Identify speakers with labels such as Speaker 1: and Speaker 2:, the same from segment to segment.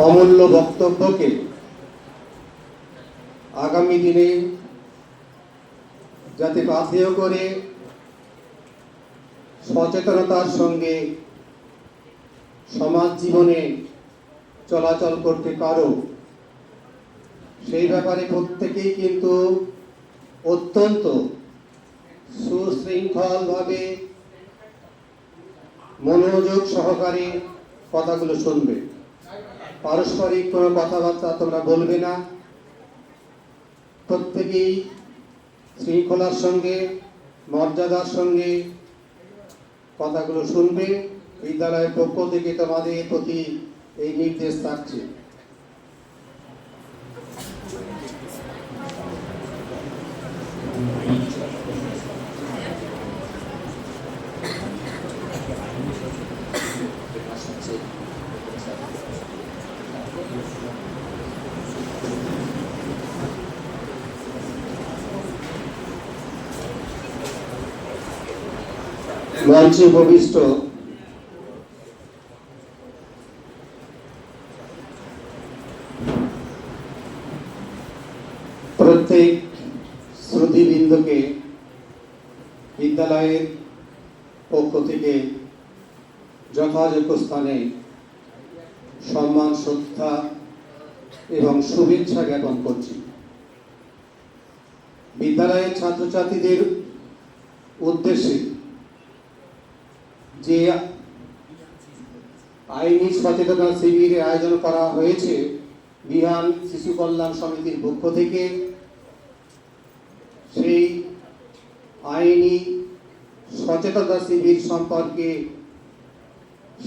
Speaker 1: অমূল্য বক্তব্যকে আগামী দিনে যাতে পাথেয় করে সচেতনতার সঙ্গে সমাজ জীবনে চলাচল করতে পারো, সেই ব্যাপারে প্রত্যেকেই কিন্তু অত্যন্ত সুশৃঙ্খলভাবে মনোযোগ সহকারে কথাগুলো শুনবে। পারস্পরিক কোনো কথাবার্তা তোমরা বলবে না, প্রত্যেকেই শৃঙ্খলার সঙ্গে মর্যাদার সঙ্গে কথাগুলো শুনবে। বিদ্যালয়ের পক্ষ থেকে তোমাদের প্রতি এই নির্দেশ থাকছে। মঞ্চে উপবিষ্ট প্রত্যেক শ্রুতিবৃন্দকে বিদ্যালয়ের পক্ষ থেকে যথাযোগ্য স্থানে সম্মান, শ্রদ্ধা এবং শুভেচ্ছা জ্ঞাপন করছি। বিদ্যালয়ের ছাত্রছাত্রীদের উদ্দেশ্যে যে আইনি সচেতনতা শিবিরের আয়োজন করা হয়েছে বিহান শিশু কল্যাণ সমিতির পক্ষ থেকে, সেই আইনি সচেতনতা শিবির সম্পর্কে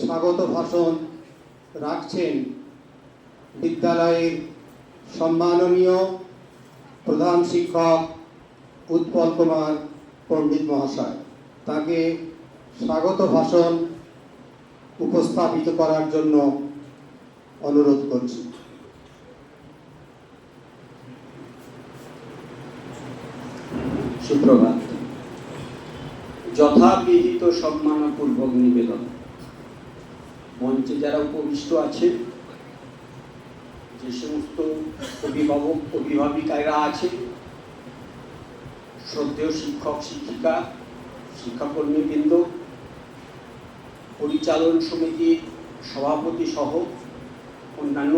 Speaker 1: স্বাগত ভাষণ রাখছেন বিদ্যালয়ের সম্মাননীয় প্রধান শিক্ষক উৎপল কুমার পণ্ডিত মহাশয়। তাকে স্বাগত ভাষণ উপস্থাপিত করার জন্য অনুরোধ করছি।
Speaker 2: সুপ্রভাত। যথাবিহিত সম্মানপূর্বক নিবেদন। মঞ্চে যারা উপবিষ্ট আছেন, যে সমস্ত অভিভাবক অভিভাবিকারা আছেন, শ্রদ্ধেয় শিক্ষক শিক্ষিকা, শিক্ষাকর্মীবৃন্দ, পরিচালন সমিতির সভাপতি সহ অন্যান্য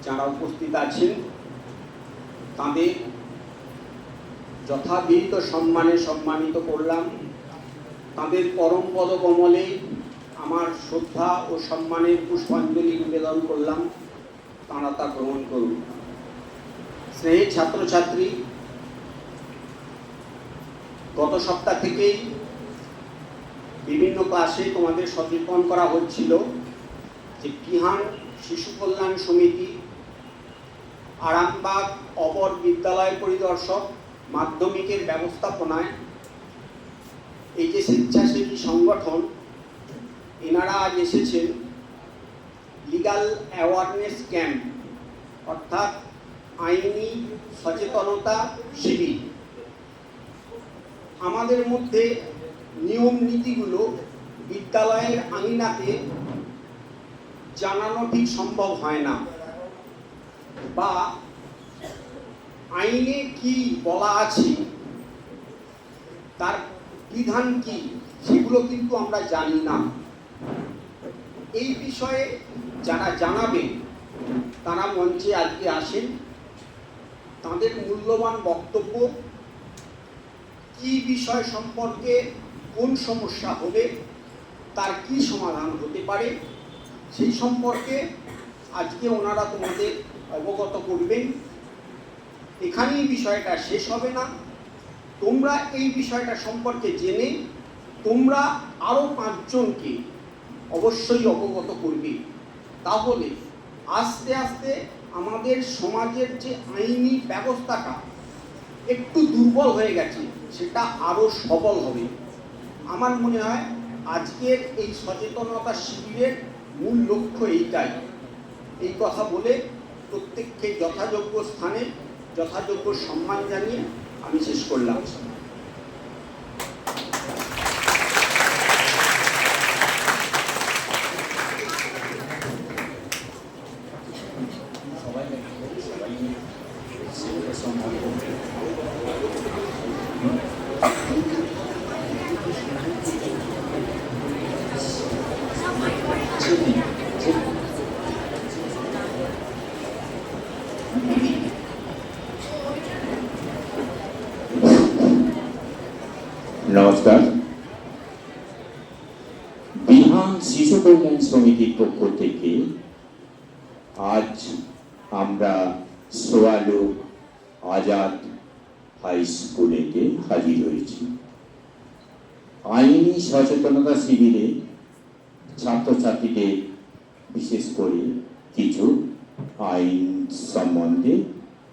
Speaker 2: যারা উপস্থিত আছেন, তাদের যথাবিহিত সম্মানে সম্মানিত করলাম। তাদের পরম পদকমলে আমার শ্রদ্ধা ও সম্মানের পুষ্পাঞ্জলি নিবেদন করলাম, তাঁরা তা গ্রহণ করুন। স্নেহের ছাত্রছাত্রী, গত সপ্তাহ থেকেই বিভিন্ন ক্লাসে তোমাদের সচেতন করা হচ্ছিল যে বিহান শিশু কল্যাণ সমিতি, আরামবাগ অপর বিদ্যালয় পরিদর্শক, মাধ্যমিকের ব্যবস্থাপনায় এই যে স্বেচ্ছাসেবী সংগঠন, এনারা আজ এসেছেন লিগাল অ্যাওয়ারনেস ক্যাম্প, অর্থাৎ আইনি সচেতনতা শিবির। আমাদের মধ্যে নিয়ম নীতিগুলো বিদ্যালয়ের আঙিনাতে জানানো ঠিক সম্ভব হয় না, বা আইনে কি বলা আছে, তার বিধান কি, সেগুলো কিন্তু আমরা জানি না। এই বিষয়ে যারা জানাবেন তারা মঞ্চে আজকে আসেন। তাদের মূল্যবান বক্তব্য, কি বিষয় সম্পর্কে কোন সমস্যা হবে, তার কি সমাধান হতে পারে, সেই সম্পর্কে আজকে ওনারা তোমাদের অবগত করবেন। এখানেই বিষয়টা শেষ হবে না। তোমরা এই বিষয়টা সম্পর্কে জেনে তোমরা আরও 5 জনকে অবশ্যই অবগত করবে। তাহলে আস্তে আস্তে আমাদের সমাজের যে আইনি ব্যবস্থাটা একটু দুর্বল হয়ে গেছে, সেটা আরও সবল হবে। আমার মনে হয় আজকের এই সচেতনতা শিবিরের মূল লক্ষ্য এইটাই। এই কথা বলে প্রত্যেককে যথাযোগ্য স্থানে যথাযোগ্য সম্মান জানিয়ে আমি শেষ করলাম।
Speaker 3: আজ আমরা সোয়ালু আজাদ হাই স্কুলেতে হাজির হয়েছি। আইনি সচেতনতা শিবিরে ছাত্রছাত্রীদের বিশেষ করে কিছু আইন সম্বন্ধে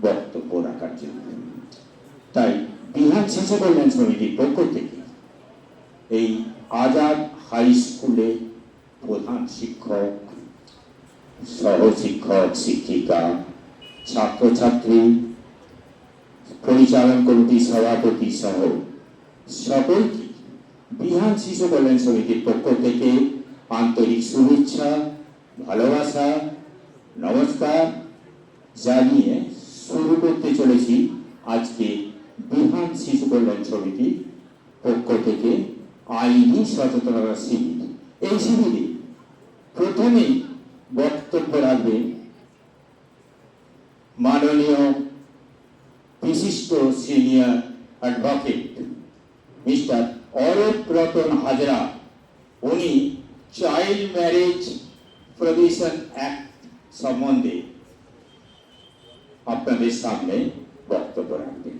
Speaker 3: বক্তব্য রাখার জন্য। তাই বিহার শিশু কল্যাণ সমিতির পক্ষ থেকে এই আজাদ হাই স্কুলে প্রধান শিক্ষক, সহশিক্ষক, শিক্ষিকা, ছাত্রছাত্রী, পরিচালন কমিটির সভাপতি সহ সকলকে বিহার শিশু কল্যাণ সমিতির পক্ষ থেকে আন্তরিক শুভেচ্ছা, ভালোবাসা, নমস্কার জানিয়ে শুরু করতে চলেছি আজকে বিহার শিশু কল্যাণ সমিতির পক্ষ থেকে আইনি সচেতনতা শিবির। এই শিবিরে প্রথমেই বক্তব্য রাখবেন মাননীয় বিশিষ্ট senior advocate mister Arup Ratan Hazra. উনি চাইল্ড ম্যারেজ প্রভিশন অ্যাক্ট সম্বন্ধে আপনাদের সামনে বক্তব্য রাখবেন।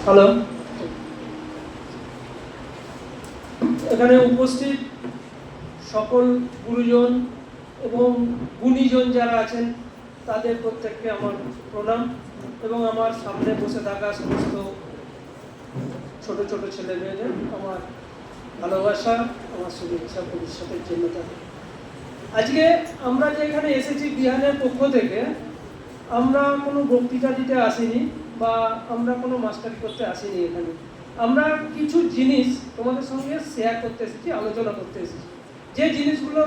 Speaker 4: হ্যালো, এখানে উপস্থিত সকল গুরুজন এবং গুণীজন যারা আছেন তাদের প্রত্যেককে আমার প্রণাম এবং আমার সামনে বসে থাকা সমস্ত ছোট ছোট ছেলে মেয়েদের আমার ভালোবাসা, আমার শুভেচ্ছা ভবিষ্যতের জন্য তাদের। আজকে আমরা যে এখানে এসেছি বিহানের পক্ষ থেকে, আমরা কোনো বক্তৃতা দিতে আসিনি বা আমরা কোনো মাস্টারি করতে আসিনি। এখানে আমরা কিছু জিনিস তোমাদের সঙ্গে শেয়ার করতে এসেছি, আলোচনা করতে এসেছি। যে জিনিসগুলো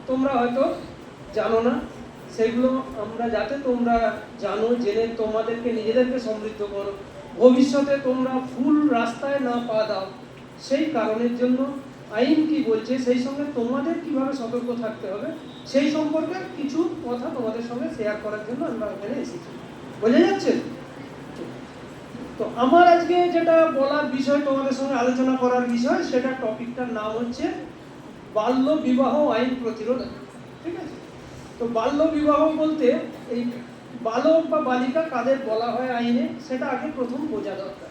Speaker 4: তোমরা হয়তো জানো না, সেগুলো আমরা যাতে তোমরা জানো, জেনে তোমাদেরকে নিজেদেরকে সমৃদ্ধ করো, ভবিষ্যতে তোমরা ভুল রাস্তায় না পা দাও, সেই কারণের জন্য আইন কি বলছে, সেই সঙ্গে তোমাদের কিভাবে সতর্ক থাকতে হবে, সেই সম্পর্কে কিছু কথা তোমাদের সঙ্গে শেয়ার করার জন্য আমরা এখানে এসেছি। বোঝা যাচ্ছে? তো আমার আজকে যেটা বলার বিষয়, তোমাদের সঙ্গে আলোচনা করার বিষয়, সেটা টপিকটার নাম হচ্ছে বাল্য বিবাহ আইন প্রতিরোধ। ঠিক আছে? তো বাল্য বিবাহ বলতে এই বালক বা বালিকা কাদের বলা হয় আইনে, সেটা আগে প্রথম বোঝা দরকার।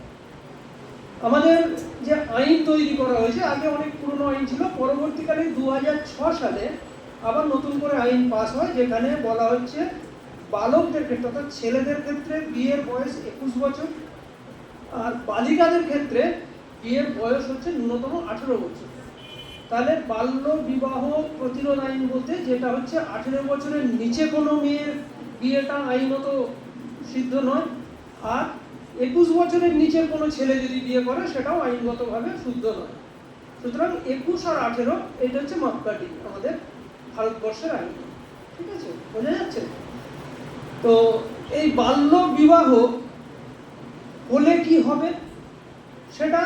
Speaker 4: আমাদের যে আইন তৈরি করা হয়েছে, আগে অনেক পুরনো আইন ছিল, পরবর্তীকালে 2006 সালে আবার নতুন করে আইন পাস হয়, যেখানে বলা হচ্ছে বালকদের ক্ষেত্রে অর্থাৎ ছেলেদের ক্ষেত্রে বিয়ের বয়স 21 বছর, আর বালিকাদের ক্ষেত্রে বিয়ের বয়স হচ্ছে ন্যূনতম 18 বছর। তাহলে বাল্য বিবাহ প্রতিরোধ আইন বলতে যেটা হচ্ছে 18 বছরের নিচে কোনো মেয়ের বিয়েটা আইনত সিদ্ধ নয়, আর 21 বছরের নিচের কোনো ছেলে যদি বিয়ে করে সেটাও আইনগতভাবে শুদ্ধ নয়। সুতরাং 21 আর 18 এটা হচ্ছে মাপকাঠি আমাদের ভারতবর্ষের আইন। ঠিক আছে? বোঝা যাচ্ছে? তো এই বাল্য বিবাহ হলে কি হবে সেটা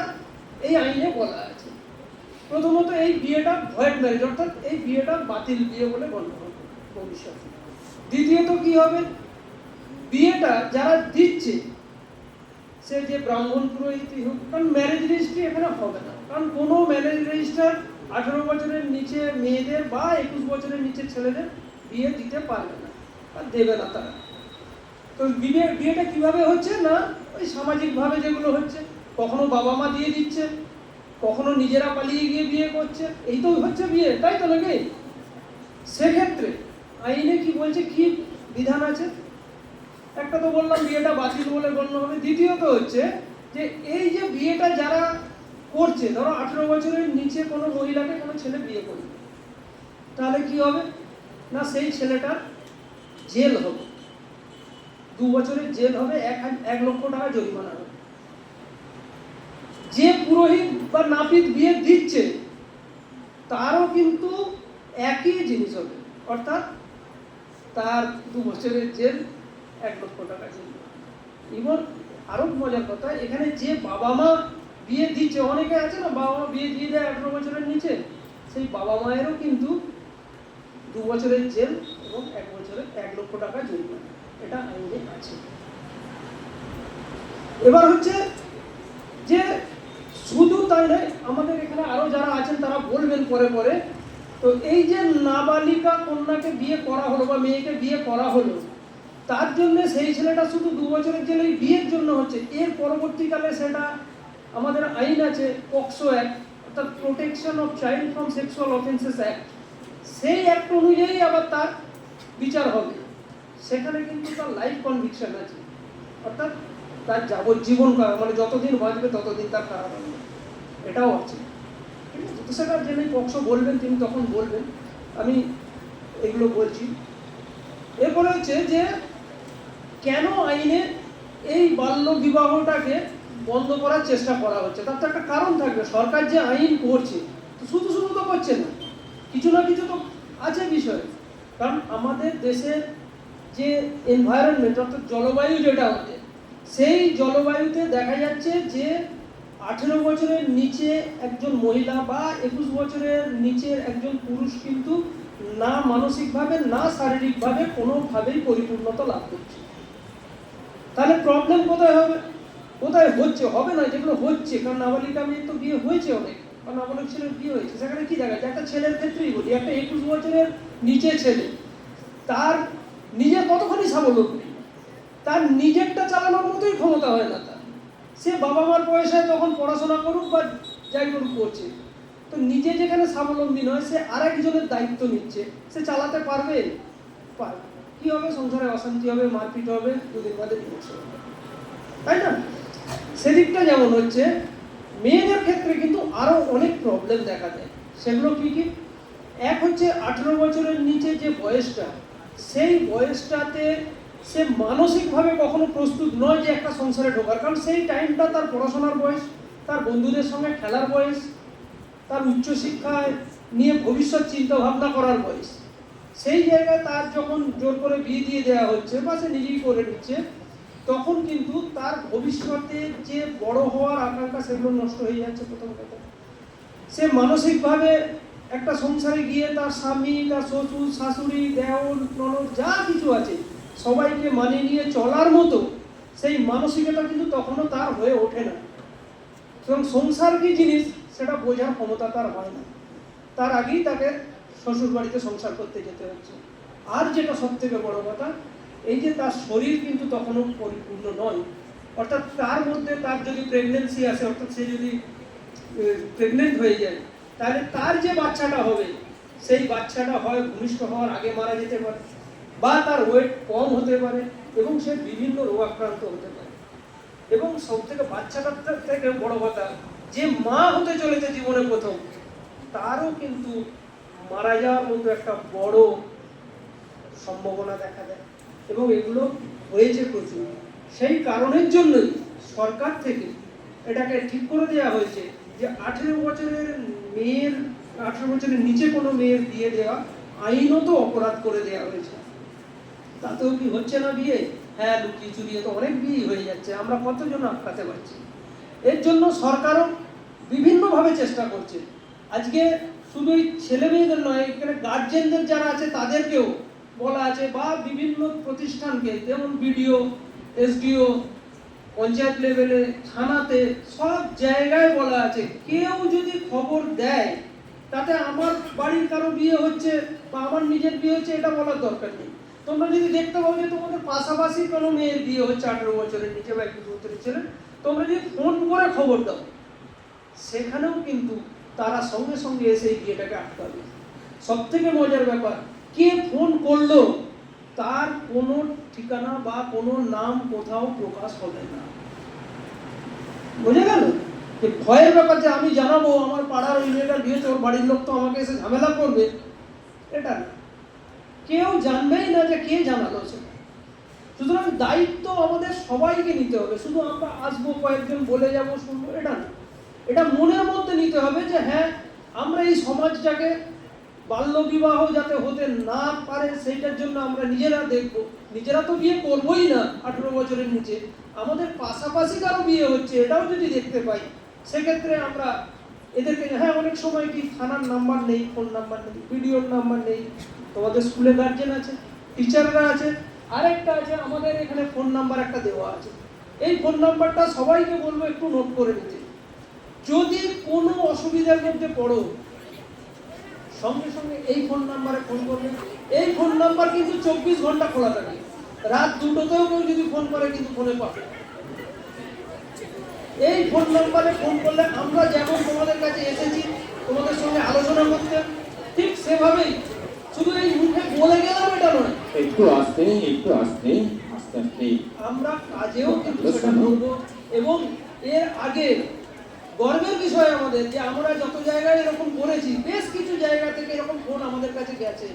Speaker 4: এই আইনে বলা আছে। প্রথমত এই বিয়েটা ভয়েড ম্যারেজ, অর্থাৎ এই বিয়েটা বাতিল বিয়ে বলে গণ্য হবে ভবিষ্যতে। দ্বিতীয়ত কি হবে, বিয়েটা যারা দিচ্ছে সে যে ব্রাহ্মণ পুরোহিতই হোক, কারণ ম্যারেজ রেজিস্ট্রি এখানে হবে না, কারণ কোনো ম্যারেজ রেজিস্টার 18 বছরের নিচে মেয়েদের বা 21 বছরের নিচে ছেলেদের বিয়ে দিতে পারবে না আর দেবে না তারা। তো বিয়েটা কিভাবে হচ্ছে না, ওই সামাজিকভাবে যেগুলো হচ্ছে, কখনো বাবা মা দিয়ে দিচ্ছে, কখনো নিজেরা পালিয়ে গিয়ে বিয়ে করছে, এই তো হচ্ছে বিয়ে, তাই তো নাকি? সেক্ষেত্রে আইনে কি বলছে, কি বিধান আছে? একটা তো বললাম বিয়েটা বাতিল বলে গণ্য হবে। দ্বিতীয়ত হচ্ছে যে এই যে বিয়েটা যারা করছে, ধরো 18 বছরের নিচে কোনো মহিলাকে কোনো ছেলে বিয়ে করবে, তাহলে কি হবে না, সেই ছেলেটার জেল হবে, 2 বছরের জেল হবে, 1 লক্ষ টাকা জরিমানা হবে। যে পুরোহিত বা নাপিত বিয়ে দিচ্ছে তারও কিন্তু একই জিনিস হবে, অর্থাৎ তার 2 বছরের জেল, 1 লক্ষ টাকা জরিমানা। এবার আরো মজার কথা, এখানে যে বাবা মা বিয়ে দিচ্ছে, অনেকে আছে না বাবা মা বিয়ে দিয়ে দেয় 18 বছরের নিচে, সেই বাবা মায়েরও কিন্তু 2 বছরের জেল এবং 1 বছরের 1 লক্ষ টাকা জরিমানা, এটা আইনে আছে। এবার হচ্ছে যে শুধু তাই নয়, আমাদের এখানে আরো যারা আছেন তারা বলবেন পরে পরে, তো এই যে নাবালিকা কন্যাকে বিয়ে করা হলো বা মেয়েকে বিয়ে করা হলো, তার জন্য সেই ছেলেটা শুধু 2 বছরের জন্য বিয়ের জন্য হচ্ছে, এর পরবর্তীকালে সেটা আমাদের আইন আছে পক্সো অ্যাক্ট, অর্থাৎ protection of child from sexual offences act, সেই অ্যাক্ট অনুযায়ী আবার তার বিচার হবে। সেখানে কিন্তু তার লাইফ কনভিকশন আছে, অর্থাৎ তার যাবজ্জীবন কারাগার, মানে যতদিন বাঁচবে ততদিন তার কারাগার, এটাও আছে। ঠিক আছে, তো সেটা যিনি পক্সো বলবেন তিনি তখন বলবেন, আমি এগুলো বলছি। এরপরে হচ্ছে যে কেন আইনে এই বাল্য বিবাহটাকে বন্ধ করার চেষ্টা করা হচ্ছে, তার তো একটা কারণ থাকবে। সরকার যে আইন করছে তো শুধু শুধু তো করছে না, কিছু না কিছু তো আছে বিষয়। কারণ আমাদের দেশের যে এনভায়রনমেন্ট, অর্থাৎ জলবায়ু যেটা আমাদের, সেই জলবায়ুতে দেখা যাচ্ছে যে 18 বছরের নিচে একজন মহিলা বা 21 বছরের নিচের একজন পুরুষ কিন্তু না মানসিকভাবে না শারীরিকভাবে কোনোভাবেই পরিপূর্ণতা লাভ করছে। তাহলে প্রবলেম কোথায় হবে? কোথায় হচ্ছে? হবে না, যেগুলো হচ্ছে, কারণ নাবালিকা মেয়ে তো বিয়ে হয়েছে অনেক, বা নাবালক ছেলের বিয়ে হয়েছে, সেখানে কি দেখা যায়? একটা ছেলের ক্ষেত্রেই বলি, একটা 21 বছরের নিচে ছেলে, তার নিজে কতখানি স্বাবলম্বী, তার নিজেরটা চালানোর মতোই ক্ষমতা হয় না তার। সে বাবা মার পয়সায় তখন পড়াশোনা করুক বা যাই করুক করছে, তো নিজে যেখানে স্বাবলম্বী নয়, সে আর একজনের দায়িত্ব নিচ্ছে, সে চালাতে পারবে? পারবে। কি হবে? সংসারে অশান্তি হবে, মারপিট হবে, 2 দিন বাদে ডিভোর্স হবে, তাই না? সেদিকটা যেমন হচ্ছে, মেয়েদের ক্ষেত্রে কিন্তু আরো অনেক প্রবলেম দেখা যায়। সেগুলো কি কি? এক হচ্ছে 18 বছরের নিচে যে বয়সটা, সেই বয়সটাতে সে মানসিকভাবে কখনো প্রস্তুত নয় যে একটা সংসারে ঢোকার, কারণ সেই টাইমটা তার পড়াশোনার বয়স, তার বন্ধুদের সঙ্গে খেলার বয়স, তার উচ্চশিক্ষায় নিয়ে ভবিষ্যৎ চিন্তা ভাবনা করার বয়স। সেই জায়গায় তার যখন জোর করে বিয়ে দিয়ে দেওয়া হচ্ছে বা সে নিজেই করে নিচ্ছে, তখন কিন্তু তার ভবিষ্যতে যে বড় হওয়ার আকাঙ্ক্ষা সেগুলো নষ্ট হয়ে যাচ্ছে। প্রথম কথা, সে মানসিকভাবে একটা সংসারে গিয়ে তার স্বামী, তার শ্বশুর, শাশুড়ি, দেওর, ননদ যা কিছু আছে সবাইকে মানিয়ে নিয়ে চলার মতো সেই মানসিকতা কিন্তু তখনও তার হয়ে ওঠে না। এবং সংসার কি জিনিস সেটা বোঝার ক্ষমতা তার হয় না, তার আগেই তাকে শ্বশুর বাড়িতে সংসার করতে যেতে হচ্ছে। আর যেটা সব থেকে বড় কথা, এই যে তার শরীর কিন্তু তখনও পরিপূর্ণ নয়, অর্থাৎ তার মধ্যে তার যদি প্রেগনেন্সি আসে, অর্থাৎ সে যদি প্রেগনেন্ট হয়ে যায়, তাহলে তার যে বাচ্চাটা হবে সেই বাচ্চাটা হয় ভূমিষ্ঠ হওয়ার আগে মারা যেতে পারে, বা তার ওয়েট কম হতে পারে, এবং সে বিভিন্ন রোগাক্রান্ত হতে পারে। এবং সব থেকে বাচ্চাটার থেকে বড় কথা, যে মা হতে চলেছে জীবনে প্রথম, তারও কিন্তু মারা যাওয়ার মতো একটা বড় সম্ভাবনা দেখা দেয়, এবং এগুলো হয়েছে প্রচুর। সেই কারণের জন্যই সরকার থেকে এটাকে ঠিক করে দেওয়া হয়েছে যে 18 বছরের মেয়ের, 18 বছরের নিচে কোনো মেয়ের বিয়ে দেওয়া আইনত অপরাধ করে দেওয়া হয়েছে। তাতেও কি হচ্ছে না বিয়ে? হ্যাঁ, লুকিয়ে চুরিয়ে তো অনেক বিয়ে হয়ে যাচ্ছে, আমরা কতজন আটকাতে পারছি। এর জন্য সরকারও বিভিন্নভাবে চেষ্টা করছে। আজকে শুধু এই ছেলে মেয়েদের নয়, এখানে গার্জেনদের যারা আছে তাদেরকেও বলা আছে, বা বিভিন্ন প্রতিষ্ঠানকে, যেমন বিডিও, এসডিও, পঞ্চায়েত লেভেলে, থানাতে, সব জায়গায় বলা আছে, কেউ যদি খবর দেয় তাতে আমার বাড়ির কারো বিয়ে হচ্ছে বা আমার নিজের বিয়ে হচ্ছে, এটা বলার দরকার নেই। তোমরা যদি দেখতে পাও যে তোমাদের পাশাপাশি কোনো মেয়ের বিয়ে হচ্ছে 18 বছরের নিচে বা 21 বছরের ছেলে, তোমরা যদি ফোন করে খবর দাও, সেখানেও কিন্তু তারা সঙ্গে সঙ্গে এসে এই বিয়েটাকে আটকাবে। সব থেকে মজার ব্যাপার, কে ফোন করলো তার কোনো ঠিকানা বা কোনো নাম কোথাও প্রকাশ হবে না। বুঝে গেল? যে ভয়ের ব্যাপার যে আমি জানাবো আমার পাড়ার ওই মেয়েটার বিয়ে, ওর বাড়ির লোক তো আমাকে এসে ঝামেলা করবে, এটা না, কেউ জানবেই না যে কে জানালো সেটা। সুতরাং দায়িত্ব আমাদের সবাইকে নিতে হবে, শুধু আমরা আসবো কয়েকজন বলে যাবো শুনবো, এটা না। এটা মনের মধ্যে নিতে হবে যে হ্যাঁ, আমরা এই সমাজটাকে বাল্যবিবাহ যাতে হতে না পারে সেইটার জন্য আমরা নিজেরা দেখব। নিজেরা তো বিয়ে করবোই না 18 বছরের নিচে, আমাদের পাশাপাশি কারো বিয়ে হচ্ছে এটাও যদি দেখতে পাই, সেক্ষেত্রে আমরা এদেরকে হ্যাঁ অনেক সময় কি থানার নাম্বার নেই, ফোন নাম্বার নেই, ভিডিওর নাম্বার নেই, তোমাদের স্কুলে গার্জেন আছে, টিচাররা আছে, আরেকটা আছে আমাদের এখানে ফোন নাম্বার একটা দেওয়া আছে। এই ফোন নাম্বারটা সবাইকে বলবো একটু নোট করে নিতে। যদি কোনো অসুবিধার মধ্যে পড়ো সঙ্গে সঙ্গে এই ফোন নাম্বারে ফোন করবে। এই ফোন নাম্বার কিন্তু 24 ঘন্টা খোলা থাকে, রাত 2টোতেও কেউ যদি ফোন করে কিন্তু ফোনে পাবে। এই ফোন নাম্বারে ফোন করলে আমরা যেমন তোমাদের কাছে এসেছি তোমাদের সঙ্গে আলোচনা করতে, ঠিক সেভাবেই, শুধু এই মুখে বলে গেলাম এটা নয়,
Speaker 3: একটু আস্তে আস্তে
Speaker 4: আমরা কাজেও কিন্তু সেটা করবো। এবং এর আগে গর্বের বিষয় আমাদের যে আমরা যত জায়গায় এরকম করেছি, বেশ কিছু জায়গা থেকে এরকম ফোন আমাদের কাছে গেছে,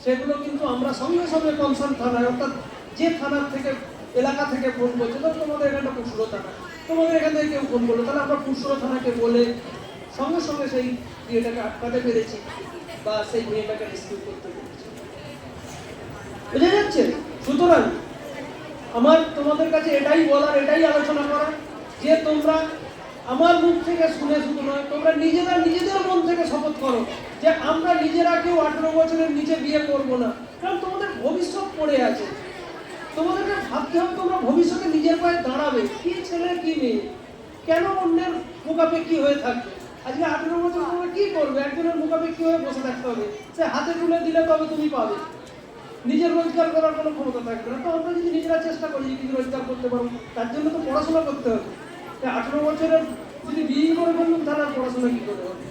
Speaker 4: সেগুলো কিন্তু আমরা সঙ্গে সঙ্গে কনসার্ন থানায়, অর্থাৎ যে থানার থেকে এলাকা থেকে ফোন করছে, ধরো তোমাদের এখানটা পুরসুরো থানা, তোমাদের এখান থেকে কেউ ফোন করলো, তাহলে আমরা পুরসুরো থানাকে বলে সঙ্গে সঙ্গে সেই ইয়েটাকে আটকাতে পেরেছি বা সেই মেয়েটাকে রেস্কিউ করতে পেরেছি। বুঝা যাচ্ছে? সুতরাং আমার তোমাদের কাছে এটাই বলার, এটাই আলোচনা করার যে তোমরা আমার মুখ থেকে শুনে শুধু নয়, তোমরা নিজেদের মন থেকে শপথ করো যে আমরা নিজেরা কেউ 18 বছরের নিচে বিয়ে করব না। কারণ তোমাদের ভবিষ্যৎ পড়ে আছে, তোমাদেরকে ভাবতে হবে তোমরা ভবিষ্যতে নিজের পায়ে দাঁড়াবে, কি ছেলে কি মেয়ে, কেন অন্যের মুখাপেক্ষী হয়ে থাকবে। আজকে 18 বছর তোমরা কি করবে? একজনের মুখাপেক্ষী হয়ে বসে থাকতে হবে, সে হাতে তুলে দিলে তবে তুমি পাবে, নিজের রোজগার করার কোনো ক্ষমতা থাকবে না। তো আমরা যদি নিজেরা চেষ্টা করি যে কিছু রোজগার করতে পারবো, তার জন্য তো পড়াশোনা করতে হবে। 18 বছরের যদি বিয়ে করে ফেললাম তাহলে আর পড়াশোনা কি করে হবে?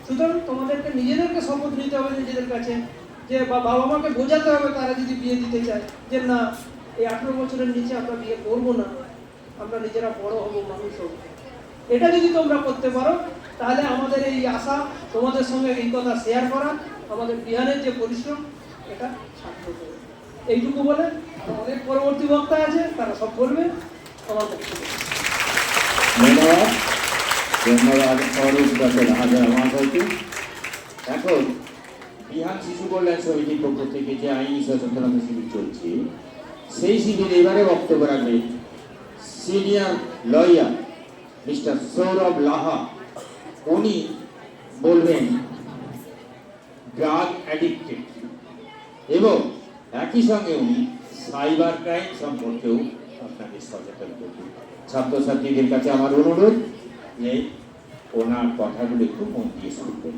Speaker 4: সুতরাং তোমাদেরকে নিজেদেরকে শপথ নিতে হবে নিজেদের কাছে, যে বাবা মাকে বোঝাতে হবে তারা যদি বিয়ে দিতে চায় যে না, এই 18 বছরের নিচে আমরা বিয়ে করবো না, আমরা নিজেরা বড় হবো, মানুষ হবো। এটা যদি তোমরা করতে পারো তাহলে আমাদের এই আশা, তোমাদের সঙ্গে এই কথা শেয়ার করা, আমাদের বিহারের যে পরিশ্রম, এটা সার্থক হবে। এইটুকু বলে অনেক পরবর্তী বক্তা আছে, তারা সব বলবে। আমার বক্তব্য
Speaker 3: ধন্যবাদ অরূপ ডক্টর হাজার মহাশয়কে। এখন বিহার শিশু কল্যাণ সমিতির পক্ষ থেকে যে আইনি সচেতনতা শিবির চলছে, সেই শিবিরে এবারে বক্তব্য রাখবে senior lawyer mister Sourav Laha. উনি বলবেন ড্রাগ অ্যাডিক্টেড এবং একই সঙ্গে উনি সাইবার ক্রাইম সম্পর্কেও আপনাকে সচেতন করবেন। ছাত্রছাত্রীদের কাছে আমার অনুরোধ যে ওনার কথাগুলো একটু মন দিয়ে শুনবেন।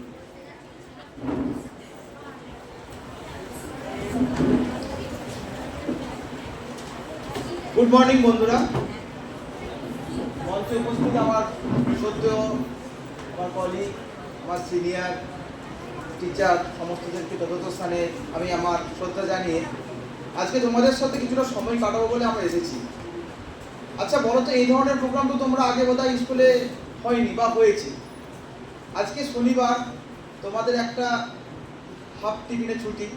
Speaker 5: গুড মর্নিং বন্ধুরা, মঞ্চে উপস্থিত আমার সদ্য আমার কলিগ, আমার সিনিয়র টিচার, সমস্তদেরকে যথাযথ স্থানে আমি আমার শ্রদ্ধা জানিয়ে আজকে তোমাদের সাথে কিছুটা সময় কাটাবো বলে আমরা এসেছি। আচ্ছা বলো তো, এই ধরনের প্রোগ্রাম তো তোমরা আগে বোধহয় স্কুলে হয়নি বা হয়েছে। আজকে শনিবার, তোমাদের একটা হাফ টিফিনে ছুটি,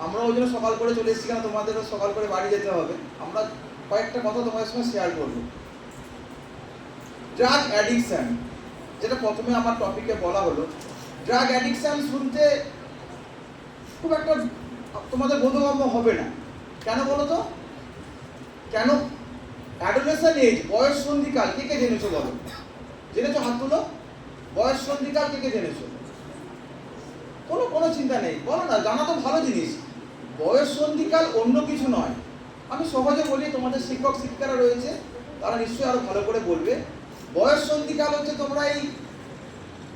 Speaker 5: আমরা ওই জন্য সকাল করে চলে এসেছি, কারণ তোমাদেরও সকাল করে বাড়ি যেতে হবে। আমরা কয়েকটা কথা তোমাদের সঙ্গে শেয়ার করবো। ড্রাগ অ্যাডিকশন, যেটা প্রথমে আমার টপিকে বলা হলো, ড্রাগ অ্যাডিকশন শুনতে খুব একটা তোমাদের বোধগম্য হবে না। কেন বলো তো? কেন? অ্যাডোলেসেন্ট এজ, বয়স সন্ধিকাল, কে কে জেনেছো বলো? জেনেছো? হাত তুলো। বয়স সন্ধিকাল কে কে জেনেছো? কোনো চিন্তা নেই, বলো না, জানা তো ভালো জিনিস। বয়স সন্ধিকাল অন্য কিছু নয়। আমি সহজে বলি, তোমাদের শিক্ষক শিক্ষিকারা রয়েছে, তারা নিশ্চয়ই আরো ভালো করে বলবে। বয়স সন্ধিকাল হচ্ছে তোমরা এই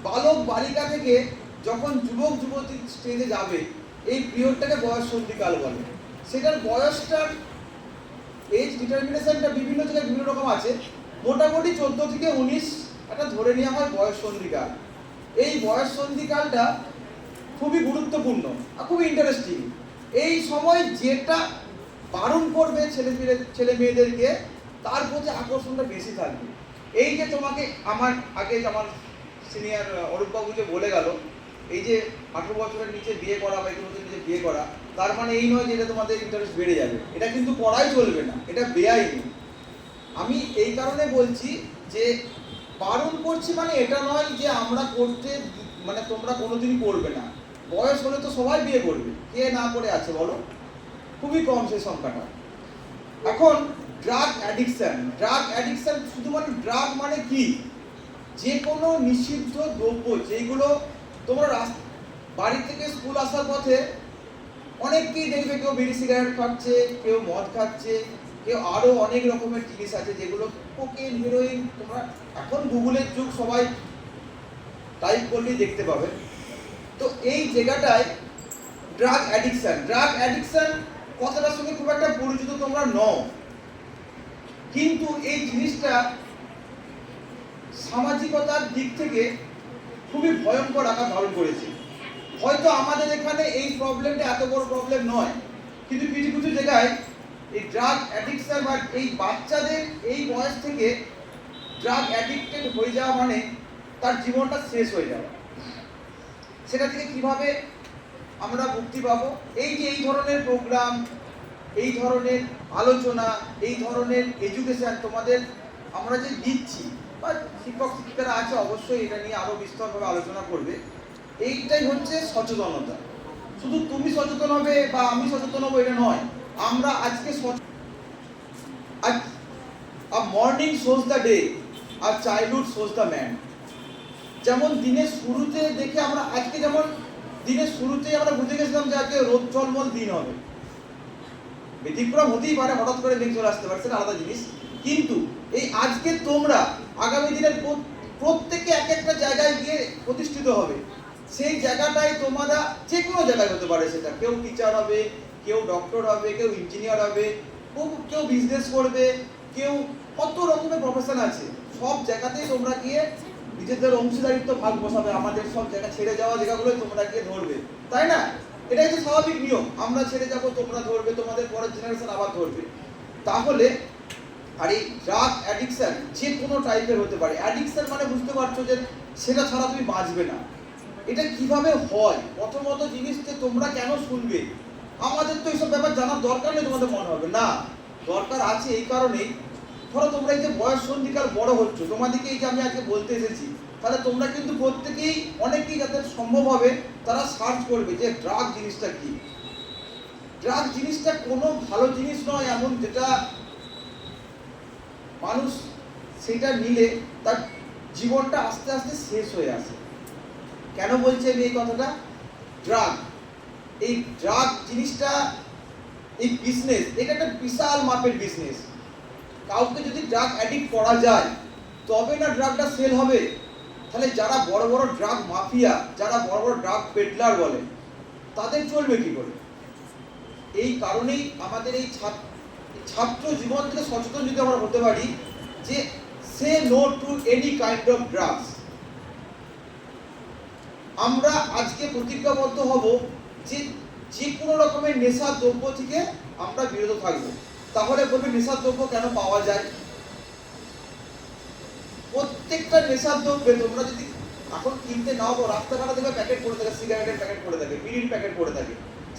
Speaker 5: বালক বালিকা থেকে যখন যুবক যুবতী স্টেজে যাবে, এই পিরিয়ডটাকে বয়স সন্ধিকাল বলে। সেটার বয়সটার এজ ডিটারমিনেশনটা বিভিন্ন জায়গায় বিভিন্ন রকম আছে। মোটামুটি 14 থেকে 19 একটা ধরে নেওয়া হয় বয়স সন্ধিকাল। এই বয়স সন্ধিকালটা খুবই গুরুত্বপূর্ণ আর খুবই ইন্টারেস্টিং। এই সময় যেটা বারণ করবে ছেলে মেয়েদেরকে, তার প্রতি আকর্ষণটা বেশি থাকবে। এই যে তোমাকে আমার আগে আমার সিনিয়র অরূপবাবু যে বলে গেল, এই যে 18 বছরের নিচে বিয়ে করা বা 21 বছরের নিচে বিয়ে করা, তার মানে এই নয় যে এটা তোমাদের ইন্টারেস্ট বেড়ে যাবে। এটা কিন্তু করাই চলবে না, এটা বেআইনি। আমি এই কারণে বলছি যে বারণ করছি মানে এটা নয় যে আমরা করতে, মানে তোমরা কোনোদিনই করবে না। বয়স হলে তো সবাই বিয়ে করবে, কে না করে আছে বলো? খুবই কম সেই সংখ্যাটা। এখন ড্রাগ অ্যাডিকশন শুধু মানে ড্রাগ মানে কি যে কোনো নিষিদ্ধ দ্রব্য যেগুলো তোমরা বাড়ি থেকে স্কুল আসার পথে অনেককেই দেখবে, কেউ বিড়ি সিগারেট খাচ্ছে, কেউ মদ খাচ্ছে, কেউ আরো অনেক রকমের জিনিস আছে যেগুলো কোকেন, হেরোইন, তোমরা এখন গুগলের যুগ, সবাই টাইপ করলেই দেখতে পাবে। তো এই জায়গাটায় ড্রাগ অ্যাডিকশন কথাটার সঙ্গে খুব একটা পরিচিত তোমরা নও, কিন্তু এই জিনিসটা সামাজিকতার দিক থেকে খুবই ভয়ঙ্কর আকার ধারণ করেছে। হয়তো আমাদের এখানে এই প্রবলেমটা এত বড় প্রবলেম নয়, কিন্তু কিছু কিছু জায়গায় এই ড্রাগ অ্যাডিকশন বা এই বাচ্চাদের এই বয়স থেকে ড্রাগ অ্যাডিক্টেড হয়ে যাওয়া মানে তার জীবনটা শেষ হয়ে যাওয়া। সেটা থেকে কিভাবে আমরা মুক্তি পাবো? এই যে এই ধরনের প্রোগ্রাম, এই ধরনের আলোচনা, এই ধরনের এডুকেশন তোমাদের আমরা যে দিচ্ছি, বা শিক্ষক শিক্ষিকারা আছে অবশ্যই এটা নিয়ে আরো বিস্তরভাবে আলোচনা করবে, এইটাই হচ্ছে সচেতনতা। শুধু তুমি সচেতন হবে বা আমি সচেতন হবো এটা নয়, আমরা আজকে মর্নিং শোজ দ্য ডে আর চাইল্ডহুড শোজ দ্য ম্যান। যেমন দিনের শুরুতে দেখে আমরা আজকে, যেমন দিনের শুরুতেই আমরা বুঝে গেছিলাম যে আজকে রোদ ঝলমল দিন হবে, ব্যতিক্রম হতেই পারে, হঠাৎ করে দিন চলে আসতে পারে, সেটা আলাদা জিনিস। কিন্তু এই আজকে তোমরা আগামী দিনের প্রত্যেকে এক একটা জায়গায় গিয়ে প্রতিষ্ঠিত হবে। সেই জায়গাটাই তোমরা যে কোনো জায়গায় হতে পারে, সেটা কেউ টিচার হবে, কেউ ডক্টর হবে, কেউ ইঞ্জিনিয়ার হবে, কেউ বিজনেস করবে, কেউ কত রকমের প্রফেশন আছে। সব জায়গাতেই তোমরা গিয়ে নিজেদের অংশীদারিত্ব ভাগ বসাবে, আমাদের সব জায়গা ছেড়ে যাওয়া জায়গাগুলো তোমরা গিয়ে ধরবে, তাই না? এটাই তো স্বাভাবিক নিয়ম, আমরা ছেড়ে যাবো, তোমরা ধরবে, তোমাদের পরের জেনারেশন আবার ধরবে। তাহলে আর এই ড্রাগ অ্যাডিকশন যে কোনো টাইপের হতে পারে। অ্যাডিকশন মানে বুঝতে পারছো যে সেটা ছাড়া তুমি বাঁচবে না। এটা কিভাবে হয়? প্রথমত জিনিসটা তোমরা কেন শুনবে? আমাদের তো এইসব ব্যাপার জানার দরকার নেই, তোমাদের মনে হবে না, দরকার আছে। এই কারণেই ধরো তোমরা এই যে বয়স সন্ধিকাল বড় হচ্ছে, তোমাদেরকে এই যে আমি আজকে বলতে এসেছি, তাহলে তোমরা কিন্তু প্রত্যেকেই, অনেকেই যাদের সম্ভব হবে তারা সার্চ করবে যে ড্রাগ জিনিসটা কি। ড্রাগ জিনিসটা কোনো ভালো জিনিস নয় এমন, যেটা মানুষ সেটা নিলে তার জীবনটা আস্তে আস্তে শেষ হয়ে আসে। কেন বলছি আমি এই কথাটা? এই ড্রাগ জিনিসটা, এই বিজনেস, এটা একটা বিশাল মাপের বিজনেস। কাউকে যদি ড্রাগ অ্যাডিক্ট করা যায় তবে না ড্রাগটা সেল হবে। তাহলে যারা বড় বড় ড্রাগ মাফিয়া, যারা বড় বড় ড্রাগ পেডলার বলে, তাদের চলবে কি করে? এই কারণেই আমাদের এই ছাত্র জীবন থেকে সচেতন যদি আমরা হতে পারি যে say no to any kind of drugs. আমরা আজকে প্রতিজ্ঞাবদ্ধ হব যে যে কোনো রকমের নেশা দ্রব্য থেকে আমরা বিরত থাকবো। তাহলে বলবে নেশার দ্রব্য কেন পাওয়া যায়? প্রত্যেকটা নেশার দ্রব্যে তোমরা যদি এখন কিনতে নাও, রাস্তাঘাটে দেখবে প্যাকেট পড়ে থাকে, সিগারেটের প্যাকেট পড়ে থাকে, বিড়ির প্যাকেট পড়ে থাকে,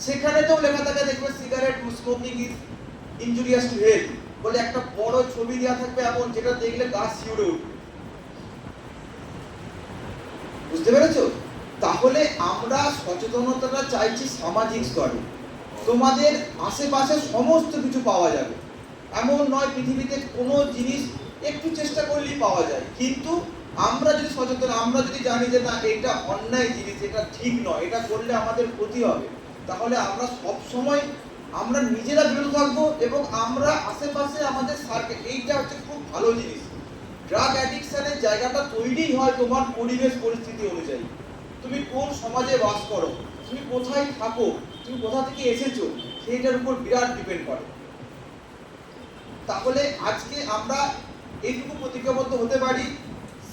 Speaker 5: সেখানে তো লেখা থাকে দেখবে cigarette smoking is injurious to health বলে একটা বড় ছবি দেওয়া থাকবে, এমন যেটা দেখলে গা শিউরে উঠবে। বুঝতে পেরেছো? তাহলে আমরা সচেতনতাটা চাইছি সামাজিক স্তরে। তোমাদের আশেপাশে সমস্ত কিছু পাওয়া যাবে, এমন নয় পৃথিবীতে কোনো জিনিস একটু চেষ্টা করলেই পাওয়া যায়। কিন্তু আমরা যদি সচেতন, আমরা যদি জানি যে না এটা অন্যায় জিনিস, এটা ঠিক নয়, এটা করলে আমাদের ক্ষতি হবে, তাহলে আমরা সব সময় আমরা নিজেরা বিরত থাকবো এবং আমরা আশেপাশে আমাদের সার্কেল, এইটা হচ্ছে খুব ভালো জিনিস। ড্রাগ অ্যাডিকশনের জায়গাটা তৈরি হয় তোমার পরিবেশ পরিস্থিতি অনুযায়ী। তুমি কোন সমাজে বাস করো, তুমি কোথায় থাকো, তুমি কোথা থেকে এসেছো, সেইটার উপর বিরাট ডিপেন্ড করে। তাহলে আজকে আমরা এইটুকু প্রতিজ্ঞাবদ্ধ হতে পারি,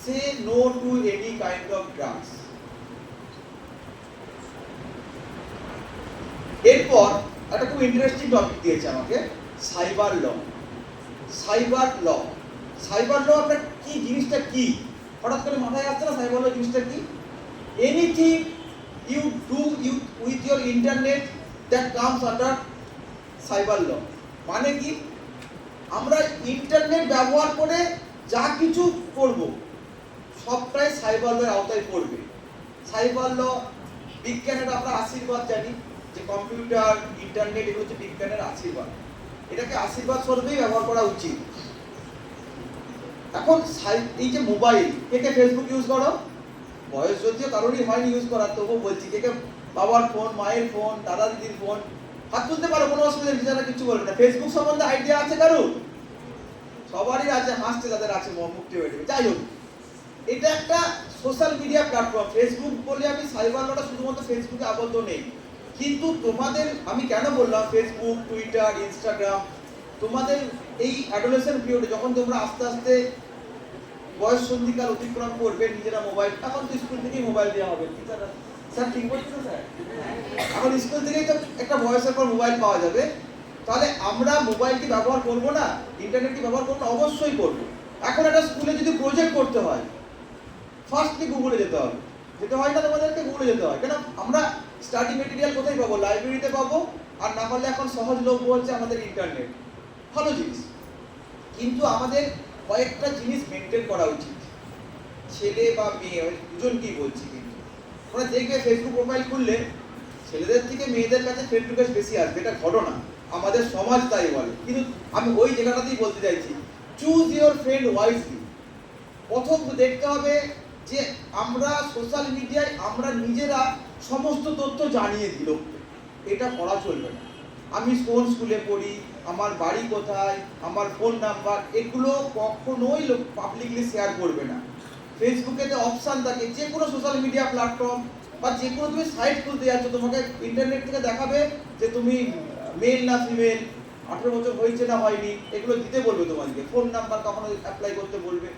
Speaker 5: say no to any kind of drugs. এরপর একটা খুব ইন্টারেস্টিং টপিক দিয়েছে আমাকে, সাইবার ল। সাইবার ল আপনার কি জিনিসটা কি? হঠাৎ করে মাথায় আসছে না সাইবার ল জিনিসটা কি? Anything you do with your internet that comes under cyber law. মানে কি? আমরা ইন্টারনেট ব্যবহার করে যা কিছু করব সবটাই সাইবার ল আওতায় পড়বে। সাইবার ল বিজ্ঞানের আমরা আশীর্বাদ জানি, যে কম্পিউটার, ইন্টারনেট এগুলো হচ্ছে বিজ্ঞানের আশীর্বাদ। এটাকে আশীর্বাদ স্বরূপেই ব্যবহার করা উচিত। এখন এই যে মোবাইল, কে কে ফেসবুক ইউজ করো? বয়স যদিও কারোরই হয়নি ইউজ করার, তবুও বলছি, কে কে বাবার ফোন, মায়ের ফোন, দাদা দিদির ফোন, হাত তুলতে পারো, কোনো অসুবিধা নেই, যারা কিছু বলবে না। ফেসবুক সম্বন্ধে আইডিয়া আছে কারোর? সবারই আছে, হাসছে তাদের আছে, মুখ টেপে টেপে। যাই হোক, এটা একটা সোশ্যাল মিডিয়া প্ল্যাটফর্ম। ফেসবুক বলে আমি সাইবার লটা শুধুমাত্র ফেসবুকে আবদ্ধ নেই, কিন্তু তোমাদের আমি কেন বললাম ফেসবুক, টুইটার, ইনস্টাগ্রাম, তোমাদের এই অ্যাডোলেসেন্ট পিরিয়ডে যখন তোমরা আস্তে আস্তে বয়স সন্ধিকাল অতিক্রম করবে, নিজেরা মোবাইল, এখন তো স্কুল থেকেই মোবাইল দেওয়া হবে, টিচাররা, স্যার ঠিক বলছেন না স্যার? এখন স্কুল থেকেই তো একটা বয়সের পর মোবাইল পাওয়া যাবে। তাহলে আমরা মোবাইল কি ব্যবহার করবো না? ইন্টারনেট কি ব্যবহার করবো না? অবশ্যই করবো। এখন একটা স্কুলে যদি প্রজেক্ট করতে হয়, ফার্স্টলি গুগলে যেতে হবে। যেতে হয় না তোমাদেরকে? গুগলে যেতে হয়। কেন? আমরা স্টাডি মেটেরিয়াল কোথায় পাবো? লাইব্রেরিতে পাবো, আর না হলে এখন সহজলভ্য হচ্ছে আমাদের ইন্টারনেট। ভালো জিনিস, কিন্তু আমাদের কয়েকটা জিনিস মেনটেন করা উচিত, ছেলে বা মেয়ে দুজনকেই বলছি। কিন্তু ওরা দেখবে ফেসবুক প্রোফাইল খুললে ছেলেদের থেকে মেয়েদের কাছে ফ্রেন্ড রিকোয়েস্ট বেশি আসবে, এটা ঘটনা, আমাদের সমাজ তাই বলে। কিন্তু আমি ওই জায়গাটাতেই বলতে চাইছি, চুজ ইওর ফ্রেন্ড ওয়াইজলি। প্রথম দেখতে হবে যে আমরা সোশ্যাল মিডিয়ায় আমরা নিজেরা সমস্ত তথ্য জানিয়ে দিল, এটা করা চলবে না। আমি কোন স্কুলে পড়ি, আমার বাড়ি কোথায়, আমার ফোন নাম্বার, এগুলো কখনোই পাবলিকলি শেয়ার করবে না। ফেসবুকে যে অপশান থাকে, যে কোনো সোশ্যাল মিডিয়া প্ল্যাটফর্ম বা যে কোনো তুমি সাইট খুলতে যাচ্ছ, তোমাকে ইন্টারনেট থেকে দেখাবে যে তুমি মেল না ফিমেল, 18 বছর হয়েছে না হয়নি, এগুলো দিতে বলবে তোমাদেরকে। ফোন নাম্বার কখনো অ্যাপ্লাই করতে বলবে।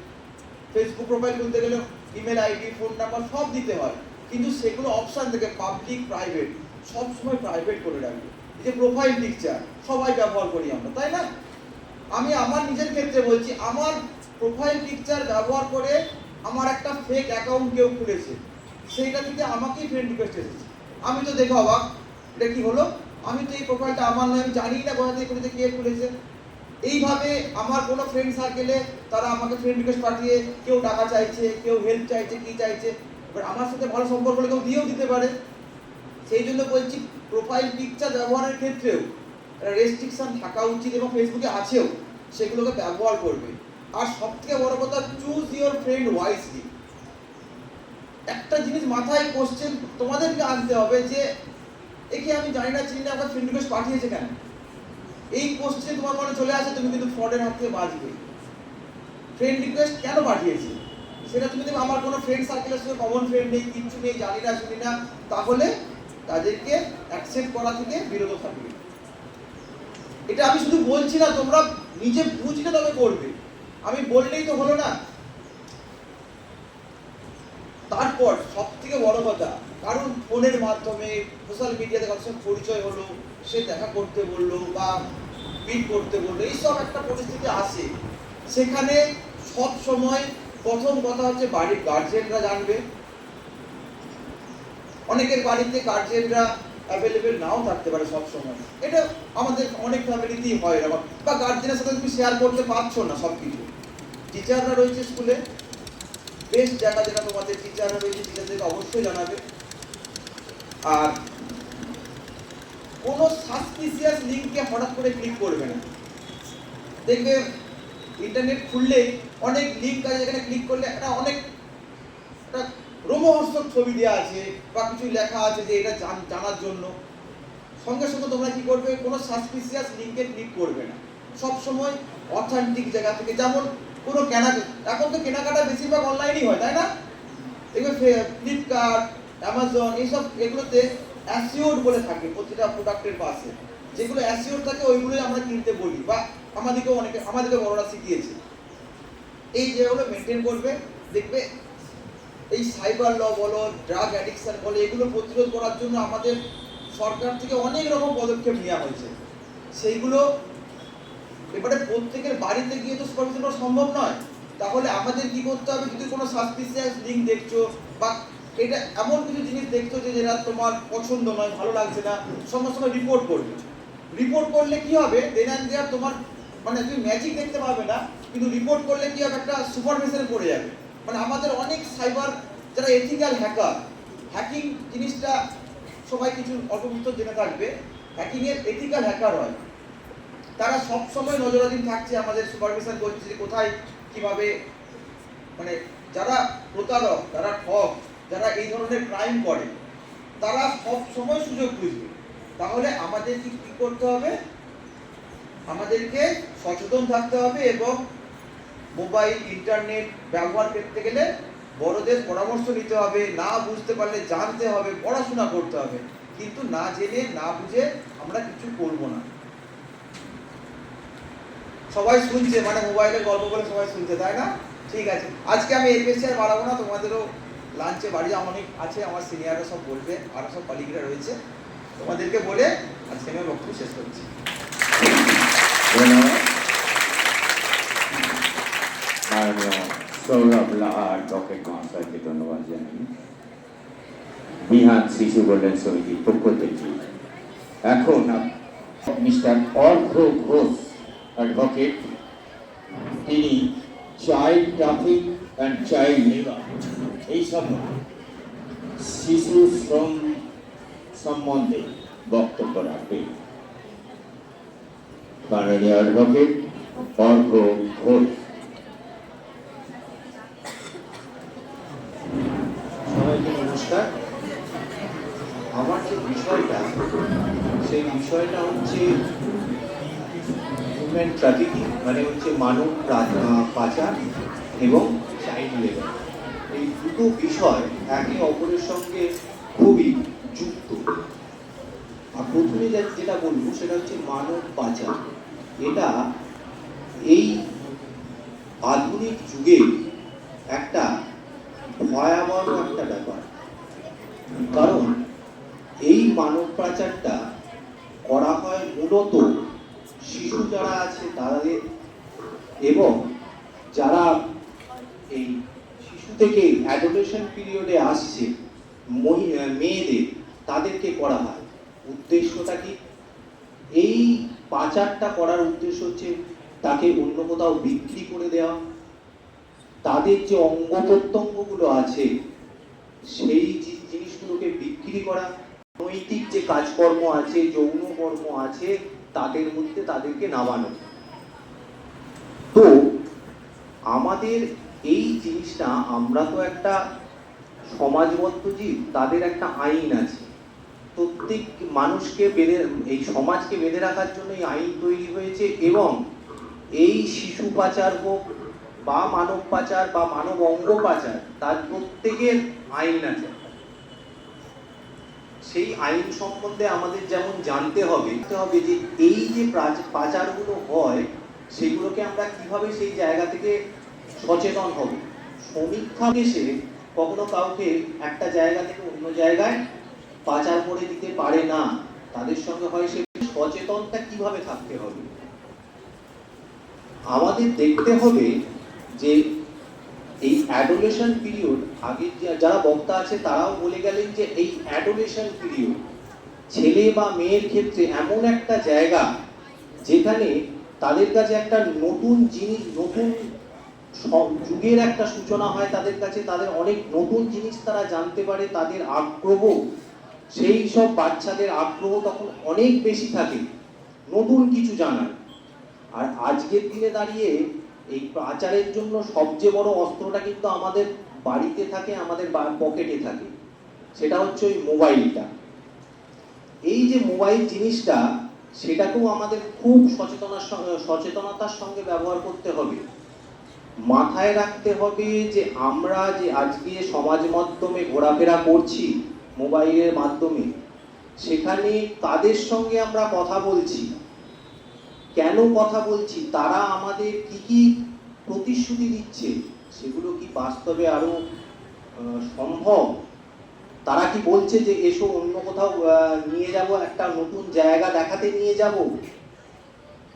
Speaker 5: ফেসবুক প্রোফাইল খুলতে গেলে ইমেল আইডি, ফোন নাম্বার সব দিতে হয়, কিন্তু সেগুলো অপশান থেকে পাবলিক, প্রাইভেট, সবসময় প্রাইভেট করে রাখবে। এই যে প্রোফাইল পিকচার সবাই ব্যবহার করি আমরা, তাই না? আমি আমার নিজের ক্ষেত্রে বলছি, আমার প্রোফাইল পিকচার ব্যবহার করে আমার একটা ফেক অ্যাকাউন্ট কেউ খুলেছে, সেইটা থেকে আমাকেই ফ্রেন্ড রিকোয়েস্ট এসেছে। আমি তো দেখে অবাক, এটা কি হলো? আমি তো এই প্রোফাইলটা আমার নয়, আমি জানি না কোথা থেকে খুলেছে, কে খুলেছে। এইভাবে আমার কোনো ফ্রেন্ড সার্কেলে তারা আমাকে ফ্রেন্ড রিকোয়েস্ট পাঠিয়ে কেউ টাকা চাইছে, কেউ হেল্প চাইছে, কি চাইছে, এবার আমার সাথে ভালো সম্পর্ক হলে কেউ দিয়েও দিতে পারে। সেই জন্য বলছি, প্রোফাইল পিকচার ব্যবহারের ক্ষেত্রেও একটা রেস্ট্রিকশন থাকা উচিত, এবং ফেসবুকে আছেও, সেগুলোকে ব্যবহার করবে। আর সবথেকে বড় কথা, চুজ ইওর ফ্রেন্ড ওয়াইজলি। একটা জিনিস মাথায় কোশ্চেন তোমাদেরকে আনতে হবে যে একে আমি জানি না, চিনি না, আমার ফ্রেন্ড রিকোয়েস্ট পাঠিয়েছে কেন? এই কোশ্চেন তোমার মনে চলে আসে, তুমি কিন্তু ফ্রডের হাত থেকে বাঁচবে। ফ্রেন্ড রিকোয়েস্ট কেন পাঠিয়েছে সেটা তুমি দেখবে, আমার কোনো ফ্রেন্ড সার্কেলের সঙ্গে কমন ফ্রেন্ড নেই, কিচ্ছু নেই, জানি না, শুনি না, তাহলে তাদেরকে অ্যাকসেপ্ট করা থেকে বিরত থাকবে। এটা আমি শুধু বলছি না, তোমরা নিজে বুঝলে তবে করবে, আমি বললেই তো হলো না। তারপর সব থেকে বড় কথা, কারণ ফোনের মাধ্যমে সোশ্যাল মিডিয়াতে কারোর সঙ্গে পরিচয় হলো, সে দেখা করতে বললো বা মিট করতে বললো, এইসব একটা পরিস্থিতি আসে। সেখানে সব সময় প্রথম কথা হচ্ছে বাড়ির গার্জেনরা জানবে। অনেকের বাড়িতে গার্জেনরা অ্যাভেলেবেল নাও থাকতে পারে সব সময়, এটা আমাদের অনেক ফ্যামিলিতেই হয় এরকম, বা গার্জেনের সাথে তুমি শেয়ার করতে পারছো না সব কিছু। টিচাররা রয়েছে স্কুলে, বেস্ট জায়গা যেটা তোমাদের টিচাররা রয়েছে, টিচারদেরকে অবশ্যই জানাবে। আর কোনো সাসপিসিয়াস লিঙ্কে হঠাৎ করে ক্লিক করবে না। দেখবে ইন্টারনেট খুললে অনেক লিঙ্ক আছে, যেখানে ক্লিক করলে একটা অনেক একটা রোমহর্ষক ছবি দেওয়া আছে বা কিছু লেখা আছে যে এটা জানার জন্য। সঙ্গে সঙ্গে তোমরা কি করবে, কোনো সাসপিসিয়াস লিঙ্কে ক্লিক করবে না। সবসময় অথেন্টিক জায়গা থেকে, যেমন কোনো এখন তো কেনাকাটা বেশিরভাগ অনলাইনই হয়, তাই না? দেখবে ফ্লিপকার্ট, অ্যামাজন, এইসব এগুলোতে অ্যাসিওর্ড বলে থাকে প্রতিটা প্রোডাক্টের পাশে, যেগুলো অ্যাসিওর্ড থাকে ওইগুলোই আমরা কিনতে বলি, বা আমাদেরকে বড়রা শিখিয়েছে। এই যেগুলো মেনটেন করবে, দেখবে এই সাইবার ল বলো, ড্রাগ অ্যাডিকশন বলো, এগুলো প্রতিরোধ করার জন্য আমাদের সরকার থেকে অনেক রকম পদক্ষেপ নেওয়া হয়েছে। সেইগুলো এবারে প্রত্যেকের বাড়িতে গিয়ে তো সুপারভিশন করা সম্ভব নয়। তাহলে আমাদের কি করতে হবে, যদি কোনো সাসপিসিয়াস লিঙ্ক দেখছো বা এটা এমন কিছু জিনিস দেখছো যে যেটা তোমার পছন্দ নয়, ভালো লাগছে না, সঙ্গে সঙ্গে রিপোর্ট করবে। রিপোর্ট করলে কি হবে, দেন অ্যান্ড দেয়ার তোমার মানে তুমি ম্যাজিক দেখতে পাবে না, কিন্তু রিপোর্ট করলে কি হবে, একটা সুপারভিশনে পড়ে যাবে। মানে আমাদের অনেক সাইবার যারা এথিক্যাল হ্যাকার, হ্যাকিং জিনিসটা সবাই কিছু অল্প বিস্তর জেনে থাকবে, হ্যাকিংয়ের এথিক্যাল হ্যাকার হয়, তারা সব সময় নজরাধীন থাকছে, আমাদের সুপারভিশন করছে যে কোথায় কি কিভাবে, মানে যারা প্রতারক, যারা ঠক, যারা এই ধরনের ক্রাইম করে, তারা সব সময় সুযোগ খুঁজবে। তাহলে আমাদের কি করতে হবে? আমাদেরকে সচেতন থাকতে হবে এবং মোবাইল ইন্টারনেট ব্যবহার করতে গেলে বড়দের পরামর্শ নিতে হবে, না বুঝতে পারলে জানতে হবে, পড়াশোনা করতে হবে, কিন্তু না জেনে না বুঝে আমরা কিছু করব না। সবাই শুনছে, মানে মোবাইলের গল্প বলে সবাই শুনছে, তাই না? ঠিক আছে, আজকে আমি এর বেশি আর বাড়াবো না। তোমাদেরও লাঞ্চে বাড়ি অনেক আছে, আমার সিনিয়ররা সব বলবে, আরও সব কলিগরা রয়েছে, তোমাদেরকে বলে আজকে আমি বক্তব্য শেষ করছি।
Speaker 3: ধন্যবাদ। মাননীয় সৌরভ লাহা ডকেট মহাশয়কে ধন্যবাদ জানাই। বিহান শিশু কল্যাণ সমিতির পক্ষ থেকে এখন মিস্টার অর্ঘ ঘোষ অ্যাডভোকেট, তিনি child traffic and child labour এইসব শিশু শ্রম সম্বন্ধে বক্তব্য রাখবেন। মাননীয় অ্যাডভোকেট অর্ঘ ঘোষ।
Speaker 1: সবাইকে নমস্কার। আমার যে বিষয়টা, সেই বিষয়টা হচ্ছে হিউম্যান ট্রাফিকিং, মানে হচ্ছে মানব পাচার এবং চাইল্ড লেবার। এই দুটো বিষয় একে অপরের সঙ্গে খুবই যুক্ত। আর প্রথমে যেটা বলবো সেটা হচ্ছে মানব পাচার। এটা এই আধুনিক যুগে একটা ভয়াবহ একটা ব্যাপার, কারণ এই মানব পাচারটা করা হয় মূলত শিশু যারা আছে তাদের, এবং যারা এই শিশু থেকে অ্যাডোলেশন পিরিয়ডে আসছে মেয়েদের, তাদেরকে করা হয়। উদ্দেশ্যটা কি? এই পাচারটা করার উদ্দেশ্য হচ্ছে তাকে অন্য কোথাও বিক্রি করে দেওয়া, তাদের যে অঙ্গ প্রত্যঙ্গগুলো আছে সেই জিনিসগুলোকে বিক্রি করা, নৈতিক যে কাজকর্ম আছে, যৌন কর্ম আছে, তাদের মধ্যে তাদেরকে নামানো। তো আমাদের এই জিনিসটা, আমরা তো একটা সমাজবদ্ধ জীব, তাদের একটা আইন আছে। প্রত্যেক মানুষকে বেঁধে, এই সমাজকে বেঁধে রাখার জন্য এই আইন তৈরি হয়েছে, এবং এই শিশু পাচার হোক বা মানব পাচার বা মানব অঙ্গ পাচার, তার প্রত্যেকের আইন আছে। সেই আইন সম্বন্ধে আমাদের যেমন জানতে হবে যে এই যে পাচারগুলো হয় সেগুলোকে আমরা কিভাবে সেই জায়গা থেকে সচেতন হব। সমীক্ষা এসে কখনো কাউকে একটা জায়গা থেকে অন্য জায়গায় পাচার করে দিতে পারে না, তাদের সঙ্গে হয় সে সচেতনতা কিভাবে থাকতে হবে। আমাদের দেখতে হবে যে এই অ্যাডোলেশন পিরিয়ড, আগে যারা বক্তা আছে তারাও বলে গেলেন যে এই অ্যাডোলেশন পিরিয়ড ছেলে বা মেয়ের ক্ষেত্রে এমন একটা জায়গা যেখানে তাদের কাছে একটা নতুন জিনিস, নতুন যুগের একটা সূচনা হয় তাদের কাছে, তাদের অনেক নতুন জিনিস তারা জানতে পারে, তাদের আগ্রহ, সেই সব বাচ্চাদের আগ্রহ তখন অনেক বেশি থাকে নতুন কিছু জানার। আর আজকের দিনে দাঁড়িয়ে এই পাচারের জন্য সবচেয়ে বড় অস্ত্রটা কিন্তু আমাদের বাড়িতে থাকে, আমাদের পকেটে থাকে, সেটা হচ্ছে ওই মোবাইলটা। এই যে মোবাইল জিনিসটা, সেটাকেও আমাদের খুব সচেতনতার সঙ্গে ব্যবহার করতে হবে। মাথায় রাখতে হবে যে আমরা যে আজকে সমাজ মাধ্যমে ঘোরাফেরা করছি মোবাইলের মাধ্যমে, সেখানে তাদের সঙ্গে আমরা কথা বলছি, কেন কথা বলছি, তারা আমাদের কি কি প্রতিশ্রুতি দিচ্ছে, সেগুলো কি বাস্তবে আরো সম্ভব? তারা কি বলছে যে এসো অন্য কোথাও নিয়ে যাব, একটা নতুন জায়গা দেখাতে নিয়ে যাব,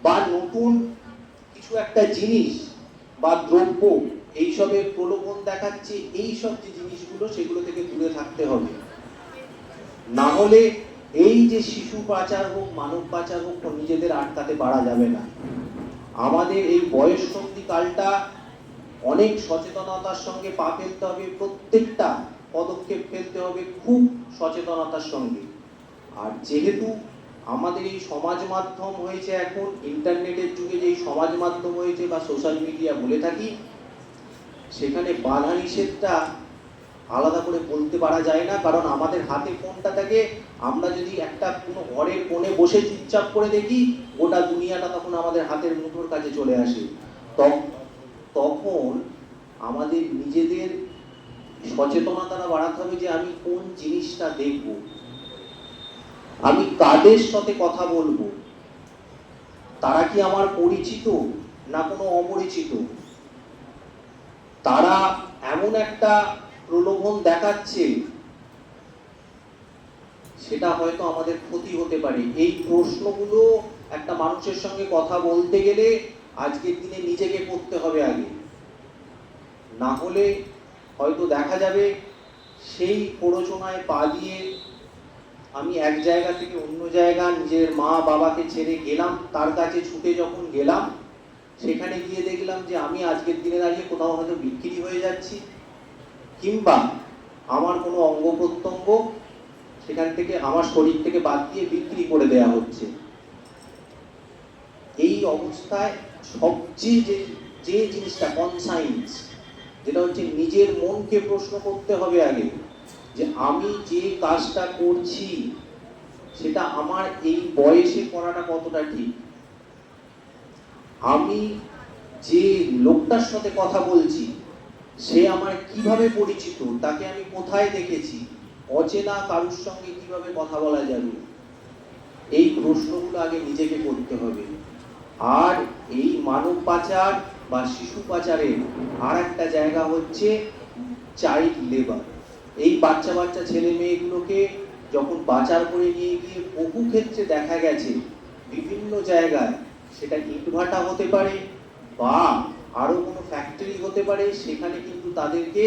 Speaker 1: বা নতুন কিছু একটা জিনিস বা দ্রব্য এইসবের প্রলোভন দেখাচ্ছে, এইসব যে জিনিসগুলো সেগুলো থেকে দূরে থাকতে হবে। না হলে এই যে শিশু পাচার হোক, মানব পাচার হোক, নিজেদের আটকাতে পারা যাবে না। আমাদের এই বয়ঃসন্ধি কালটা অনেক সচেতনতার সঙ্গে পা ফেলতে হবে, প্রত্যেকটা পদক্ষেপ ফেলতে হবে খুব সচেতনতার সঙ্গে। আর যেহেতু আমাদের এই সমাজ মাধ্যম হয়েছে, এখন ইন্টারনেটের যুগে যে সমাজ মাধ্যম হয়েছে বা সোশ্যাল মিডিয়া বলে থাকি, সেখানে বাধা নিষেধটা আলাদা করে বলতে পারা যায় না, কারণ আমাদের হাতে ফোনটা থাকে। আমরা যদি একটা কোনো ঘরের কোণে বসে চুপচাপ করে দেখি, গোটা দুনিয়াটা তখন আমাদের হাতের মুঠোর কাছে চলে আসে। তখন আমাদের নিজেদের সচেতনতাটা বাড়াতে হবে যে আমি কোন জিনিসটা দেখব, আমি কাদের সাথে কথা বলবো, তারা কি আমার পরিচিত না কোনো অপরিচিত, তারা এমন একটা প্রলোভন দেখাচ্ছে সেটা হয়তো আমাদের ক্ষতি হতে পারে। এই প্রশ্নগুলো একটা মানুষের সঙ্গে কথা বলতে গেলে আজকের দিনে নিজেকে করতে হবে আগে, না হলে হয়তো দেখা যাবে সেই প্ররোচনায় পা দিয়ে আমি এক জায়গা থেকে অন্য জায়গা নিজের মা বাবাকে ছেড়ে গেলাম, তার কাছে ছুটে যখন গেলাম, সেখানে গিয়ে দেখলাম যে আমি আজকের দিনে দাঁড়িয়ে কোথাও হয়তো বিক্রি হয়ে যাচ্ছি, কিংবা আমার কোনো অঙ্গ প্রত্যঙ্গ সেখান থেকে আমার শরীর থেকে বাদ দিয়ে বিক্রি করে দেয়া হচ্ছে। এই অবস্থায় সবচেয়ে যে জিনিসটা কনসাইন্স, যেটা হচ্ছে নিজের মনকে প্রশ্ন করতে হবে আগে, যে আমি যে কাজটা করছি সেটা আমার এই বয়সে করাটা কতটা ঠিক, আমি যে লোকটার সাথে কথা বলছি সে আমার কিভাবে পরিচিত, তাকে আমি কোথায় দেখেছি, অচেনা কারুর সঙ্গে কিভাবে কথা বলা যাবে, এই প্রশ্নগুলো আগে নিজেকে করতে হবে। আর এই মানব পাচার বা শিশু পাচারের আর একটা জায়গা হচ্ছে চাইল্ড লেবার। এই বাচ্চা বাচ্চা ছেলে মেয়েগুলোকে যখন পাচার করে নিয়ে গিয়ে বহু ক্ষেত্রে দেখা গেছে বিভিন্ন জায়গায়, সেটা ইটভাটা হতে পারে বা আরো কোনো ফ্যাক্টরি হতে পারে, সেখানে কিন্তু তাদেরকে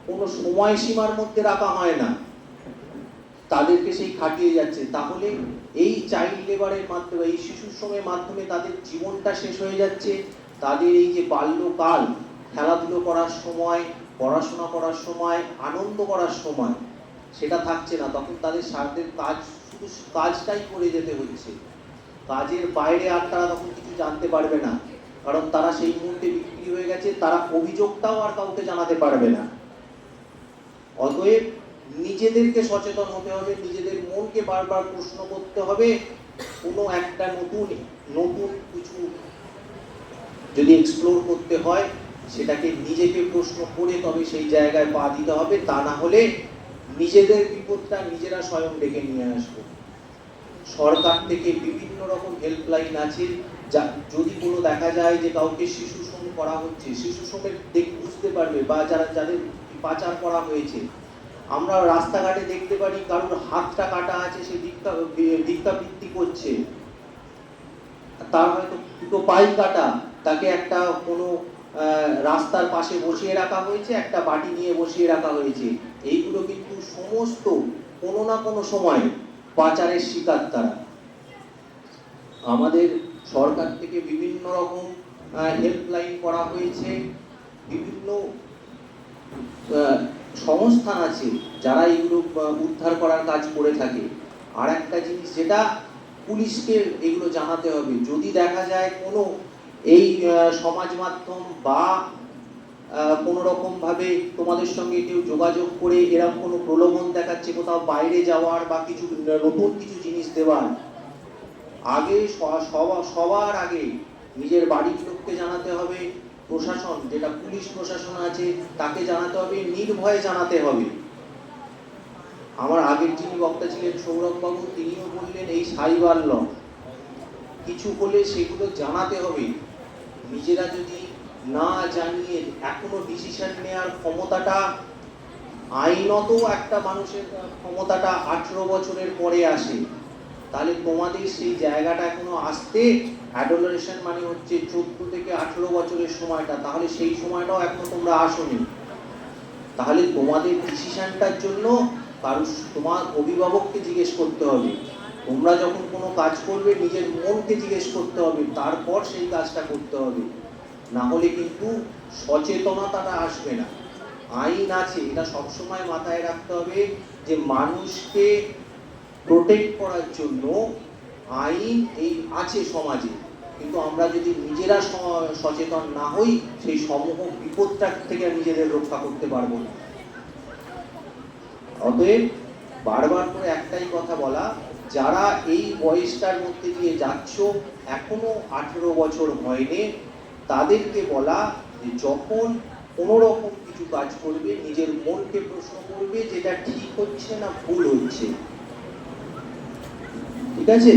Speaker 1: কোনো সময়সীমার মধ্যে রাখা হয় না, তাদেরকে সেই খাটিয়ে যাচ্ছে। তাহলে এই চাইল্ড লেবারের মাধ্যমে, এই শিশু শ্রমের মাধ্যমে তাদের জীবনটা শেষ হয়ে যাচ্ছে। তাদের এই যে বাল্যকাল, খেলাধুলো করার সময়, পড়াশোনা করার সময়, আনন্দ করার সময়, সেটা থাকছে না। তখন তাদের সাধ্যের কাজ, শুধু কাজটাই করে যেতে হচ্ছে। কাজের বাইরে আর তারা তখন কিছু জানতে পারবে না, কারণ তারা সেই মুহূর্তে বিক্রি হয়ে গেছে। তারা অভিযোগটাও আর কাউকে জানাতে পারবে না। অতএব নিজেদেরকে সচেতন হতে হবে, নিজেদের মনকে বারবার প্রশ্ন করতে হবে। কোনো একটা নতুন কিছু যদি এক্সপ্লোর করতে হয়, সেটাকে নিজেকে প্রশ্ন করে তবে সেই জায়গায় পা দিতে হবে। তা না হলে নিজেদের বিপদটা নিজেরা স্বয়ং ডেকে নিয়ে আসবো। সরকার থেকে বিভিন্ন রকম হেল্পলাইন আছে, যা যদি কোনো দেখা যায় যে কাউকে শিশু শ্রম করা হচ্ছে, শিশু শ্রমের বুঝতে পারবে, বা যাদের পাচার করা হয়েছে, আমরা রাস্তাঘাটে দেখতে পারি কারোর হাতটা কাটা আছে, সে ভিক্ষাবৃত্তি করছে, তার হয়তো দুটো পাই কাটা, তাকে একটা কোনো রাস্তার পাশে বসিয়ে রাখা হয়েছে, একটা বাটি নিয়ে বসিয়ে রাখা হয়েছে। এইগুলো কিন্তু সমস্ত কোনো না কোনো সময় পাচারের শিকার তারা। আমাদের সরকার থেকে বিভিন্ন রকম হেল্পলাইন করা হয়েছে, বিভিন্ন সংস্থান আছে যারা এগুলো উদ্ধার করার কাজ করে থাকে। আর একটা জিনিস যেটা পুলিশকে এগুলো জানাতে হবে, যদি দেখা যায় কোনো এই সমাজ মাধ্যম বা কোনো রকম ভাবে তোমাদের সঙ্গে কেউ যোগাযোগ করে এরকম কোনো প্রলোভন দেখাচ্ছে কোথাও বাইরে যাওয়ার বা কিছু নতুন কিছু জিনিস দেওয়ার, আগে সবার আগে নিজের বাড়ির লোককে জানাতে হবে, প্রশাসন যেটা পুলিশ প্রশাসন আছে তাকে জানাতে হবে, নির্ভয়ে জানাতে হবে। আমার আগের যিনি বক্তা ছিলেন সৌরভ বাবু, তিনিও বললেন এই সাইবার ল, কিছু হলে সেগুলো জানাতে হবে। নিজেরা যদি না জানিয়ে এখনো ডিসিশন নেওয়ার ক্ষমতাটা, আইনত একটা মানুষের ক্ষমতাটা 18 বছরের পরে আসে, তাহলে তোমাদের সেই জায়গাটা এখনো আসতে, অ্যাডোলেশন মানে হচ্ছে 14 থেকে 18 বছরের সময়টা, তাহলে সেই সময়টাও এখনো তোমরা আসোনি। তাহলে তোমাদের ডিসিশনটার জন্য তোমার অভিভাবককে জিজ্ঞেস করতে হবে। তোমরা যখন কোনো কাজ করবে নিজের মনকে জিজ্ঞেস করতে হবে, তারপর সেই কাজটা করতে হবে। না হলে কিন্তু সচেতনতাটা আসবে না। আইন আছে, এটা সবসময় মাথায় রাখতে হবে যে মানুষকে প্রোটেক্ট করার জন্য আইন এই আছে সমাজে, কিন্তু আমরা যদি নিজেরা সচেতন না হই, সেই সমূহ বিপদটা থেকে নিজেদের রক্ষা করতে পারবো না। অতএব বারবার করে একটাই কথা বলা, যারা এই বয়সটার মধ্যে দিয়ে যাচ্ছ, এখনো 18 বছর হয়নি, তাদেরকে বলা যে যখন কোনো রকম কিছু কাজ করবে, নিজের মনকে প্রশ্ন করবে যেটা ঠিক হচ্ছে না ভুল হচ্ছে। ঠিক আছে?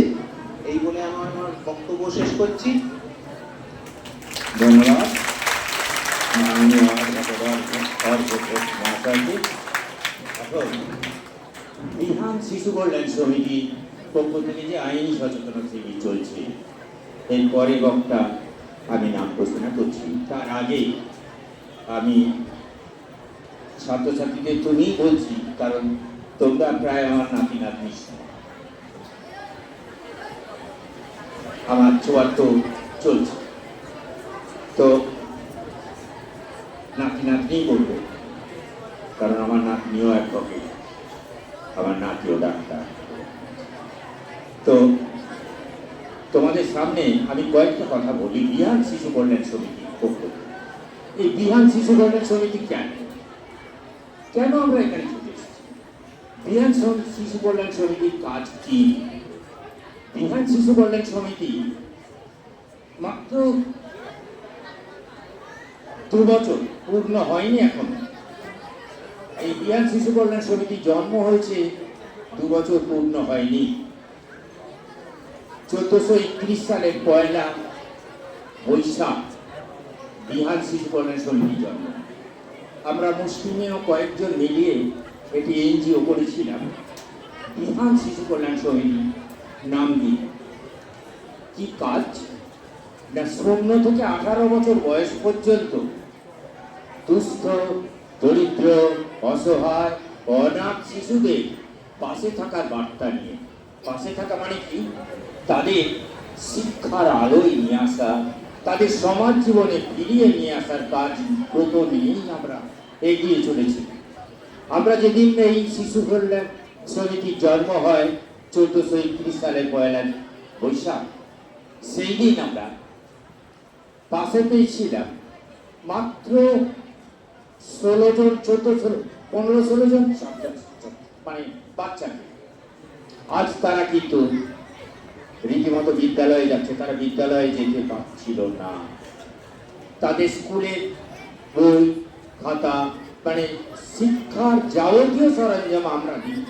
Speaker 1: এই বলে আমার বক্তব্য শেষ করছি।
Speaker 3: ধন্যবাদ মাননীয় মহাশয়কে। এখন বিহান শিশু কল্যাণ সমিতি পক্ষ থেকে যে আইনি সচেতনতা শিবির চলছে, এরপরে বক্তা আমি নাম ঘোষণা করছি। তার আগে আমি ছাত্রছাত্রীদের তুমিই বলছি, কারণ তোমরা প্রায় আমার নাতি নাতনির সময়। আমার 74 চলছে, তো নাতি নাতনিই বলবো, কারণ আমার নাতনিও অ্যাডভোকেট, আমার নাতিও ডাক্তার। তো তোমাদের সামনে আমি কয়েকটা কথা বলি বিহান শিশু কল্যাণ সমিতির পক্ষ থেকে। এই বিহান শিশু কল্যাণ সমিতি কেন আমরা এখানে চলে এসেছি? বিহান শিশু কল্যাণ সমিতির কাজ কি? বিহান শিশু কল্যাণ সমিতি মাত্র 2 বছর পূর্ণ হয়নি এখনো। এই বিহান শিশু কল্যাণ সমিতি জন্ম হয়েছে 2 বছর পূর্ণ হয়নি। 1431 সালের 1 বৈশাখ বিহান শিশু কল্যাণ সমিতি জন্ম। আমরা মুসলিমীয় কয়েকজন মিলিয়ে এটি এনজিও করেছিলাম, বিহান শিশু কল্যাণ সমিতি নাম দিয়ে। কি কাজ না, 0 থেকে 18 বছর বয়স পর্যন্ত দুস্থ, দরিদ্র, অসহায়, অনাথ শিশুদের পাশে থাকার বার্তা নিয়ে। পাশে থাকা মানে কি? তাদের শিক্ষার আলোয় নিয়ে আসা, তাদের সমাজ জীবনে ফিরিয়ে নিয়ে আসার কাজ ব্রত নিয়েই আমরা এগিয়ে চলেছি। আমরা যেদিন এই শিশু কল্যাণ সমিতির জন্ম হয় 1431 সালের 1 বৈশাখ, সেই দিন আমরা পাশে পেয়েছিলাম মাত্র 16 জন, 15-16 জন মানে বাচ্চাকে। আজ তারা কিন্তু রীতিমতো বিদ্যালয়ে যাচ্ছে, তারা বিদ্যালয়ে যেতে পারছিল না। তাদের স্কুলের বই খাতা মানে শিক্ষার যাবতীয় সরঞ্জাম আমরা দিই।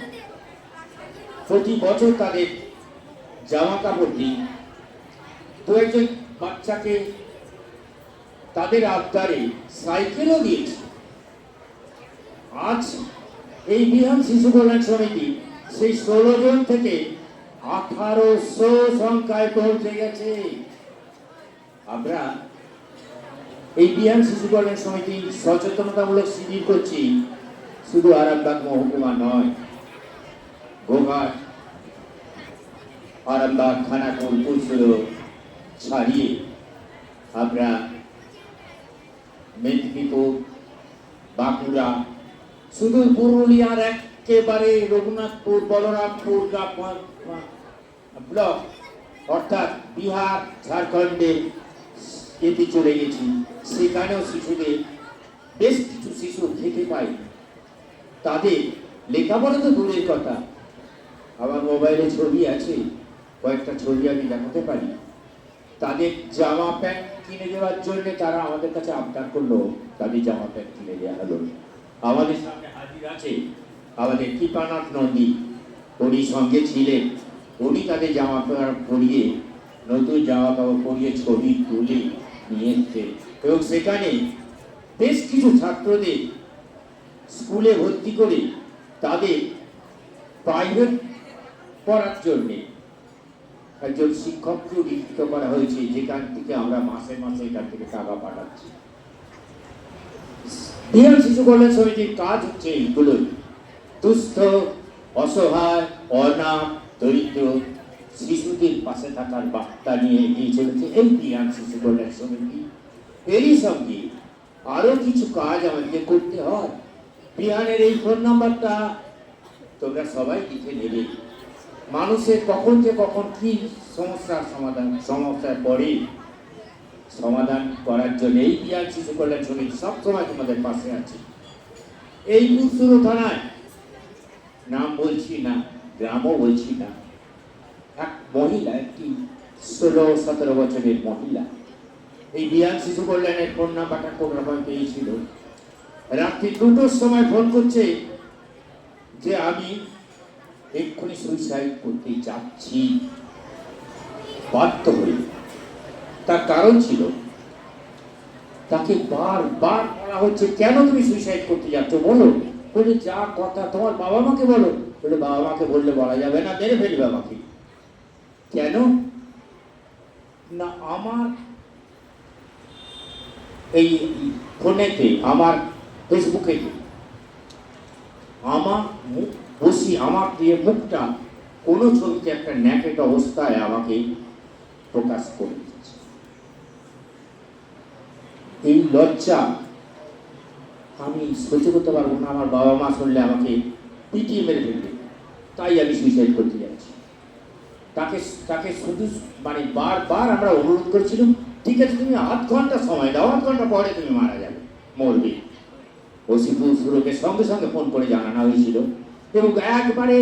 Speaker 3: প্রতি বছর তাদের জামা কাপড় দিই। 2-1 বাচ্চাকে তাদের আবদারে সাইকেলও দিয়েছি। আজ এই বিহান শিশু কল্যাণ সমিতি সেই 16 জন থেকে 1800 সংখ্যায় পৌঁছে গেছে। আমরা এই বিহান শিশু কল্যাণ সমিতি সচেতনতামূলক শিবির করছি শুধু আরামবাগ মহকুমা নয়, গোঘাট, আরামবাগ, খানাকুল, পুরসুর ছাড়িয়ে আমরা মেদিনীপুর, বাঁকুড়া, সুদূর পুরুলিয়ার একেবারে রঘুনাথপুর, বলরামপুর ব্লক অর্থাৎ বিহার, ঝাড়খণ্ডে এতে চলে গেছি। সেখানেও শিশুদের বেশ কিছু শিশু খেতে পাই। তাদের লেখাপড়া তো দূরের কথা, আমার মোবাইলে ছবি আছে, কয়েকটা ছবি আমি দেখাতে পারি। তাদের জামা প্যান্ট কিনে দেওয়ার জন্য তারা আমাদের কাছে আবদার করলো, তাদের জামা প্যান্ট কিনে দেওয়া হলো। আমাদের সামনে হাজির আছে আমাদের কৃপানাথ নন্দী, উনি সঙ্গে ছিলেন। উনি তাদের জামা কাপড় পরিয়ে, নতুন জামা কাপড় পরিয়ে ছবি তুলে নিয়ে এসছেন এবং সেখানে বেশ কিছু ছাত্রদের স্কুলে ভর্তি করে তাদের প্রাইভেট পড়ার জন্যে একজন শিক্ষককেও নিযুক্ত করা হয়েছে, যেখান থেকে আমরা মাসে মাসে এখান থেকে টাকা পাঠাচ্ছি। বিহান শিশু কল্যাণ সমিতির কাজ হচ্ছে এইগুলোই, দুস্থ, অসহায়, অনাথ, দরিদ্র শিশুদের পাশে থাকার বার্তা নিয়ে এগিয়ে চলেছে এই বিহান শিশু কল্যাণ সমিতি। এরই সঙ্গে আরো কিছু কাজ আমাদেরকে করতে হয়। বিহানের এই ফোন নাম্বারটা তোমরা সবাই লিখে নেবে, মানুষের কখন যে কখন কি সমস্যায় পড়ে সমাধান করার জন্য এই বিহান শিশু কল্যাণ সমিতি সবসময় তোমাদের পাশে আছে। এই পুরসুরো থানায় নাম বলছি না, গ্রামও বলছি না, এক মহিলা, একটি 16-17 বছরের মহিলা এই বিহান শিশু কল্যাণের ফোন নাম্বারটা কোন রকম পেয়েছিল। রাত্রি 2টোর সময় ফোন করছে যে আমি এক্ষুনি সুইসাইড করতে যাচ্ছি, বাধ্য হয়ে। তার কারণ ছিল তাকে বারবার বলা হচ্ছে কেন তুমি সুইসাইড করতে যাচ্ছ বলো। বলে যা কথা তোমার বাবা মাকে বলো। বলে বাবা মাকে বললে বলা যাবে না, মেরে ফেলবে আমাকে। কেন না, আমার এই ফোনেতে, আমার ফেসবুকে আমার মুখ বসি, আমার দিয়ে মুখটা কোনো ছবিতে একটা ন্যাকেট অবস্থায় আমাকে প্রকাশ করে দিচ্ছে। এই লজ্জা আমি সহ্য করতে পারবো না। আমার বাবা মা শুনলে আমাকে পিটিয়ে মেরে ফেলবে, তাই আমি সুইসাইড করতে যাচ্ছি। তাকে শুধু মানে বারবার আমরা অনুরোধ করেছিলাম, ঠিক আছে তুমি 8 ঘন্টা সময় দাও, 8 ঘন্টা পরে তুমি মারা যাবে, মরবে। ওসিপুর সুরকে সঙ্গে সঙ্গে ফোন করে জানানো হয়েছিল এবং একবারে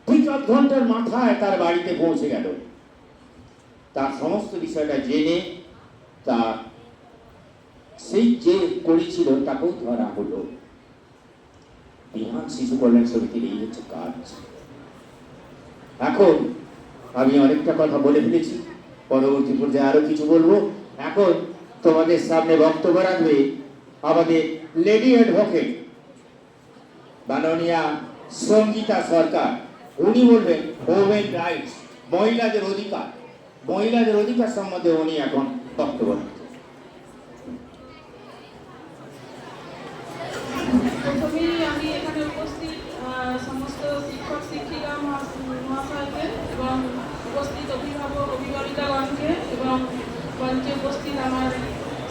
Speaker 3: ঠিক 8 ঘন্টার মাথায় তার বাড়িতে পৌঁছে গেল। তার সমস্ত বিষয়টা জেনে তার সেই যে করেছিল তাকেও ধরা হলো। বিহান শিশু কল্যাণ সমিতির এই হচ্ছে কাজ। এখন আমি অনেকটা কথা বলে ফেলেছি, পরবর্তী পর্যায়ে আরো কিছু বলবো। এখন তোমাদের সামনে বক্তব্য রাখবে আমাদের লেডি অ্যাডভোকেট মাননীয়া সঙ্গীতা সরকার। উনি বলবেন ওমেন রাইটস, মহিলাদের অধিকার সম্বন্ধে উনি এখন বক্তব্য রাখবেন।
Speaker 6: প্রথমেই আমি এখানে উপস্থিত সমস্ত শিক্ষক শিক্ষিকা মহাশয়কে এবং উপস্থিত অভিভাবক অভিভাবিকাগণকে এবং মঞ্চে উপস্থিত আমার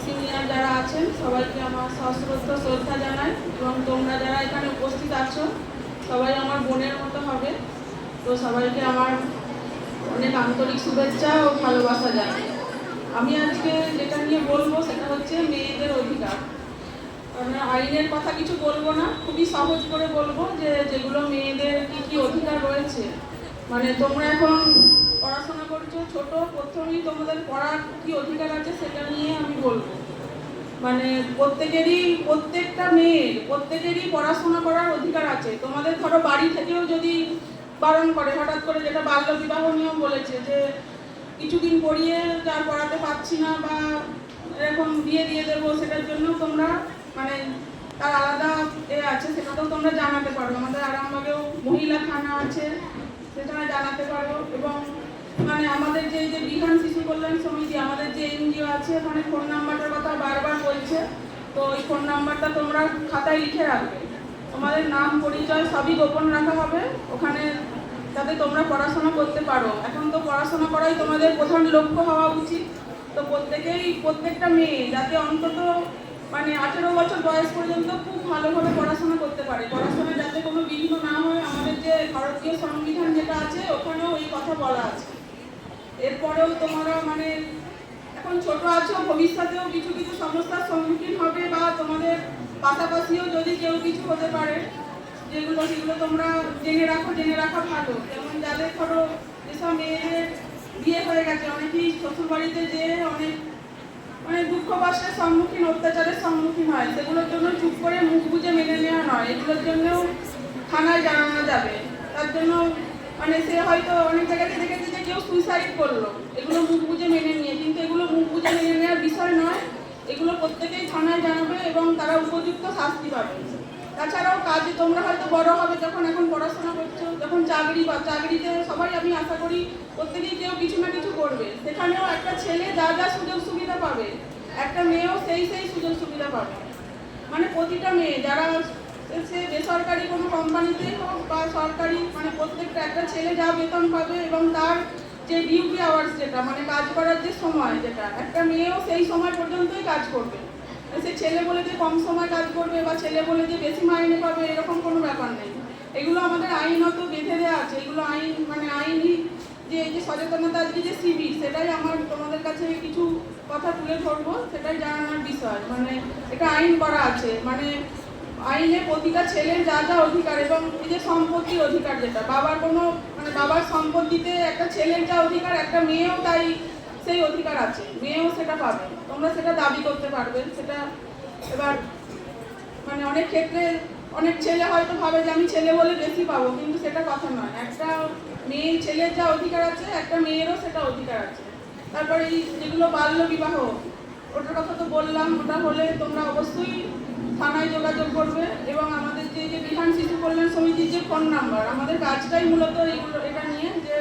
Speaker 6: সিনিয়র যারা আছেন সবাইকে আমার সশ্রদ্ধ শ্রদ্ধা জানাই এবং তোমরা যারা এখানে উপস্থিত আছো সবাই আমার বোনের মতো হবে, তো সবাইকে আমার অনেক আন্তরিক শুভেচ্ছা ও ভালোবাসা জানাই। আমি আজকে যেটা নিয়ে বলবো সেটা হচ্ছে মেয়েদের অধিকার। আমরা আইনের কথা কিছু বলবো না, খুবই সহজ করে বলবো যে যেগুলো মেয়েদের কি কি অধিকার রয়েছে। মানে তোমরা এখন পড়াশোনা করছো, ছোট, প্রথমেই তোমাদের পড়ার কি অধিকার আছে সেটা নিয়ে আমি বলবো। মানে প্রত্যেকটা মেয়ের প্রত্যেকেরই পড়াশোনা করার অধিকার আছে। তোমাদের ধরো বাড়ি থেকেও যদি বারণ করে হঠাৎ করে, যেটা বাল্য বিবাহ নিয়ম বলেছে যে কিছুদিন পড়িয়ে যার পড়াতে পারছি না বা এরকম বিয়ে দিয়ে দেবো, সেটার জন্য তোমরা মানে তার আলাদা আছে, সেটাতেও তোমরা জানাতে পারো। আমাদের আরামবাগেও মহিলা থানা আছে, সেখানে জানাতে পারো। এবং মানে আমাদের যে বিহান শিশু কল্যাণ সমিতি, আমাদের যে এনজিও আছে, ওখানে ফোন নাম্বারটার কথা বারবার বলছে, তো ওই ফোন নাম্বারটা তোমরা খাতায় লিখে রাখবে। তোমাদের নাম পরিচয় সবই গোপন রাখা হবে ওখানে, যাতে তোমরা পড়াশোনা করতে পারো। এখন তো পড়াশোনা করাই তোমাদের প্রধান লক্ষ্য হওয়া উচিত। তো প্রত্যেকটা মেয়ে যাতে অন্তত মানে 18 বছর বয়স পর্যন্ত খুব ভালোভাবে পড়াশোনা করতে পারে, পড়াশোনা যাতে কোনো বিঘ্ন না হয়। আমাদের যে ভারতীয় সংবিধান যেটা আছে ওখানেও এই কথা বলা আছে। এরপরেও তোমরা মানে এখন ছোট আছো, ভবিষ্যতেও কিছু কিছু সমস্যার সম্মুখীন হবে বা তোমাদের পাশাপাশিও যদি কেউ কিছু হতে পারে, সেগুলো তোমরা জেনে রাখা ভালো। যেমন যাদের ধরো যেসব মেয়েদের বিয়ে হয়ে গেছে, অনেকেই শ্বশুর বাড়িতে যে অনেক দুঃখ কষ্টের সম্মুখীন, অত্যাচারের সম্মুখীন হয়, সেগুলোর জন্য চুপ করে মুখ বুজে মেনে নেওয়া নয়, এগুলোর জন্যও থানায় জানানো যাবে। তার জন্য মানে সে হয়তো অনেক জায়গাতে দেখেছে যে কেউ সুইসাইড করলো, এগুলো মুখ বুজে মেনে নিয়ে, কিন্তু এগুলো মুখ বুজে মেনে নেওয়ার বিষয় নয়। এগুলো প্রত্যেকেই থানায় জানাবে এবং তারা উপযুক্ত শাস্তি পাবে। তাছাড়াও কাজে তোমরা হয়তো বড় হবে, যখন এখন পড়াশোনা করছো, যখন চাকরিতে সবাই আমি আশা করি প্রত্যেকেই কেউ কিছু না কিছু করবে, সেখানেও একটা ছেলে যা সুযোগ সুবিধা পাবে, একটা মেয়েও সেই সুযোগ সুবিধা পাবে। মানে প্রতিটা মেয়ে যারা সে বেসরকারি কোনো কোম্পানিতেই হোক বা সরকারি, মানে প্রত্যেকটা একটা ছেলে যা বেতন পাবে এবং তার যে ডিউটি আওয়ার্স যেটা মানে কাজ করার যে সময়, যেটা একটা মেয়েও সেই সময় পর্যন্তই কাজ করবে। সে ছেলে বলে যে কম সময় কাজ করবে বা ছেলে বলে যে বেশি মাইনে পাবে এরকম কোনো ব্যাপার নেই। এগুলো আমাদের আইনত বেঁধে দেওয়া আছে। এগুলো আইন মানে আইনি যে এই যে সচেতনতা আজকে যে শিবির, সেটাই আমার তোমাদের কাছে কিছু কথা তুলে ধরবো, সেটাই জানানোর বিষয়। মানে এটা আইন করা আছে, মানে আইনে প্রতিটা ছেলের যা যা অধিকার এবং এই যে সম্পত্তির অধিকার, যেটা বাবার কোনো মানে বাবার সম্পত্তিতে একটা ছেলের যা অধিকার, একটা মেয়েও তাই সেই অধিকার আছে, মেয়েও সেটা পাবে। তোমরা সেটা দাবি করতে পারবে। সেটা এবার মানে অনেক ক্ষেত্রে অনেক ছেলে হয়তো ভাবে যে আমি ছেলে বলে বেশি পাবো, কিন্তু সেটা কথা নয়। একটা মেয়ে ছেলের যা অধিকার আছে, একটা মেয়েরও সেটা অধিকার আছে। তারপরে এই যেগুলো বাল্য বিবাহ, ওটার কথা তো বললাম। ওটা হলে তোমরা অবশ্যই থানায় যোগাযোগ করবে এবং আমাদের যে বিধান শিশু কল্যাণ সমিতির যে ফোন নাম্বার, আমাদের কাজটাই মূলত এইগুলো এটা নিয়ে যে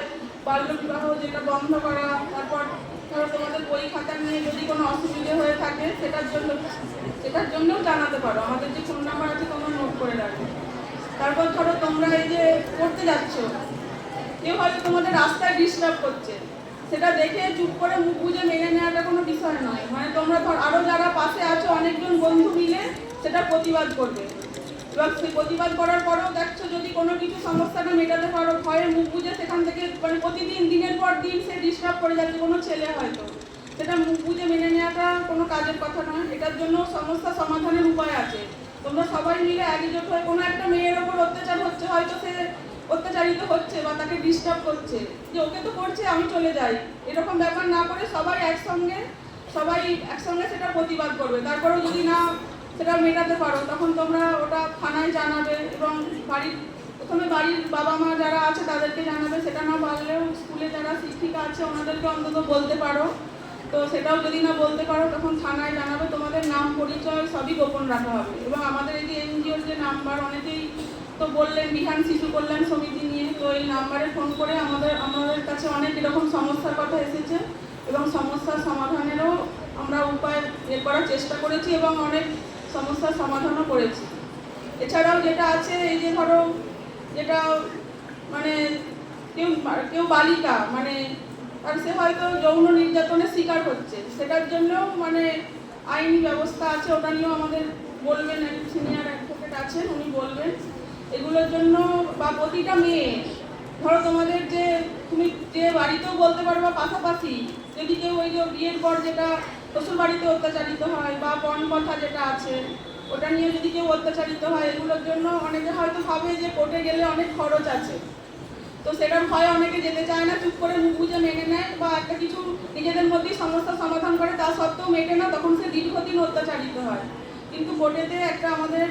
Speaker 6: বাল্য বিবাহ যেটা বন্ধ করা। তারপর ধরো তোমাদের বই খাতা নিয়ে যদি কোনো অসুবিধে হয়ে থাকে সেটার জন্যও জানাতে পারো। আমাদের যে ফোন নাম্বার আছে তোমরা নোট করে রাখবে। তারপর ধরো তোমরা এই যে পড়তে যাচ্ছ, কেউ হয়তো তোমাদের রাস্তায় ডিস্টার্ব করছে, সেটা দেখে চুপ করে মুখ বুজে মেনে নেওয়াটা কোনো বিষয় নয়। মানে তোমরা আরও যারা পাশে আছো অনেকজন বন্ধু মিলে সেটা প্রতিবাদ করবে। এবার সেই প্রতিবাদ করার পরেও দেখছো যদি কোনো কিছু সমস্যাটা মেটাতে পারো, ভয়ে মুখ বুজে সেখান থেকে মানে প্রতিদিন দিনের পর দিন সে ডিস্টার্ব করে যাচ্ছে কোনো ছেলে হয়তো, সেটা মুখ বুজে মেনে নেওয়াটা কোনো কাজের কথা নয়। এটার জন্য সমস্যা সমাধানের উপায় আছে। তোমরা সবাই মিলে একজোট হয়ে কোনো একটা মেয়ের ওপর অত্যাচার হচ্ছে, হয়তো সে অত্যাচারিত হচ্ছে বা তাকে ডিস্টার্ব করছে, যে ওকে তো করছে আমি চলে যাই, এরকম ব্যাপার না করে সবাই একসঙ্গে সেটা প্রতিবাদ করবে। তারপরেও যদি না সেটা মেটাতে পারো, তখন তোমরা ওটা থানায় জানাবে এবং প্রথমে বাড়ির বাবা মা যারা আছে তাদেরকে জানাবে। সেটা না পারলেও স্কুলে যারা শিক্ষিকা আছে ওনাদেরকে অন্তত বলতে পারো। তো সেটাও যদি না বলতে পারো তখন থানায় জানাবে। তোমাদের নাম পরিচয় সবই গোপন রাখা হবে। এবং আমাদের এই যে এনজিওর যে নাম্বার, অনেকেই তো বললেন বিধান শিশু কল্যাণ সমিতি নিয়ে, তো এই নাম্বারে ফোন করে আমাদের কাছে অনেক এরকম সমস্যার কথা এসেছে এবং সমস্যার সমাধানেরও আমরা উপায় বের করার চেষ্টা করেছি এবং অনেক সমস্যার সমাধানও করেছি। এছাড়াও যেটা আছে এই যে ধরো যেটা মানে কেউ বালিকা মানে আর সে হয়তো যৌন নির্যাতনের শিকার হচ্ছে, সেটার জন্যও মানে আইনি ব্যবস্থা আছে। ওটা নিয়েও আমাদের বলবেন, সিনিয়র অ্যাডভোকেট আছেন উনি বলবেন এগুলোর জন্য। বা প্রতিটা মেয়ে ধরো তোমাদের তুমি যে বাড়িতেও বলতে পারবা, পাশাপাশি যদি কেউ ওই যে বিয়ের পর যেটা শ্বশুর বাড়িতে অত্যাচারিত হয় বা পণ কথা যেটা আছে ওটা নিয়ে যদি কেউ অত্যাচারিত হয়, এগুলোর জন্য অনেকে হয়তো ভাবে যে কোর্টে গেলে অনেক খরচ আছে, তো সেটার ভয়ে অনেকে যেতে চায় না, চুপ করে মুখ বুঝে মেনে নেয় বা একটা কিছু নিজেদের মধ্যেই সমস্যার সমাধান করে, তা সত্ত্বেও মেটে না, তখন সে দীর্ঘদিন অত্যাচারিত হয়। কিন্তু কোর্টেতে একটা আমাদের